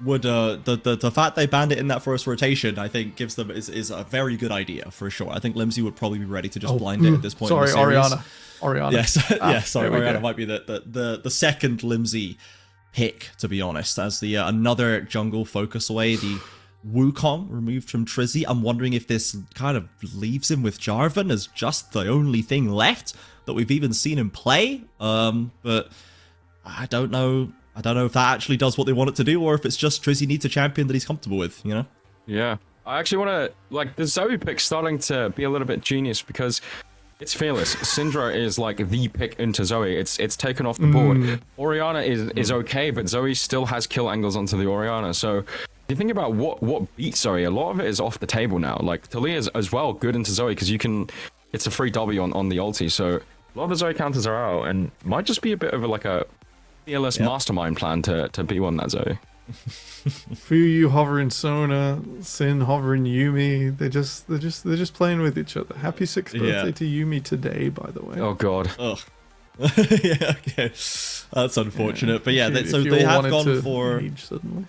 would the fact they banned it in that first rotation, I think gives them is a very good idea for sure. I think Limsey would probably be ready to just blind it at this point. Sorry, in the series. Orianna. Yes, sorry, Orianna might be the second Limsey pick, to be honest, as the another jungle focus away, the Wukong removed from Trizzy. I'm wondering if this kind of leaves him with Jarvan as just the only thing left that we've even seen him play. But I don't know. I don't know if that actually does what they want it to do, or if it's just Trizzy needs a champion that he's comfortable with, you know? Yeah. I actually want to, like, the Zoe pick's starting to be a little bit genius because it's fearless. Syndra is like the pick into Zoe. It's taken off the board. Orianna is okay, but Zoe still has kill angles onto the Orianna. So if you think about what beats Zoe, a lot of it is off the table now. Like Talia is as well good into Zoe because you can, it's a free W on the ulti. So a lot of the Zoe counters are out and might just be a bit of a fearless mastermind plan to B1 that Zoe. Fuyu hovering Sona, Sin hovering Yumi. They're just playing with each other. Happy 6th birthday to Yumi today, by the way. Oh god. Ugh. Yeah, okay. That's unfortunate. But yeah, so they have gone for Suddenly.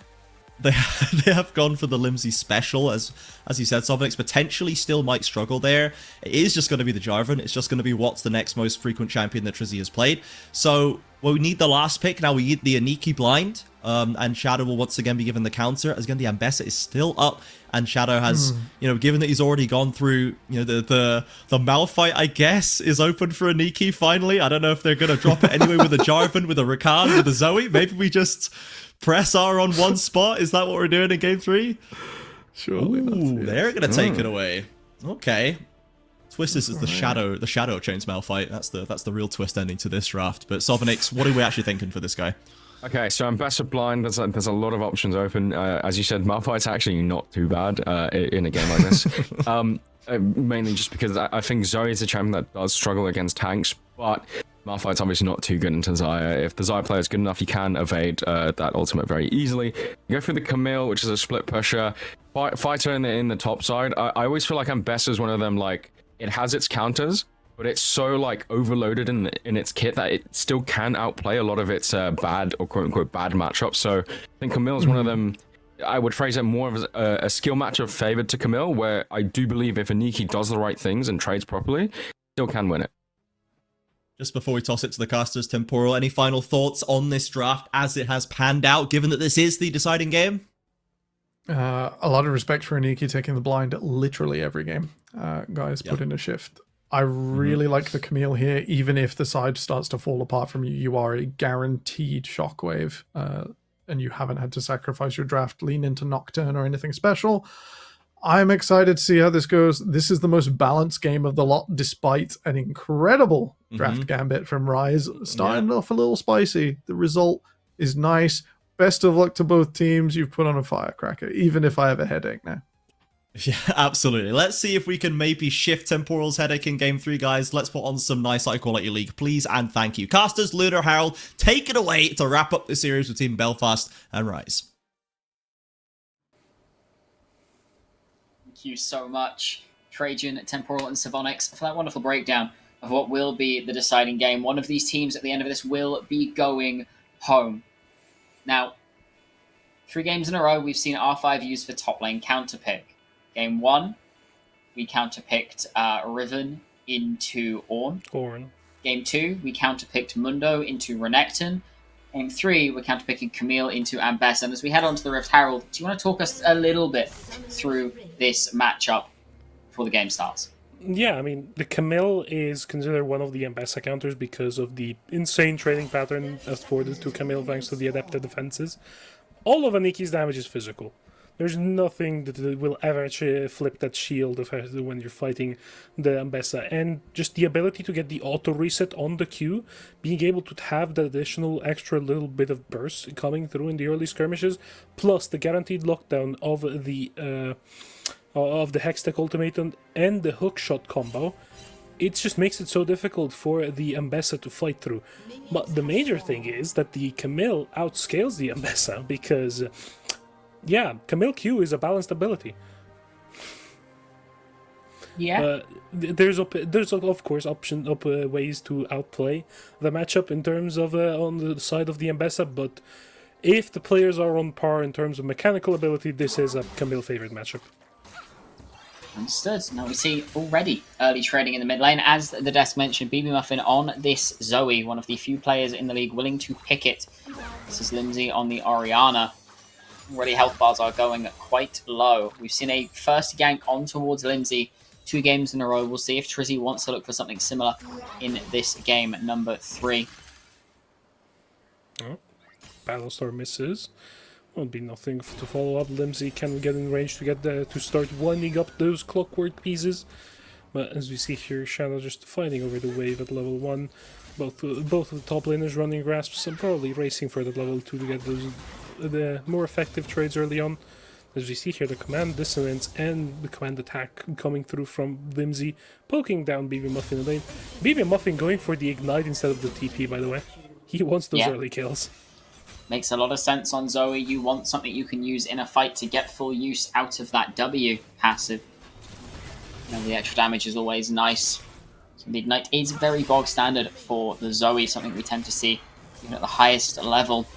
they have gone for the Limsey special, as you said. Sovnix potentially still might struggle there. It is just going to be the Jarvan. It's just going to be what's the next most frequent champion that Trizzy has played. So we need the last pick. Now we need the Aniki blind. And Shadow will once again be given the counter. As again, the Ambessa is still up, and Shadow has, you know, given that he's already gone through, you know, the Malphite, I guess, is open for Aniki finally. I don't know if they're gonna drop it anyway with a Jarvan, with a Rakan, with a Zoe. Maybe we just press R on one spot. Is that what we're doing in game 3? Surely not. They're gonna take it away. Okay. Twist is the shadow chains Malphite. That's the real twist ending to this draft. But Sovnix, what are we actually thinking for this guy? Okay, so Ambassador blind, there's a lot of options open. As you said, Malphite's actually not too bad in a game like this. Mainly just because I think Zoe is a champion that does struggle against tanks, but Malphite's obviously not too good into Xayah. If the Xayah player is good enough, he can evade that ultimate very easily. You go through the Camille, which is a split pusher. Fighter in the top side. I always feel like Ambessa is one of them, like, it has its counters, but it's so like overloaded in its kit that it still can outplay a lot of its bad or quote unquote bad matchups. So I think Camille is one of them. I would phrase it more of a skill matchup favored to Camille, where I do believe if Aniki does the right things and trades properly, still can win it. Just before we toss it to the casters, Temporal, any final thoughts on this draft as it has panned out, given that this is the deciding game? A lot of respect for Aniki taking the blind at literally every game. Guys, put in a shift. I really like the Camille here. Even if the side starts to fall apart from you, you are a guaranteed shockwave, and you haven't had to sacrifice your draft, lean into Nocturne or anything special. I'm excited to see how this goes. This is the most balanced game of the lot, despite an incredible draft gambit from RIZE. Starting off a little spicy. The result is nice. Best of luck to both teams. You've put on a firecracker, even if I have a headache now. Yeah, absolutely. Let's see if we can maybe shift Temporal's headache in game 3, guys. Let's put on some nice high quality league, please, and thank you. Casters, Lunar, Harold, take it away to wrap up the series between Belfast and RIZE. Thank you so much, Trajan, Temporal, and Savonix, for that wonderful breakdown of what will be the deciding game. One of these teams at the end of this will be going home. Now, 3 games in a row, we've seen R5 used for top lane counterpick. Game 1, we counterpicked Riven into Ornn. Game 2, we counterpicked Mundo into Renekton. Game 3, we're counterpicking Camille into Ambessa. And as we head on to the Rift, Harold, do you want to talk us a little bit through this matchup before the game starts? Yeah, I mean, the Camille is considered one of the Ambessa counters because of the insane trading pattern afforded to Camille thanks to the adapted defenses. All of Aniki's damage is physical. There's nothing that will ever flip that shield when you're fighting the Ambessa. And just the ability to get the auto reset on the Q, being able to have the additional extra little bit of burst coming through in the early skirmishes, plus the guaranteed lockdown of the Hextech Ultimatum and the hookshot combo, it just makes it so difficult for the Ambessa to fight through. But the major thing is that the Camille outscales the Ambessa because... yeah, Camille Q is a balanced ability. Yeah. There's of course ways to outplay the matchup in terms of on the side of the Ambessa, but if the players are on par in terms of mechanical ability, this is a Camille favored matchup. Understood. Now we see already early trading in the mid lane. As the desk mentioned, BB Muffin on this Zoe, one of the few players in the league willing to pick it. This is Lindsay on the Orianna. Already health bars are going quite low. We've seen a first gank on towards Lindsay 2 games in a row. We'll see if Trizzy wants to look for something similar in this game number 3. Oh, Battlestar misses. Won't be nothing to follow up. Limsey can get in range to get to start winding up those clockwork pieces. But as we see here, Shadow just fighting over the wave at level 1. Both of the top laners running grasps and probably racing for the level 2 to get those the more effective trades early on. As we see here, the command dissonance and the command attack coming through from Limsey, poking down BB Muffin in the lane. BB Muffin going for the ignite instead of the TP, by the way. He wants those early kills. Makes a lot of sense on Zoe. You want something you can use in a fight to get full use out of that W passive. You know, the extra damage is always nice. So the ignite is very bog standard for the Zoe, something we tend to see even at the highest level.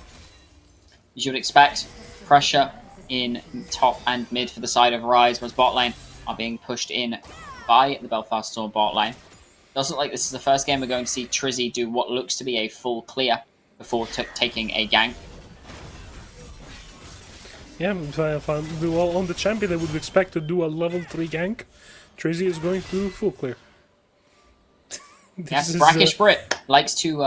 As you would expect, pressure in top and mid for the side of RIZE, whereas bot lane are being pushed in by the Belfast Storm bot lane. Doesn't look like this is the first game we're going to see Trizzy do what looks to be a full clear before taking a gank. Yeah, well, on the champion I would expect to do a level 3 gank. Trizzy is going to full clear. Yes, Brackish Brit likes to,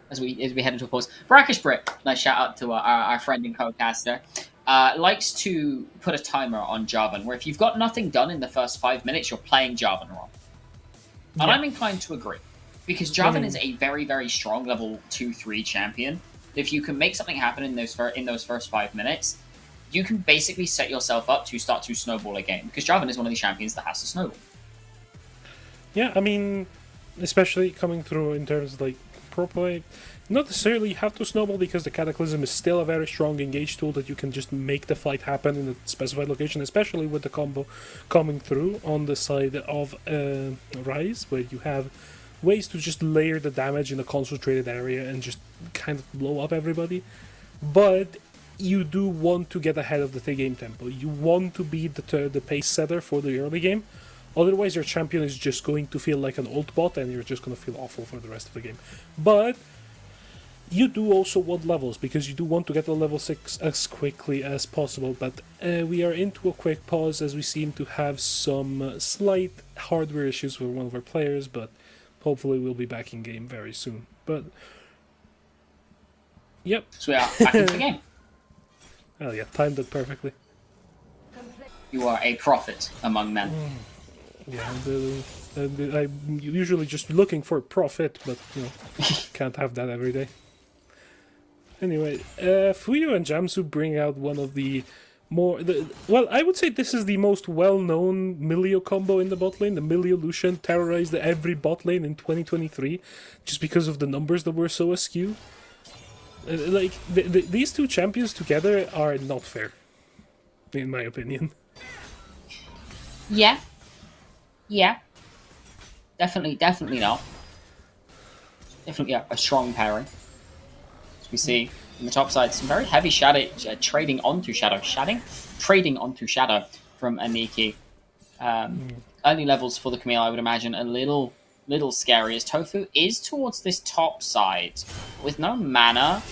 as we head into a pause, Brackish Brit, nice shout out to our friend and co-caster, likes to put a timer on Jarvan, where if you've got nothing done in the first 5 minutes, you're playing Jarvan wrong. And I'm inclined to agree. Because Jarvan is a very, very strong level 2-3 champion. If you can make something happen in those first 5 minutes, you can basically set yourself up to start to snowball a game. Because Jarvan is one of the champions that has to snowball. Yeah, I mean, especially coming through in terms of like pro play, not necessarily you have to snowball because the Cataclysm is still a very strong engage tool that you can just make the fight happen in a specified location, especially with the combo coming through on the side of RIZE, where you have ways to just layer the damage in a concentrated area and just kind of blow up everybody. But you do want to get ahead of the game tempo. You want to be the pace setter for the early game. Otherwise, your champion is just going to feel like an ult bot and you're just going to feel awful for the rest of the game. But you do also want levels, because you do want to get to level 6 as quickly as possible. But we are into a quick pause as we seem to have some slight hardware issues with one of our players, but hopefully we'll be back in game very soon. But yep. So we are back into the game. Oh yeah, timed it perfectly. You are a prophet among men. Yeah, I'm usually just looking for profit, but you know, can't have that every day. Anyway, Fuyo and Jamsu bring out one of the well, I would say this is the most well-known Milio combo in the bot lane. The Milio Lucian terrorized every bot lane in 2023, just because of the numbers that were so askew. Like, these two champions together are not fair, in my opinion. Yeah. Yeah. Definitely not. Definitely a strong pairing. As we see on the top side, some very heavy shadow trading onto shadow from Aniki. Early levels for the Camille, I would imagine, a little scary, as Tofu is towards this top side with no mana.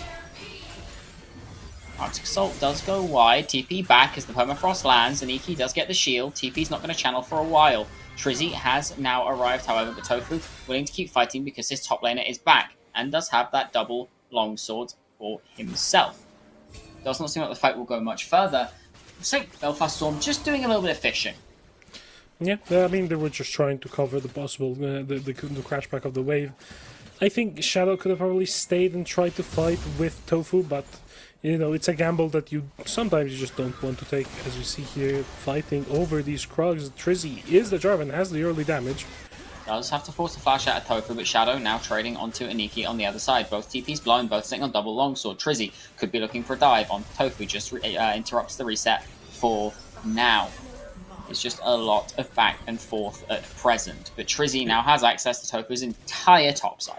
Arctic Assault does go wide. TP back as the Permafrost lands. Aniki does get the shield. TP's not going to channel for a while. Trizzy has now arrived, however, but Tofu willing to keep fighting because his top laner is back and does have that double longsword for himself. Does not seem like the fight will go much further. Looks like Belfast Storm just doing a little bit of fishing. Yeah, I mean, they were just trying to cover the possible the crashback of the wave. I think Shadow could have probably stayed and tried to fight with Tofu, but you know, it's a gamble that you sometimes just don't want to take. As you see here, fighting over these Krugs, Trizzy is the Jarvan, has the early damage. Does have to force a flash out of Tofu, but Shadow now trading onto Aniki on the other side. Both TP's blown, both sitting on double longsword. Trizzy could be looking for a dive on Tofu, just interrupts the reset for now. It's just a lot of back and forth at present, but Trizzy now has access to Tofu's entire top side.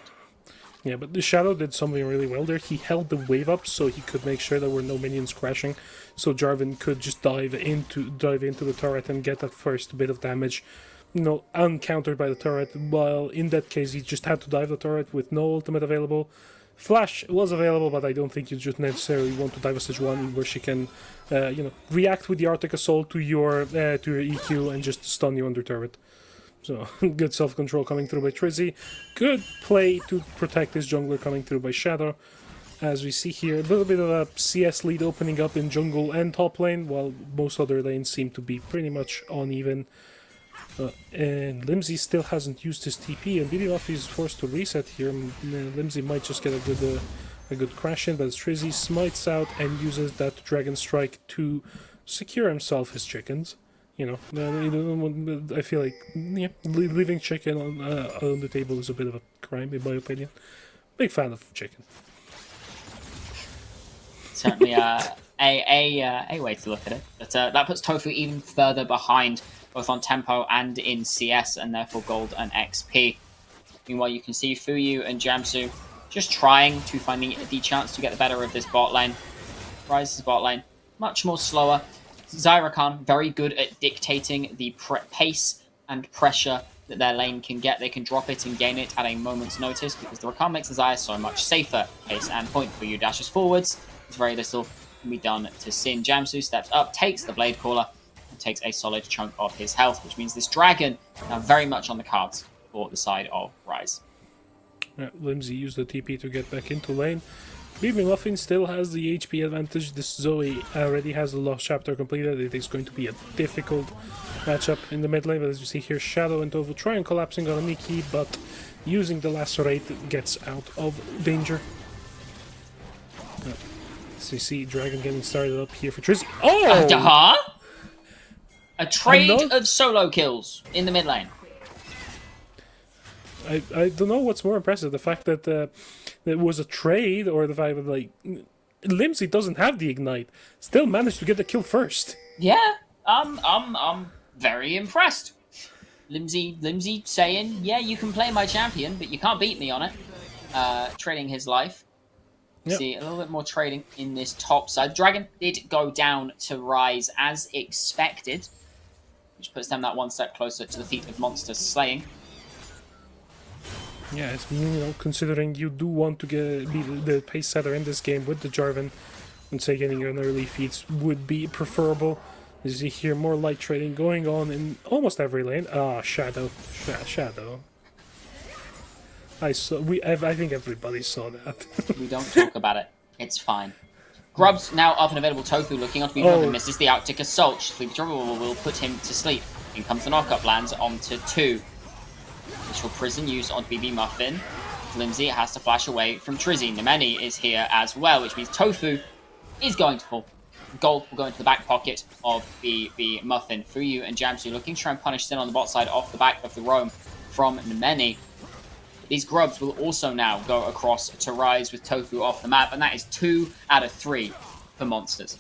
Yeah, but the Shadow did something really well there. He held the wave up so he could make sure there were no minions crashing, so Jarvan could just dive into the turret and get that first bit of damage, uncountered by the turret. While in that case, he just had to dive the turret with no ultimate available. Flash was available, but I don't think you just necessarily want to dive a Sejuani where she can, react with the Arctic Assault to your EQ and just stun you under turret. So, good self-control coming through by Trizzy. Good play to protect this jungler coming through by Shadow. As we see here, a little bit of a CS lead opening up in jungle and top lane, while most other lanes seem to be pretty much uneven. And Limsey still hasn't used his TP, and BB is forced to reset here. Limsey might just get a good crash in, but Trizzy smites out and uses that Dragon Strike to secure himself his chickens. I feel like leaving chicken on the table is a bit of a crime, in my opinion. Big fan of chicken. Certainly a way to look at it. But that puts Tofu even further behind, both on tempo and in CS, and therefore gold and XP. Meanwhile, you can see Fuyu and Jamsu just trying to find the chance to get the better of this bot lane. RIZE's bot lane, much more slower. Zyrakan, very good at dictating the pace and pressure that their lane can get. They can drop it and gain it at a moment's notice because the Rakan makes the Zyra so much safer. Pace and point. Fuyu dashes forwards. There's very little can be done to Sin. Jamsu steps up, takes the Blade Caller, and takes a solid chunk of his health, which means this Dragon now very much on the cards for the side of RIZE. Yeah, Limsey used the TP to get back into lane. BB Muffin still has the HP advantage. This Zoe already has the Lost Chapter completed. It is going to be a difficult matchup in the mid lane, but as you see here, Shadow and Tofu try and collapsing on Nikki, but using the Lacerate gets out of danger. So you see Dragon getting started up here for Trizzy. Oh! A trade of solo kills in the mid lane. I don't know what's more impressive, the fact that it was a trade, or the fact that Limsey doesn't have the ignite, still managed to get the kill first. Yeah, I'm very impressed. Limsey saying, yeah, you can play my champion, but you can't beat me on it. Trading his life. Yep. See a little bit more trading in this top side. Dragon did go down to RIZE as expected, which puts them that one step closer to the feat of monster slaying. Yeah, it's, considering you do want to be the pace setter in this game with the Jarvan, and say getting an early feats would be preferable. As you hear more light trading going on in almost every lane. Shadow. Shadow. I think everybody saw that. We don't talk about it. It's fine. Grub's now up and available. Tofu looking onto BB misses the Arctic Assault. Sleepy Trouble will put him to sleep. In comes the knockup, lands onto 2. Which will prison use on BB Muffin. Limsey has to flash away from Trizzy. Nemeni is here as well, which means Tofu is going to fall. Gold will go into the back pocket of BB Muffin. Fuyu and Jamsu looking to try and punish Sin on the bot side off the back of the roam from Nemeni. These grubs will also now go across to RIZE with Tofu off the map, and that is 2 out of 3 for monsters.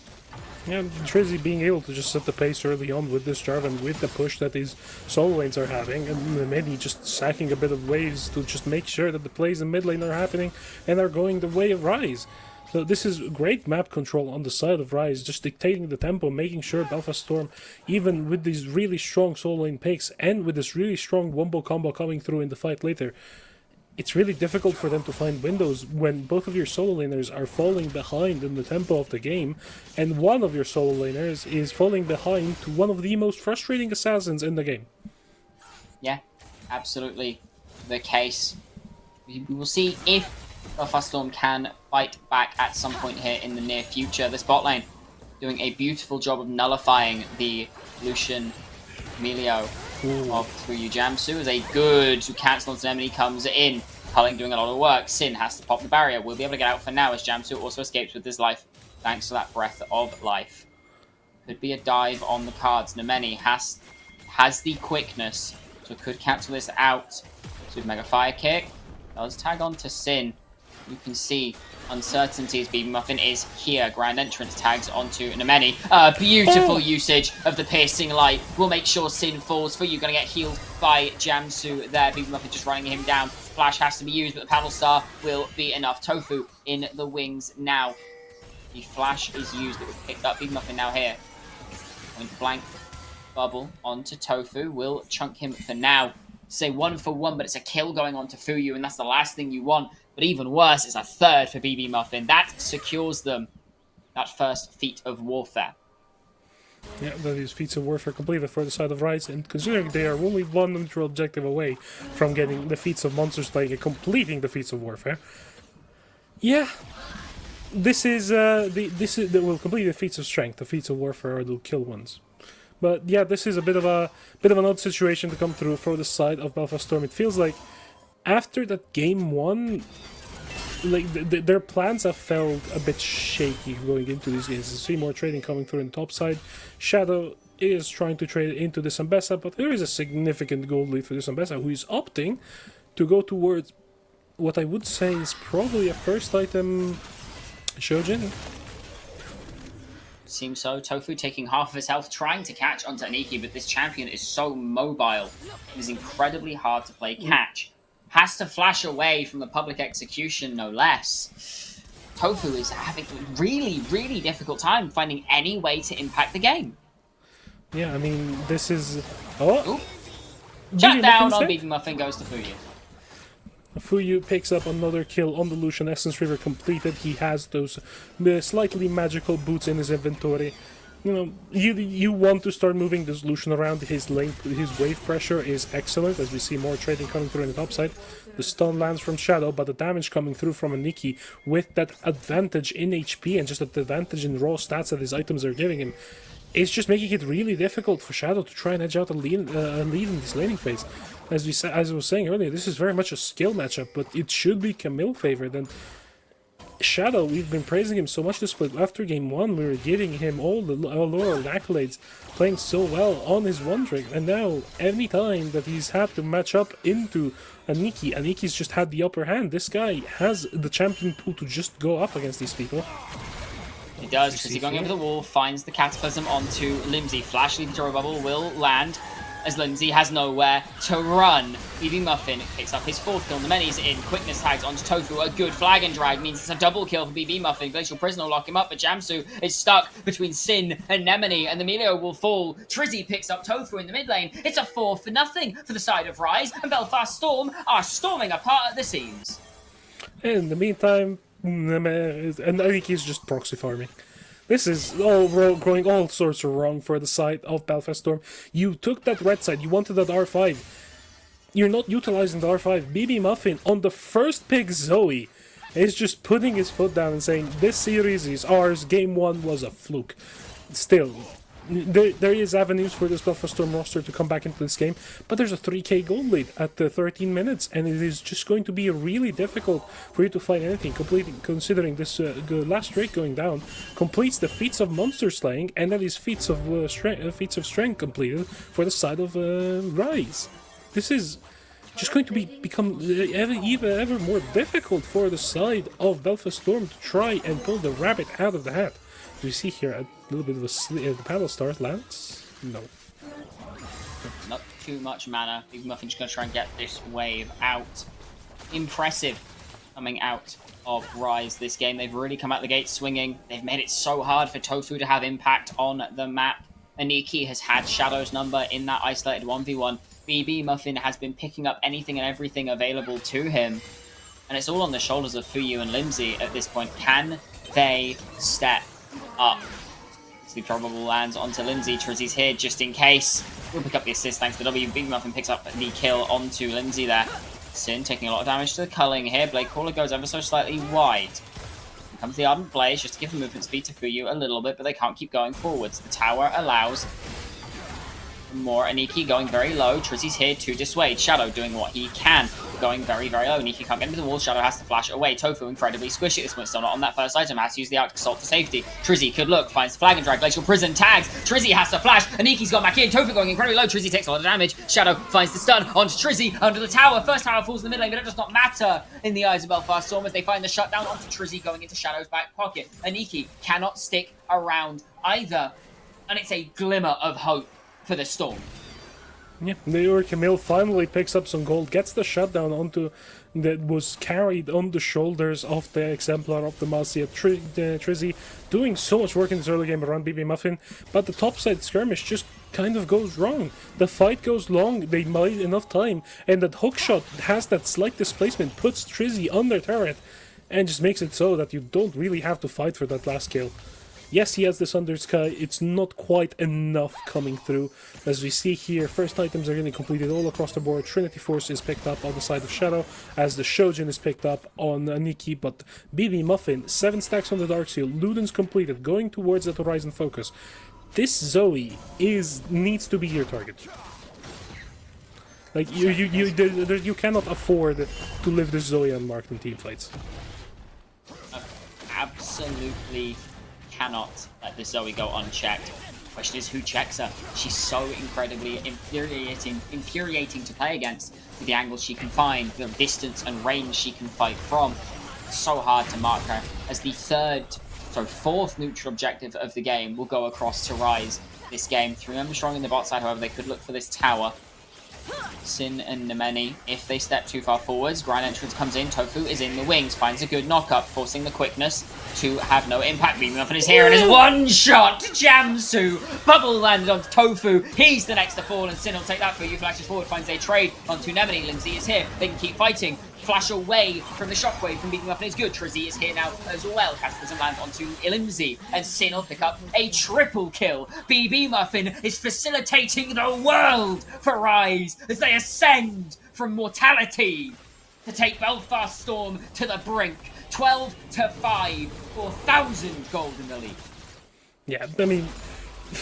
Yeah, Trizzy being able to just set the pace early on with this Jarvan, with the push that these solo lanes are having, and Nemeni just sacking a bit of waves to just make sure that the plays in mid lane are happening and are going the way of RIZE. So this is great map control on the side of RIZE, just dictating the tempo, making sure Belfast Storm, even with these really strong solo lane picks and with this really strong wombo combo coming through in the fight later, it's really difficult for them to find windows when both of your solo laners are falling behind in the tempo of the game, and one of your solo laners is falling behind to one of the most frustrating assassins in the game. Yeah, absolutely the case. We will see if Belfast Storm can fight back at some point here in the near future. This bot lane doing a beautiful job of nullifying the Lucian Emilio of Fuyu. Jamsu is a good cancel on Nemeni comes in. Culling doing a lot of work. Sin has to pop the barrier. We'll be able to get out for now as Jamsu also escapes with his life thanks to that breath of life. Could be a dive on the cards. Nemeni has the quickness, so could cancel this out. Super Mega Fire Kick. Does tag on to Sin. You can see Uncertainties. BB Muffin is here. Grand entrance tags onto Nemeni. Beautiful usage of the piercing light will make sure Sin falls. For you, gonna get healed by Jamsu there. BB Muffin just running him down. Flash has to be used, but the Paddle Star will be enough. Tofu in the wings now. The flash is used. It was picked up. BB Muffin now here. Point blank bubble onto Tofu. Will chunk him for now. Say 1 for 1, but it's a kill going on to Fuyu, and that's the last thing you want. But even worse, it's a third for BB Muffin. That secures them that first feat of warfare. Yeah, that is feats of warfare completed for the side of RIZE, and considering they are only one neutral objective away from getting the feats of monster slaying and completing the feats of warfare. Yeah, this is that will complete the feats of strength. The feats of warfare are the kill ones. But yeah, this is a bit of an odd situation to come through for the side of Belfast Storm. It feels like after that game 1, like their plans have felt a bit shaky going into these games. There's 3 more trading coming through in the top side. Shadow is trying to trade into this Ambessa, but there is a significant gold lead for this Ambessa, who is opting to go towards what I would say is probably a first item Shojin. Seems so. Tofu taking half of his health, trying to catch onto Aniki, but this champion is so mobile. It is incredibly hard to play catch. Has to flash away from the public execution, no less. Tofu is having a really, really difficult time finding any way to impact the game. Yeah, I mean, this is... Oh! Shut down on BB Muffin goes to Fuyu. Fuyu picks up another kill on the Lucian Essence River completed. He has those slightly magical boots in his inventory. You know, you want to start moving this Lucian around. His wave pressure is excellent, as we see more trading coming through on the top side. The stun lands from Shadow, but the damage coming through from Aniki with that advantage in HP and just that advantage in raw stats that his items are giving him, it's just making it really difficult for Shadow to try and edge out a lead in this laning phase. As I was saying earlier, this is very much a skill matchup, but it should be Camille favored. And Shadow, we've been praising him so much this split. After game 1, we were giving him all the laurel accolades, playing so well on his one trick. And now, every time that he's had to match up into Aniki, Aniki's just had the upper hand. This guy has the champion pool to just go up against these people. He does, because he's going over the wall, finds the Cataclysm onto Limsey. Flash lead throw bubble will land, as Lindsay has nowhere to run. BB Muffin picks up his 4th kill. Nemeni's in. Quickness tags onto Tofu. A good flag and drag means it's a double kill for BB Muffin. Glacial Prisoner will lock him up, but Jamsu is stuck between Sin and Nemeni, and the Melio will fall. Trizzy picks up Tofu in the mid lane. It's a 4-0 for the side of RIZE, and Belfast Storm are storming apart at the seams. In the meantime, and I think he's just proxy farming. This is all going all sorts of wrong for the side of Belfast Storm. You took that red side, you wanted that R5. You're not utilizing the R5. BB Muffin on the first pick Zoe is just putting his foot down and saying, this series is ours, game 1 was a fluke. Still, there is avenues for this Belfast Storm roster to come back into this game, but there's a 3k gold lead at the 13 minutes, and it is just going to be really difficult for you to find anything, considering this the last Drake going down completes the feats of monster slaying, and that is feats of strength completed for the side of RIZE. This is just going to become ever more difficult for the side of Belfast Storm to try and pull the rabbit out of the hat. We see here a little bit of the paddle start lands. No. Not too much mana. Big Muffin's going to try and get this wave out. Impressive coming out of RIZE this game. They've really come out the gate swinging. They've made it so hard for Tofu to have impact on the map. Aniki has had Shadow's number in that isolated 1v1. BB Muffin has been picking up anything and everything available to him. And it's all on the shoulders of Fuyu and Limsey at this point. Can they step up? Sleep probable lands onto Limsey. Trizzy's here just in case. We'll pick up the assist thanks to W. BB Muffin picks up the kill onto Limsey there. Sin taking a lot of damage to the culling here. Blade Caller goes ever so slightly wide. Here comes the Ardent Blaze just to give the movement speed to Fuyu a little bit, but they can't keep going forwards. The tower allows more. Aniki going very low. Trizzy's here to dissuade. Shadow doing what he can. Going very, very low. Aniki can't get into the wall. Shadow has to flash away. Tofu incredibly squishy at this point. Still not on that first item. Has to use the Arctic Assault for safety. Trizzy could look. Finds the flag and drag. Glacial Prison tags. Trizzy has to flash. Aniki's gone back in. Tofu going incredibly low. Trizzy takes a lot of damage. Shadow finds the stun onto Trizzy under the tower. First tower falls in the mid lane, but it does not matter in the eyes of Belfast Storm as they find the shutdown onto Trizzy going into Shadow's back pocket. Aniki cannot stick around either. And it's a glimmer of hope for the Storm. Yeah, New York Camille finally picks up some gold, gets the shutdown onto that was carried on the shoulders of the Exemplar of the Marcia Trizzy, doing so much work in this early game around BB Muffin, but the topside skirmish just kind of goes wrong. The fight goes long, they bide enough time, and that hookshot has that slight displacement, puts Trizzy under turret, and just makes it so that you don't really have to fight for that last kill. Yes, he has this under sky, it's not quite enough coming through. As we see here, first items are getting completed all across the board. Trinity Force is picked up on the side of Shadow, as the Shojin is picked up on Aniki, but BB Muffin, 7 stacks on the Dark Seal, Luden's completed, going towards that Horizon focus. This Zoe needs to be your target. Like, you cannot afford to live this Zoe unmarked in team fights. Absolutely cannot let the Zoe go unchecked. Question is, who checks her? She's so incredibly infuriating to play against with the angles she can find, the distance and range she can fight from. So hard to mark her as the fourth neutral objective of the game will go across to RIZE this game. 3 members strong in the bot side, however, they could look for this tower. Sin and Nemeni, if they step too far forwards, Grand Entrance comes in, Tofu is in the wings, finds a good knock-up, forcing the quickness to have no impact. Beaming up in his here and his one-shot Jamsu! Bubble landed onto Tofu, he's the next to fall, and Sin will take that for you, flashes forward, finds a trade onto Nemeni. Lindsay is here, they can keep fighting. Flash away from the shockwave from beating Muffin is good. Trizzy is here now as well. Cataclysm lands onto Ilimzi, and Sin will pick up a triple kill. BB Muffin is facilitating the world for RIZE as they ascend from mortality to take Belfast Storm to the brink. 12-5, 4,000 gold in the league. Yeah, I mean,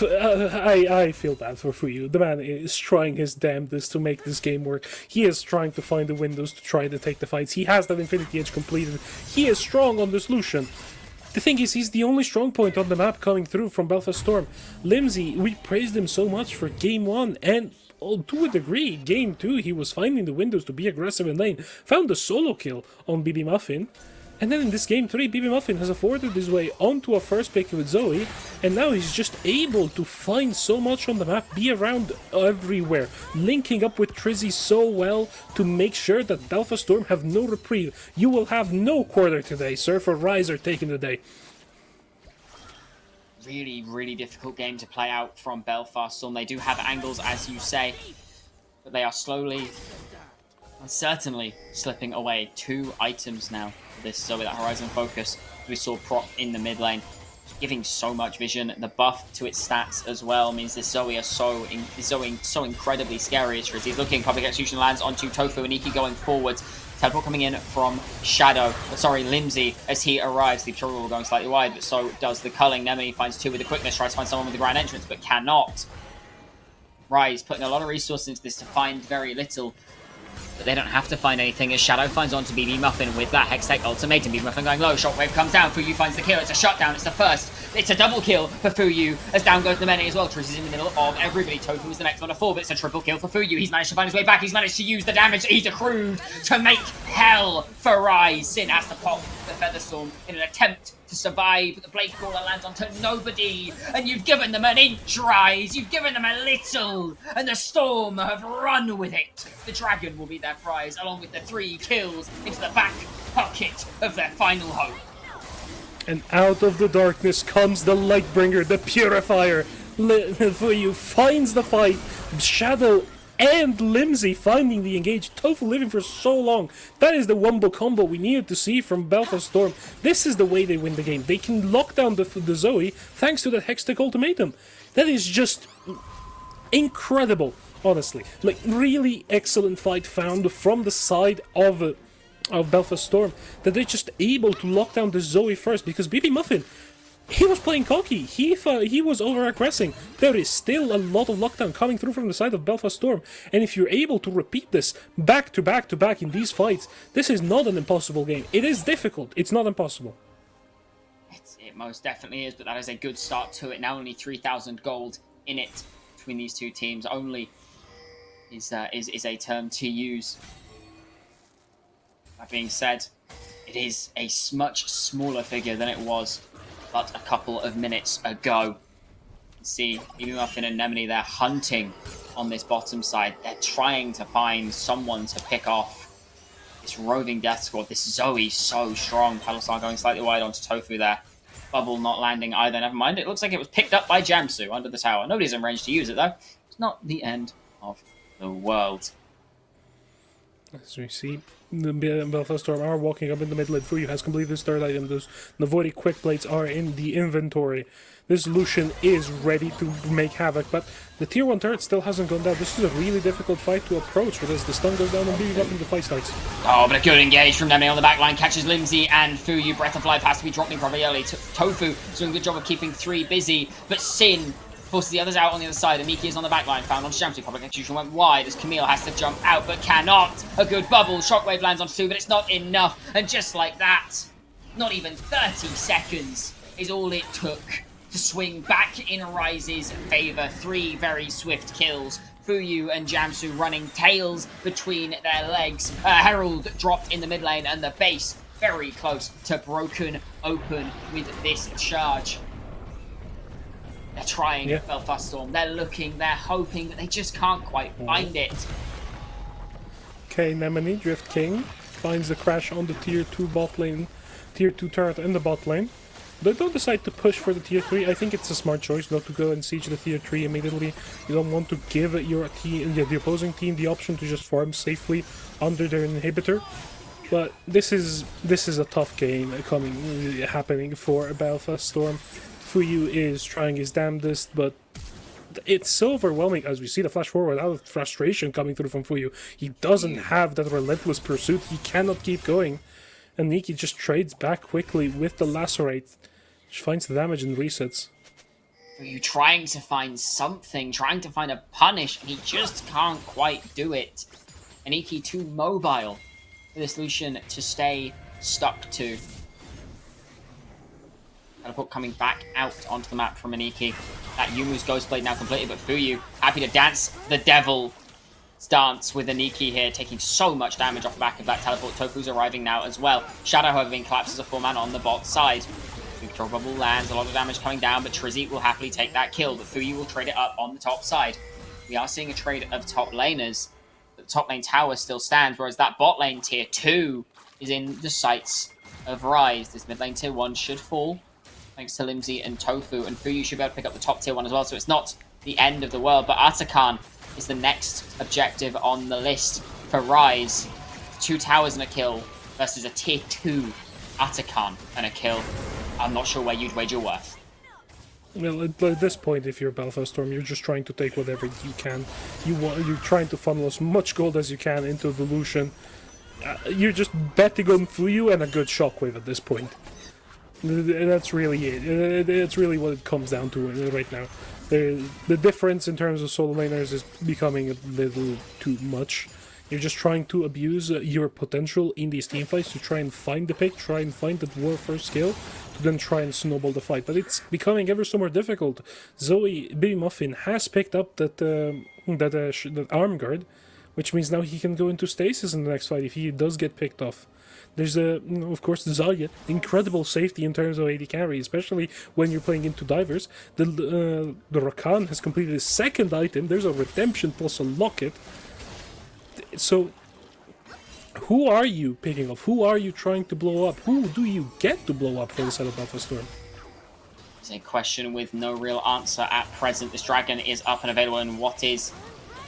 I feel bad for Fuyu. The man is trying his damnedest to make this game work. He is trying to find the windows to try to take the fights. He has that Infinity Edge completed. He is strong on this Lucian. The thing is, he's the only strong point on the map coming through from Belfast Storm. Limsey, we praised him so much for Game 1, and to a degree, Game 2, he was finding the windows to be aggressive in lane. Found a solo kill on BB Muffin. And then in this Game 3, BB Muffin has afforded his way onto a first pick with Zoe, and now he's just able to find so much on the map, be around everywhere, linking up with Trizzy so well to make sure that Belfast Storm have no reprieve. You will have no quarter today, sir, for RIZE are taking the day. Really, really difficult game to play out from Belfast Storm. They do have angles, as you say, but they are slowly and certainly slipping away. 2 items now. This Zoe, that Horizon focus we saw prop in the mid lane, giving so much vision. The buff to its stats as well means this Zoe is so incredibly scary. As he's looking, public execution lands onto Tofu and Iki going forwards. Teleport coming in from Shadow, Limsey, as he arrives. The Troll going slightly wide, but so does the culling. Nemini finds 2 with the quickness, tries to find someone with the Grand Entrance, but cannot. RIZE putting a lot of resources into this to find very little. But they don't have to find anything as Shadow finds onto BB Muffin with that Hextech ultimatum. BB Muffin going low, Shockwave comes down, Fuyu finds the kill, it's a shutdown, it's the first. It's a double kill for Fuyu, as down goes the Mene as well. Trish is in the middle of everybody. Tofu is the next one to fall, but it's a triple kill for Fuyu. He's managed to find his way back, he's managed to use the damage that he's accrued to make hell for RIZE. Sin has to pop the Featherstorm in an attempt to survive, but the Blade Crawler lands onto nobody, and you've given them an inch, RIZE, you've given them a little, and the Storm have run with it. The Dragon will be their prize, along with the 3 kills into the back pocket of their final hope. And out of the darkness comes the Lightbringer, the Purifier. Fuyu finds the fight, Shadow and Limsey finding the engage. Tofu living for so long. That is the wombo combo we needed to see from Belfast Storm. This is the way they win the game. They can lock down the Zoe thanks to that Hextech ultimatum. That is just incredible, honestly. Like, really excellent fight found from the side of Belfast Storm, that they're just able to lock down the Zoe first, because BB Muffin, he was playing cocky. He thought he was over-aggressing. There is still a lot of lockdown coming through from the side of Belfast Storm. And if you're able to repeat this back to back to back in these fights, this is not an impossible game. It is difficult. It's not impossible. It most definitely is, but that is a good start to it. Now only 3,000 gold in it between these two teams. Only is a term to use. That being said, it is a much smaller figure than it was but a couple of minutes ago. You can see even Muffin and Nemini, they're hunting on this bottom side. They're trying to find someone to pick off this roving death squad. This Zoe so strong. Paddlestar going slightly wide onto Tofu there. Bubble not landing either. Never mind. It looks like it was picked up by Jamsu under the tower. Nobody's in range to use it though. It's not the end of the world. As we see, the Belfast Storm are walking up in the mid lane. Fuyu has completed his third item. Those Navori quick blades are in the inventory. This Lucian is ready to make havoc, but the tier 1 turret still hasn't gone down. This is a really difficult fight to approach because the stun goes down and BB up and the fight starts. Oh, but a good engage from Nemi on the backline. Catches Limsey and Fuyu. Breath of Life has to be dropping probably early. Tofu doing a good job of keeping 3 busy, but Sin forces the others out on the other side. Amiki is on the backline, found on Shamsi. Public execution went wide as Camille has to jump out, but cannot. A good bubble. Shockwave lands on 2, but it's not enough. And just like that, not even 30 seconds is all it took to swing back in Rize's favour. 3 very swift kills. Fuyu and Jamsu running tails between their legs. Herald dropped in the mid lane, and the base very close to broken open with this charge. They're trying, Belfast Storm. They're looking, they're hoping, but they just can't quite find it. Okay, Nemini, Drift King, finds the crash on the tier 2 bot lane, tier 2 turret in the bot lane. They don't decide to push for the tier 3. I think it's a smart choice not to go and siege the tier 3 immediately. You don't want to give your team, the opposing team the option to just farm safely under their inhibitor. But this is a tough game happening for Belfast Storm. Fuyu is trying his damnedest, but it's so overwhelming as we see the flash forward out of frustration coming through from Fuyu. He doesn't have that relentless pursuit. He cannot keep going. And Nikki just trades back quickly with the Lacerate. She finds the damage and resets. Fuyu trying to find something, trying to find a punish, and he just can't quite do it. Aniki too mobile for this Lucian to stay stuck to. Teleport coming back out onto the map from Aniki. That Yumu's Ghostblade now completed, but Fuyu happy to dance the devil's dance with Aniki here, taking so much damage off the back of that teleport. Tofu's arriving now as well. Shadow, however, being collapsed as a 4-man on the bot side. Control Bubble lands, a lot of damage coming down, but Trizzy will happily take that kill, but Fuyu will trade it up on the top side. We are seeing a trade of top laners. The top lane tower still stands, whereas that bot lane tier 2 is in the sights of Rise. This mid lane tier 1 should fall, thanks to Limsey and Tofu, and Fuyu should be able to pick up the top tier 1 as well, so it's not the end of the world. But Atakan is the next objective on the list for Rise. 2 towers and a kill versus a tier 2 Atakan and a kill. I'm not sure where you'd wager your worth. Well, at this point, if you're Belfast Storm, you're just trying to take whatever you can. You're trying to funnel as much gold as you can into the Lucian. You're just betting on Fuyu and a good shockwave at this point. That's really it. It's really what it comes down to right now. The difference in terms of solo laners is becoming a little too much. You're just trying to abuse your potential in these teamfights to try and find the pick, try and find that warfare skill, to then try and snowball the fight. But it's becoming ever so more difficult. Zoe, Baby Muffin, has picked up that arm guard, which means now he can go into stasis in the next fight if he does get picked off. There's of course, the Zarya, incredible safety in terms of AD carry, especially when you're playing into divers. The Rakan has completed his second item. There's a redemption plus a locket. So, who are you picking off? Who are you trying to blow up? Who do you get to blow up for the side of Belfast Storm? It's a question with no real answer at present. This dragon is up and available in what is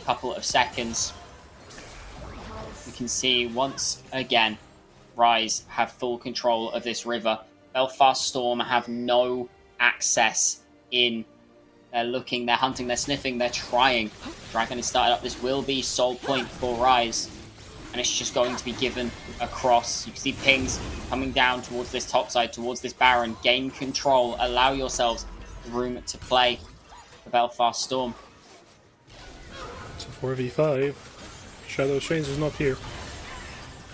a couple of seconds. We can see once again Rise have full control of this river. Belfast Storm have no access in. They're looking, they're hunting, they're sniffing, they're trying. Dragon is started up. This will be soul point for Rise. and it's just going to be given across. You can see pings coming down towards this top side, towards this Baron. Gain control. Allow yourselves room to play the Belfast Storm. It's a 4v5. Shadow Strange is not here.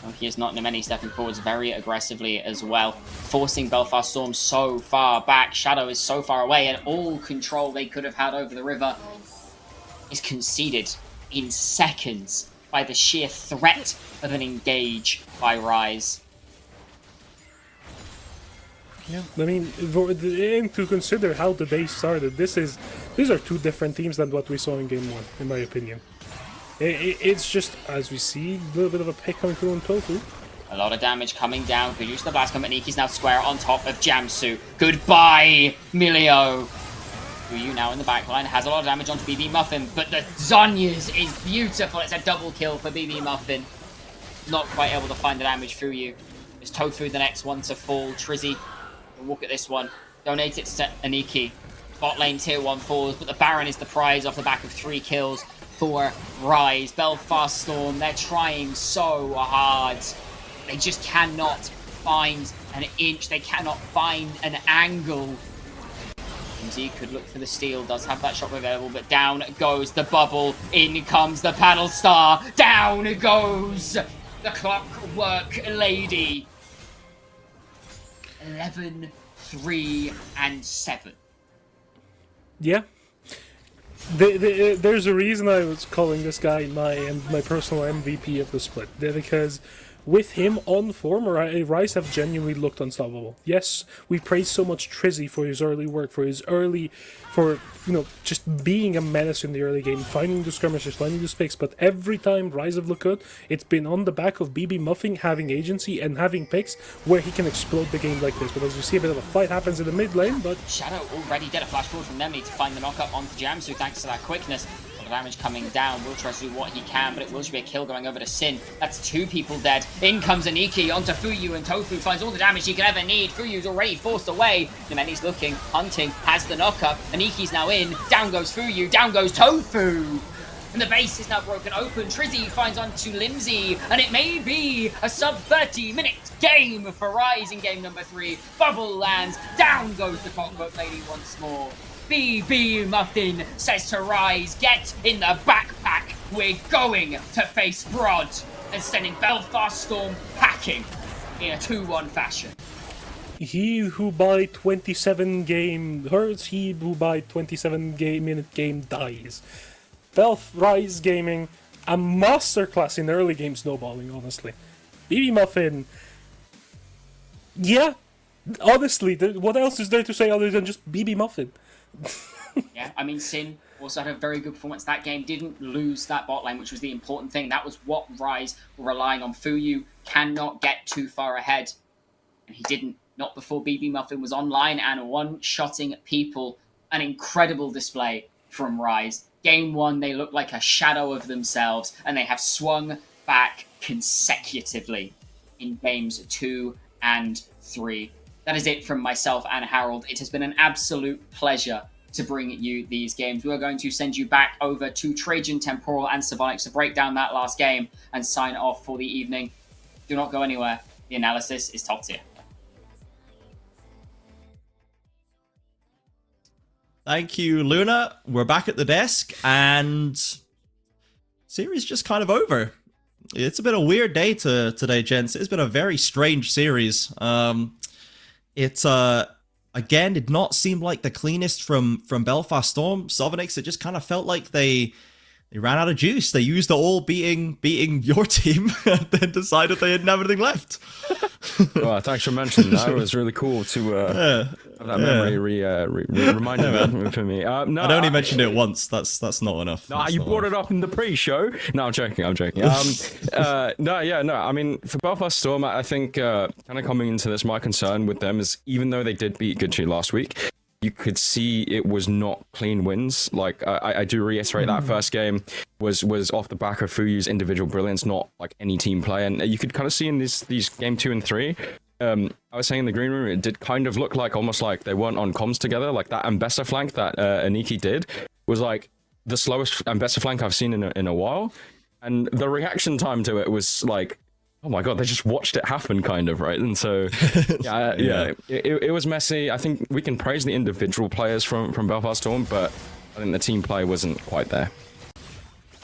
Well, he is not in many, stepping forwards very aggressively as well, forcing Belfast Storm so far back. Shadow is so far away, and all control they could have had over the river is conceded in seconds by the sheer threat of an engage by RIZE. Yeah, I mean, and to consider how the day started, these are two different teams than what we saw in Game 1, in my opinion. It's just, as we see, a little bit of a pick coming through on Tofu. A lot of damage coming down. Good use of the blast coming. Niki's now square on top of Jamsu. Goodbye, Milio. Fuyu now in the backline. Has a lot of damage onto BB Muffin, but the Zonyas is beautiful. It's a double kill for BB Muffin. Not quite able to find the damage through you. Is Tofu the next one to fall? Trizzy will walk at this one. Donate it to Aniki. Bot lane tier 1 falls, but the Baron is the prize off the back of 3 kills for RIZE. Belfast Storm, they're trying so hard. They just cannot find an inch. They cannot find an angle. Z could look for the steal, does have that shot available, but down goes the bubble. In comes the paddle star. Down goes the clockwork lady. 11, 3, and 7. Yeah. There's a reason I was calling this guy my personal MVP of the split. Because with him on form, RIZE have genuinely looked unstoppable. Yes, we praise so much Trizzy for his early work, for just being a menace in the early game, finding the skirmishes, finding the space, but every time RIZE have looked good, it's been on the back of BB Muffin having agency and having picks where he can explode the game like this. But as you see, a bit of a fight happens in the mid lane, but Shadow already did a flash forward from them. Need to find the knock-up onto Jamsu thanks to that quickness. Damage coming down. Will try to do what he can, but it will just be a kill going over to Sin. That's 2 people dead. In comes Aniki onto Fuyu, and Tofu finds all the damage he could ever need. Fuyu's already forced away. Nemeni's looking, hunting, has the knockup. Aniki's now in. Down goes Fuyu, down goes Tofu. And the base is now broken open. Trizzy finds onto Limsy, and it may be a sub 30-minute game for RIZE in game number 3. Bubble lands. Down goes the Clockwork Lady once more. BB Muffin says to RIZE, get in the backpack, we're going to face Brod, and sending Belfast Storm packing in a 2-1 fashion. he who by 27 game hurts, he who by 27-minute game dies. RIZE Gaming, a masterclass in early game snowballing, honestly. BB Muffin, yeah, honestly, what else is there to say other than just BB Muffin? Yeah, I mean, Sin also had a very good performance. That game didn't lose that bot lane, which was the important thing. That was what RIZE were relying on. Fuyu cannot get too far ahead, and he didn't. Not before BB Muffin was online and one-shotting people. An incredible display from RIZE. Game 1, they look like a shadow of themselves, and they have swung back consecutively in games 2 and 3. That is it from myself and Harold. It has been an absolute pleasure to bring you these games. We are going to send you back over to Trajan, Temporal, and Savonics to break down that last game and sign off for the evening. Do not go anywhere. The analysis is top tier. Thank you, Luna. We're back at the desk, and series just kind of over. It's been a weird day today, gents. It's been a very strange series. It again did not seem like the cleanest from Belfast Storm. Sovonix, it just kind of felt like they ran out of juice. They used it all beating your team, and then decided they didn't have anything left. Well, thanks for mentioning that. It was really cool to have that memory reminded for me. No, I only mentioned it once. That's not enough. No, you brought it up in the pre-show. No, I'm joking. No. I mean, for Belfast Storm, I think kind of coming into this, my concern with them is even though they did beat Gucci last week, you could see it was not clean wins. Like I do reiterate that first game was off the back of Fuyu's individual brilliance, not like any team play. And you could kind of see in these game 2 and 3. I was saying in the green room, it did kind of look like almost like they weren't on comms together. Like that Ambessa flank that Aniki did was like the slowest Ambessa flank I've seen in a while. And the reaction time to it was like, oh my god, they just watched it happen, kind of, right? And so, it was messy. I think we can praise the individual players from Belfast Storm, but I think the team play wasn't quite there.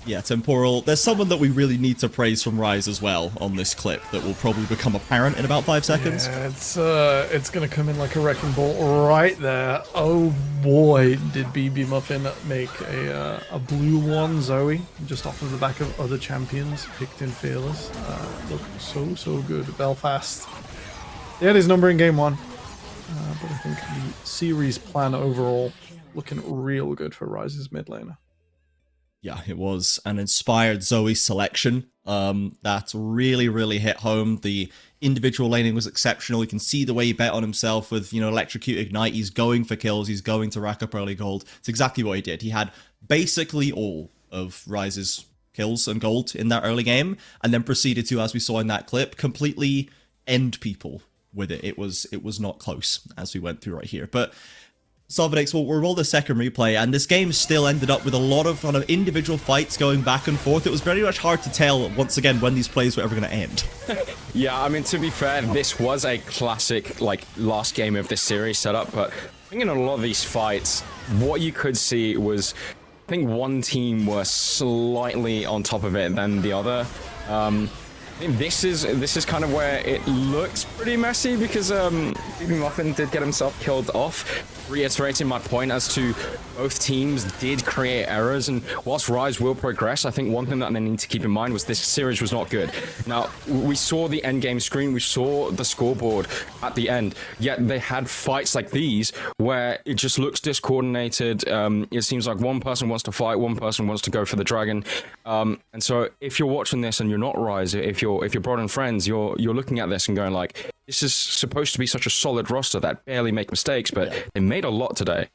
Yeah, Temporal. There's someone that we really need to praise from RIZE as well on this clip that will probably become apparent in about 5 seconds. Yeah, it's gonna come in like a wrecking ball right there. Oh boy, did BB Muffin make a blue one, Zoe, just off of the back of other champions picked in Fearless. Look so good. Belfast. They had his number in game 1, but I think the series plan overall looking real good for RIZE's mid laner. Yeah, it was an inspired Zoe selection that really hit home. The individual laning was exceptional. You can see the way he bet on himself with, Electrocute Ignite. He's going for kills. He's going to rack up early gold. It's exactly what he did. He had basically all of RIZE's kills and gold in that early game, and then proceeded to, as we saw in that clip, completely end people with it. It was not close, as we went through right here. But Sovereign, we'll roll the second replay, and this game still ended up with a lot of kind of individual fights going back and forth. It was very much hard to tell, once again, when these plays were ever going to end. Yeah, I mean, to be fair, this was a classic, last game of this series setup, but I think in a lot of these fights, what you could see was, I think one team were slightly on top of it than the other. I think this is kind of where it looks pretty messy because BB Muffin did get himself killed off, reiterating my point as to both teams did create errors, and whilst RIZE will progress, I think one thing that they need to keep in mind was this series was not good. Now, we saw the end game screen, we saw the scoreboard at the end, yet they had fights like these where it just looks discoordinated. It seems like one person wants to fight, one person wants to go for the dragon, and so if you're watching this and you're not RIZE, if you're Brod and friends, you're looking at this and going like, this is supposed to be such a solid roster that barely make mistakes, but they made a lot today.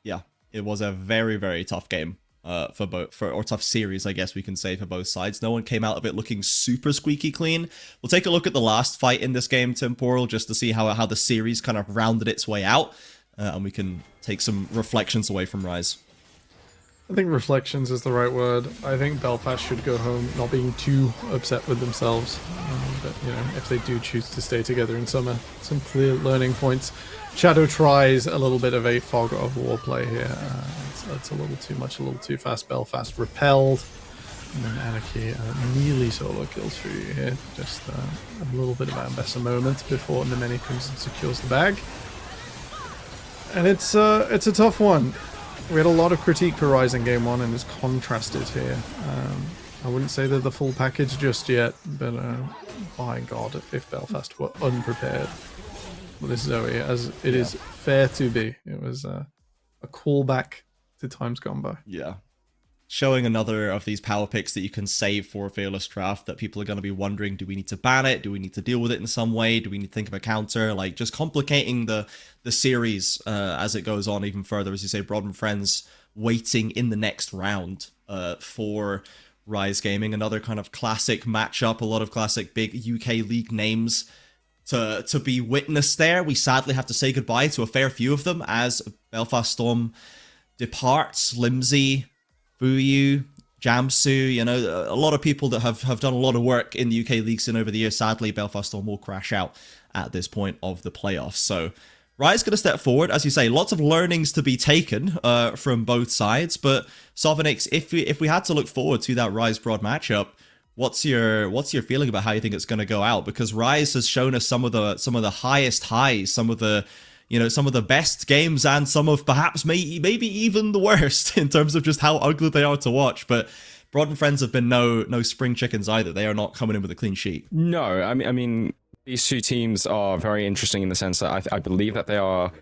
Yeah, it was a very tough game or tough series, I guess we can say, for both sides. No one came out of it looking super squeaky clean. We'll take a look at the last fight in this game, Temporal, just to see how the series kind of rounded its way out, and we can take some reflections away from RIZE. I think reflections is the right word. I think Belfast should go home not being too upset with themselves. But, if they do choose to stay together in summer, some clear learning points. Shadow tries a little bit of a fog of war play here. It's a little too much, a little too fast. Belfast repelled. And then Anarchy nearly solo kills for you here. Just a little bit of Ambessa moment before Nemeni comes and secures the bag. And it's a tough one. We had a lot of critique for RIZE in game 1, and it's contrasted here. I wouldn't say they're the full package just yet, but my god, if Belfast were unprepared with this Zoe, as it is fair to be, it was a callback to times gone by. Yeah. Showing another of these power picks that you can save for a Fearless draft that people are going to be wondering, do we need to ban it? Do we need to deal with it in some way? Do we need to think of a counter? Like, just complicating the series as it goes on even further. As you say, Brod and friends waiting in the next round for RIZE Gaming. Another kind of classic matchup, a lot of classic big UK league names to be witnessed there. We sadly have to say goodbye to a fair few of them as Belfast Storm departs. Limsey, Fuyu, Jamsu, a lot of people that have done a lot of work in the UK league scene over the years. Sadly, Belfast Storm will crash out at this point of the playoffs. So RIZE going to step forward, as you say, lots of learnings to be taken from both sides. But Sovereign, if we had to look forward to that RIZE Broad matchup, what's your feeling about how you think it's going to go out? Because RIZE has shown us some of the highest highs, some of the best games, and some of perhaps maybe even the worst in terms of just how ugly they are to watch. But Brod and friends have been no spring chickens either. They are not coming in with a clean sheet. No, I mean these two teams are very interesting in the sense that I believe that they are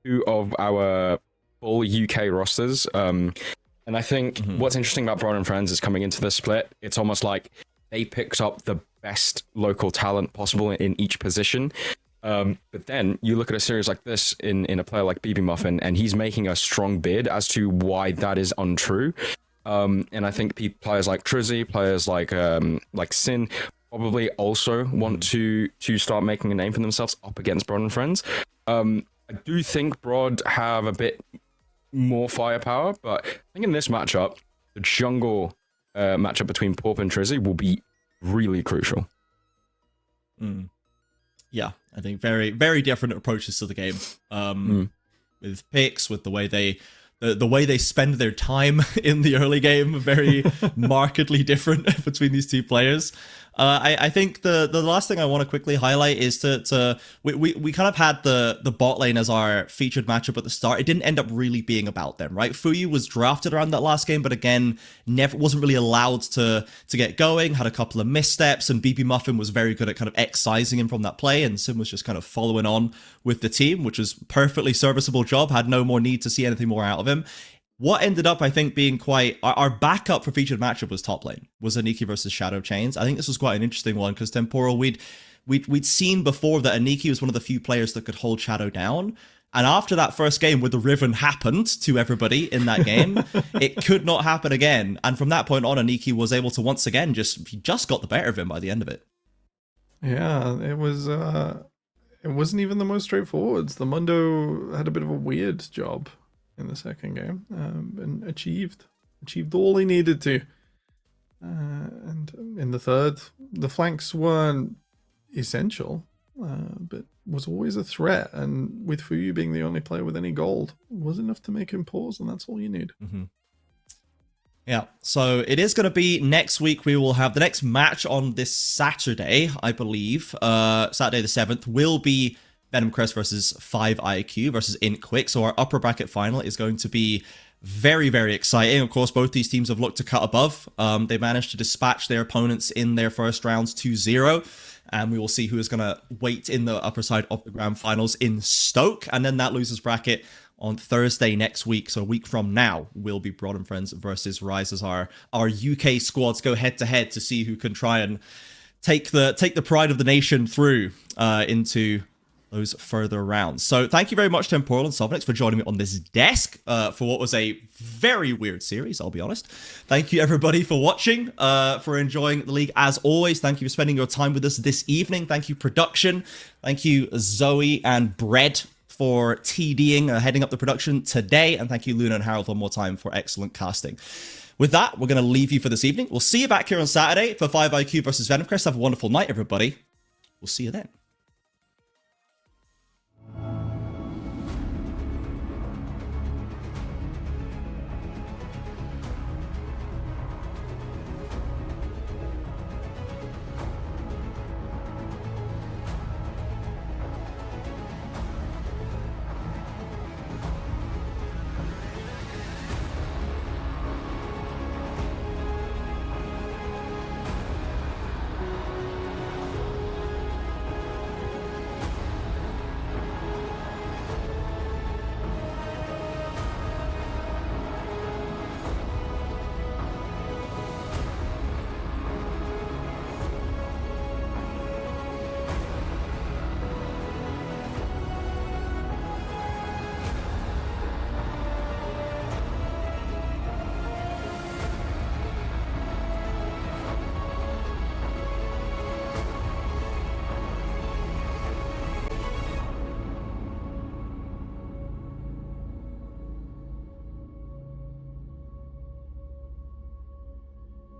two of our full UK rosters. And I think what's interesting about Brod and friends is coming into this split, it's almost like they picked up the best local talent possible in each position. But then you look at a series like this in a player like BB Muffin, and he's making a strong bid as to why that is untrue. And I think players like Trizzy, players like Sin, probably also want to start making a name for themselves up against Brod and friends. I do think Brod have a bit more firepower, but I think in this matchup, the jungle matchup between Porp and Trizzy will be really crucial. Yeah, I think very, very different approaches to the game. With picks, with the way they spend their time in the early game, very markedly different between these two players. I think the last thing I want to quickly highlight is we kind of had the bot lane as our featured matchup at the start. It didn't end up really being about them, right? Fuyu was drafted around that last game, but again, wasn't really allowed to get going, had a couple of missteps, and BB Muffin was very good at kind of excising him from that play, and Sim was just kind of following on with the team, which was perfectly serviceable job, had no more need to see anything more out of him. What ended up, I think, being quite... Our backup for featured matchup was top lane, was Aniki versus Shadow Chains. I think this was quite an interesting one, because Temporal, we'd seen before that Aniki was one of the few players that could hold Shadow down. And after that first game where the Riven happened to everybody in that game, it could not happen again. And from that point on, Aniki was able to once again he just got the better of him by the end of it. Yeah, it was... it wasn't even the most straightforward. The Mundo had a bit of a weird job in the second game, and achieved all he needed to. And in the third, the flanks weren't essential, but was always a threat. And with Fuyu being the only player with any gold, was enough to make him pause, and that's all you need. Yeah, so it is going to be next week. We will have the next match on this Saturday, I believe. Saturday the 7th will be Venom Crest versus 5IQ versus Int Quick. So our upper bracket final is going to be very, very exciting. Of course, both these teams have looked to cut above. They managed to dispatch their opponents in their first rounds 2-0. And we will see who is going to wait in the upper side of the grand finals in Stoke. And then that losers bracket on Thursday next week. So a week from now will be Broad and Friends versus RIZE as our UK squads go head to head to see who can try and take the pride of the nation through into those further rounds. So thank you very much, Temporal and Sovnix, for joining me on this desk for what was a very weird series, I'll be honest. Thank you, everybody, for watching, for enjoying the league. As always, thank you for spending your time with us this evening. Thank you, production. Thank you, Zoe and Bread, for TDing, heading up the production today. And thank you, Luna and Harold, one more time for excellent casting. With that, we're going to leave you for this evening. We'll see you back here on Saturday for 5IQ versus Venomcrest. Have a wonderful night, everybody. We'll see you then.